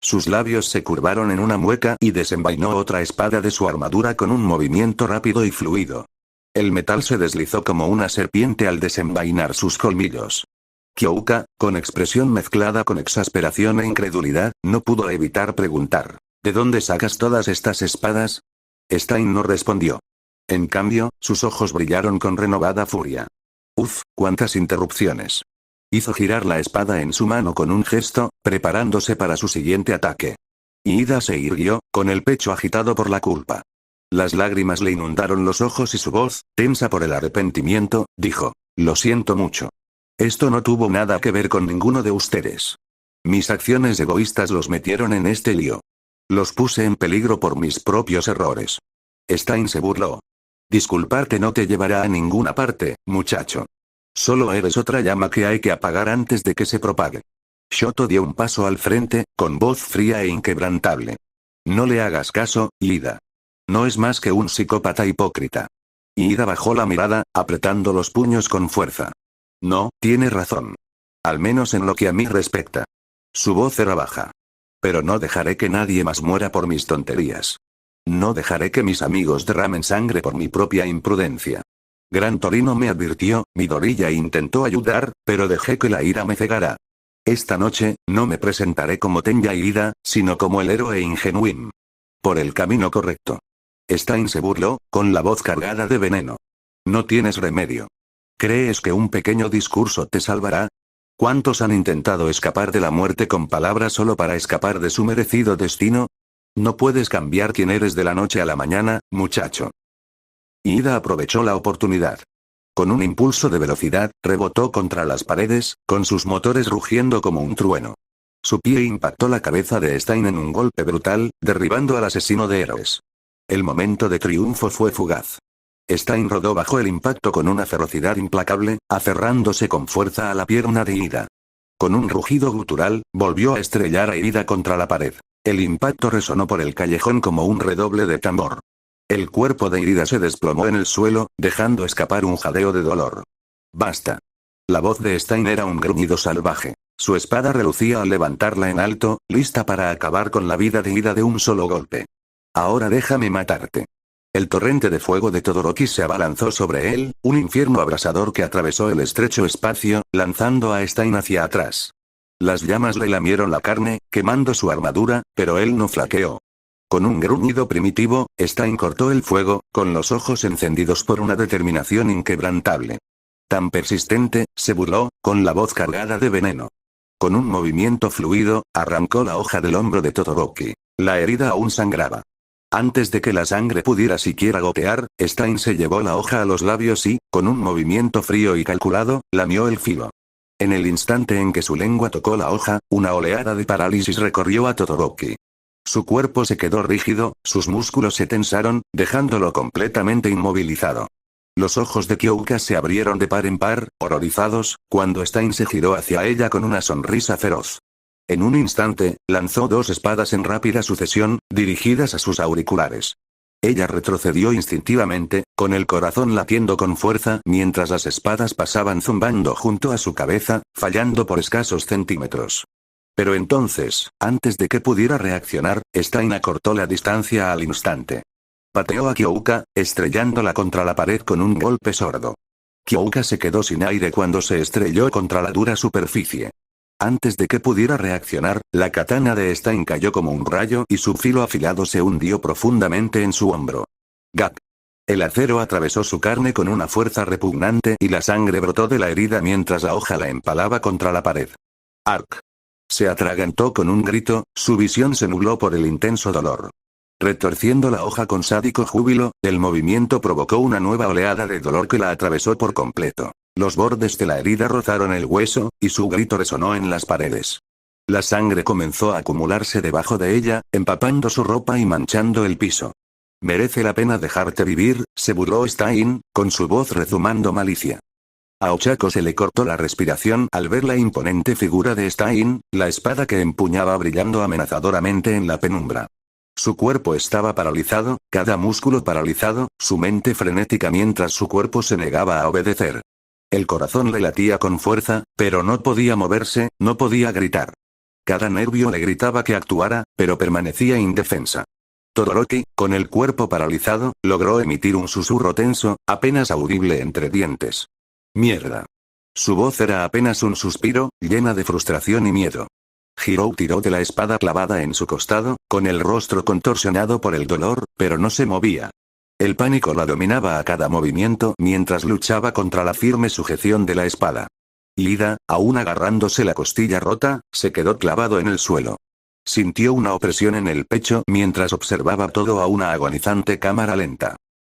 Sus labios se curvaron en una mueca y desenvainó otra espada de su armadura con un movimiento rápido y fluido. El metal se deslizó como una serpiente al desenvainar sus colmillos. Kyoka, con expresión mezclada con exasperación e incredulidad, no pudo evitar preguntar: ¿de dónde sacas todas estas espadas? Stein no respondió. En cambio, sus ojos brillaron con renovada furia. Uf, cuántas interrupciones. Hizo girar la espada en su mano con un gesto, preparándose para su siguiente ataque. Iida se irguió, con el pecho agitado por la culpa. Las lágrimas le inundaron los ojos y su voz, tensa por el arrepentimiento, dijo: lo siento mucho. Esto no tuvo nada que ver con ninguno de ustedes. Mis acciones egoístas los metieron en este lío. Los puse en peligro por mis propios errores. Stein se burló. Disculparte no te llevará a ninguna parte, muchacho. Solo eres otra llama que hay que apagar antes de que se propague. Shoto dio un paso al frente, con voz fría e inquebrantable. No le hagas caso, Iida. No es más que un psicópata hipócrita. Iida bajó la mirada, apretando los puños con fuerza. No, tiene razón. Al menos en lo que a mí respecta. Su voz era baja. Pero no dejaré que nadie más muera por mis tonterías. No dejaré que mis amigos derramen sangre por mi propia imprudencia. Gran Torino me advirtió, Midoriya intentó ayudar, pero dejé que la ira me cegara. Esta noche, no me presentaré como Tenya Iida, sino como el héroe ingenuín. Por el camino correcto. Stein se burló, con la voz cargada de veneno. No tienes remedio. ¿Crees que un pequeño discurso te salvará? ¿Cuántos han intentado escapar de la muerte con palabras solo para escapar de su merecido destino? No puedes cambiar quién eres de la noche a la mañana, muchacho. Iida aprovechó la oportunidad. Con un impulso de velocidad, rebotó contra las paredes, con sus motores rugiendo como un trueno. Su pie impactó la cabeza de Stein en un golpe brutal, derribando al asesino de héroes. El momento de triunfo fue fugaz. Stein rodó bajo el impacto con una ferocidad implacable, aferrándose con fuerza a la pierna de Iida. Con un rugido gutural, volvió a estrellar a Iida contra la pared. El impacto resonó por el callejón como un redoble de tambor. El cuerpo de Iida se desplomó en el suelo, dejando escapar un jadeo de dolor. Basta. La voz de Stein era un gruñido salvaje. Su espada relucía al levantarla en alto, lista para acabar con la vida de Iida de un solo golpe. Ahora déjame matarte. El torrente de fuego de Todoroki se abalanzó sobre él, un infierno abrasador que atravesó el estrecho espacio, lanzando a Stein hacia atrás. Las llamas le lamieron la carne, quemando su armadura, pero él no flaqueó. Con un gruñido primitivo, Stein cortó el fuego, con los ojos encendidos por una determinación inquebrantable. Tan persistente, se burló, con la voz cargada de veneno. Con un movimiento fluido, arrancó la hoja del hombro de Todoroki. La herida aún sangraba. Antes de que la sangre pudiera siquiera gotear, Stein se llevó la hoja a los labios y, con un movimiento frío y calculado, lamió el filo. En el instante en que su lengua tocó la hoja, una oleada de parálisis recorrió a Todoroki. Su cuerpo se quedó rígido, sus músculos se tensaron, dejándolo completamente inmovilizado. Los ojos de Kyoka se abrieron de par en par, horrorizados, cuando Stein se giró hacia ella con una sonrisa feroz. En un instante, lanzó dos espadas en rápida sucesión, dirigidas a sus auriculares. Ella retrocedió instintivamente, con el corazón latiendo con fuerza, mientras las espadas pasaban zumbando junto a su cabeza, fallando por escasos centímetros. Pero entonces, antes de que pudiera reaccionar, Stein acortó la distancia al instante. Pateó a Kyoka, estrellándola contra la pared con un golpe sordo. Kyoka se quedó sin aire cuando se estrelló contra la dura superficie. Antes de que pudiera reaccionar, la katana de Stein cayó como un rayo y su filo afilado se hundió profundamente en su hombro. ¡Gap! El acero atravesó su carne con una fuerza repugnante y la sangre brotó de la herida mientras la hoja la empalaba contra la pared. ¡Arc! Se atragantó con un grito, su visión se nubló por el intenso dolor. Retorciendo la hoja con sádico júbilo, el movimiento provocó una nueva oleada de dolor que la atravesó por completo. Los bordes de la herida rozaron el hueso, y su grito resonó en las paredes. La sangre comenzó a acumularse debajo de ella, empapando su ropa y manchando el piso. «Merece la pena dejarte vivir», se burló Stein, con su voz rezumando malicia. A Ochako se le cortó la respiración al ver la imponente figura de Stein, la espada que empuñaba brillando amenazadoramente en la penumbra. Su cuerpo estaba paralizado, cada músculo paralizado, su mente frenética mientras su cuerpo se negaba a obedecer. El corazón le latía con fuerza, pero no podía moverse, no podía gritar. Cada nervio le gritaba que actuara, pero permanecía indefensa. Todoroki, con el cuerpo paralizado, logró emitir un susurro tenso, apenas audible entre dientes. Mierda. Su voz era apenas un suspiro, llena de frustración y miedo. Hirou tiró de la espada clavada en su costado, con el rostro contorsionado por el dolor, pero no se movía. El pánico la dominaba a cada movimiento mientras luchaba contra la firme sujeción de la espada. Ida, aún agarrándose la costilla rota, se quedó clavado en el suelo. Sintió una opresión en el pecho mientras observaba todo a una agonizante cámara lenta.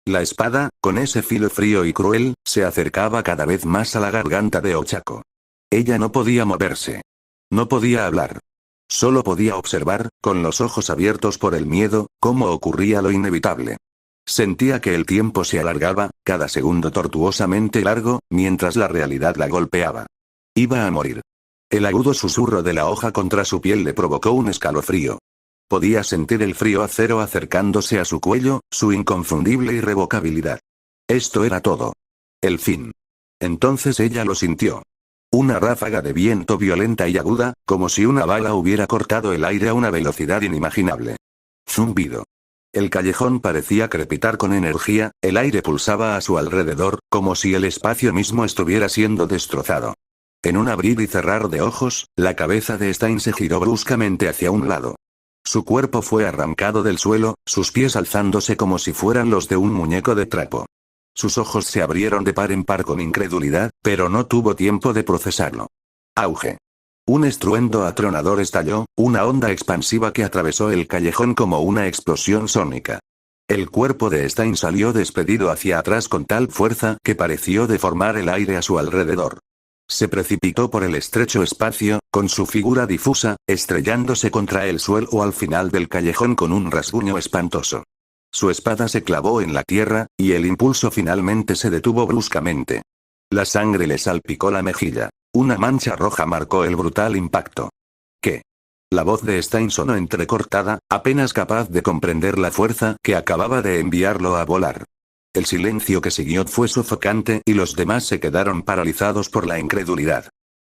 La espada, con ese filo frío y cruel, se acercaba cada vez más a la garganta de Ochako. Ella no podía moverse. No podía hablar. Solo podía observar, con los ojos abiertos por el miedo, cómo ocurría lo inevitable. Sentía que el tiempo se alargaba, cada segundo tortuosamente largo, mientras la realidad la golpeaba. Iba a morir. El agudo susurro de la hoja contra su piel le provocó un escalofrío. Podía sentir el frío acero acercándose a su cuello, su inconfundible irrevocabilidad. Esto era todo. El fin. Entonces ella lo sintió. Una ráfaga de viento violenta y aguda, como si una bala hubiera cortado el aire a una velocidad inimaginable. Zumbido. El callejón parecía crepitar con energía, el aire pulsaba a su alrededor, como si el espacio mismo estuviera siendo destrozado. En un abrir y cerrar de ojos, la cabeza de Stein se giró bruscamente hacia un lado. Su cuerpo fue arrancado del suelo, sus pies alzándose como si fueran los de un muñeco de trapo. Sus ojos se abrieron de par en par con incredulidad, pero no tuvo tiempo de procesarlo. Auge. Un estruendo atronador estalló, una onda expansiva que atravesó el callejón como una explosión sónica. El cuerpo de Stein salió despedido hacia atrás con tal fuerza que pareció deformar el aire a su alrededor. Se precipitó por el estrecho espacio, con su figura difusa, estrellándose contra el suelo al final del callejón con un rasguño espantoso. Su espada se clavó en la tierra, y el impulso finalmente se detuvo bruscamente. La sangre le salpicó la mejilla. Una mancha roja marcó el brutal impacto. ¿Qué? La voz de Stein sonó entrecortada, apenas capaz de comprender la fuerza que acababa de enviarlo a volar. El silencio que siguió fue sofocante y los demás se quedaron paralizados por la incredulidad.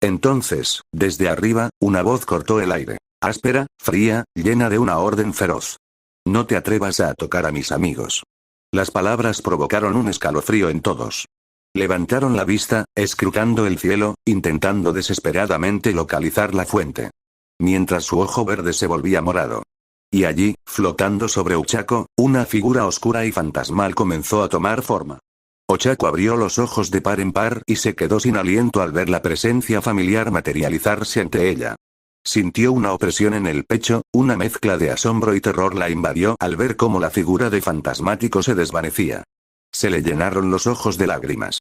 Entonces, desde arriba, una voz cortó el aire. Áspera, fría, llena de una orden feroz. No te atrevas a tocar a mis amigos. Las palabras provocaron un escalofrío en todos. Levantaron la vista, escrutando el cielo, intentando desesperadamente localizar la fuente. Mientras su ojo verde se volvía morado. Y allí, flotando sobre Ochako, una figura oscura y fantasmal comenzó a tomar forma. Ochako abrió los ojos de par en par y se quedó sin aliento al ver la presencia familiar materializarse ante ella. Sintió una opresión en el pecho, una mezcla de asombro y terror la invadió al ver cómo la figura de fantasmático se desvanecía. Se le llenaron los ojos de lágrimas.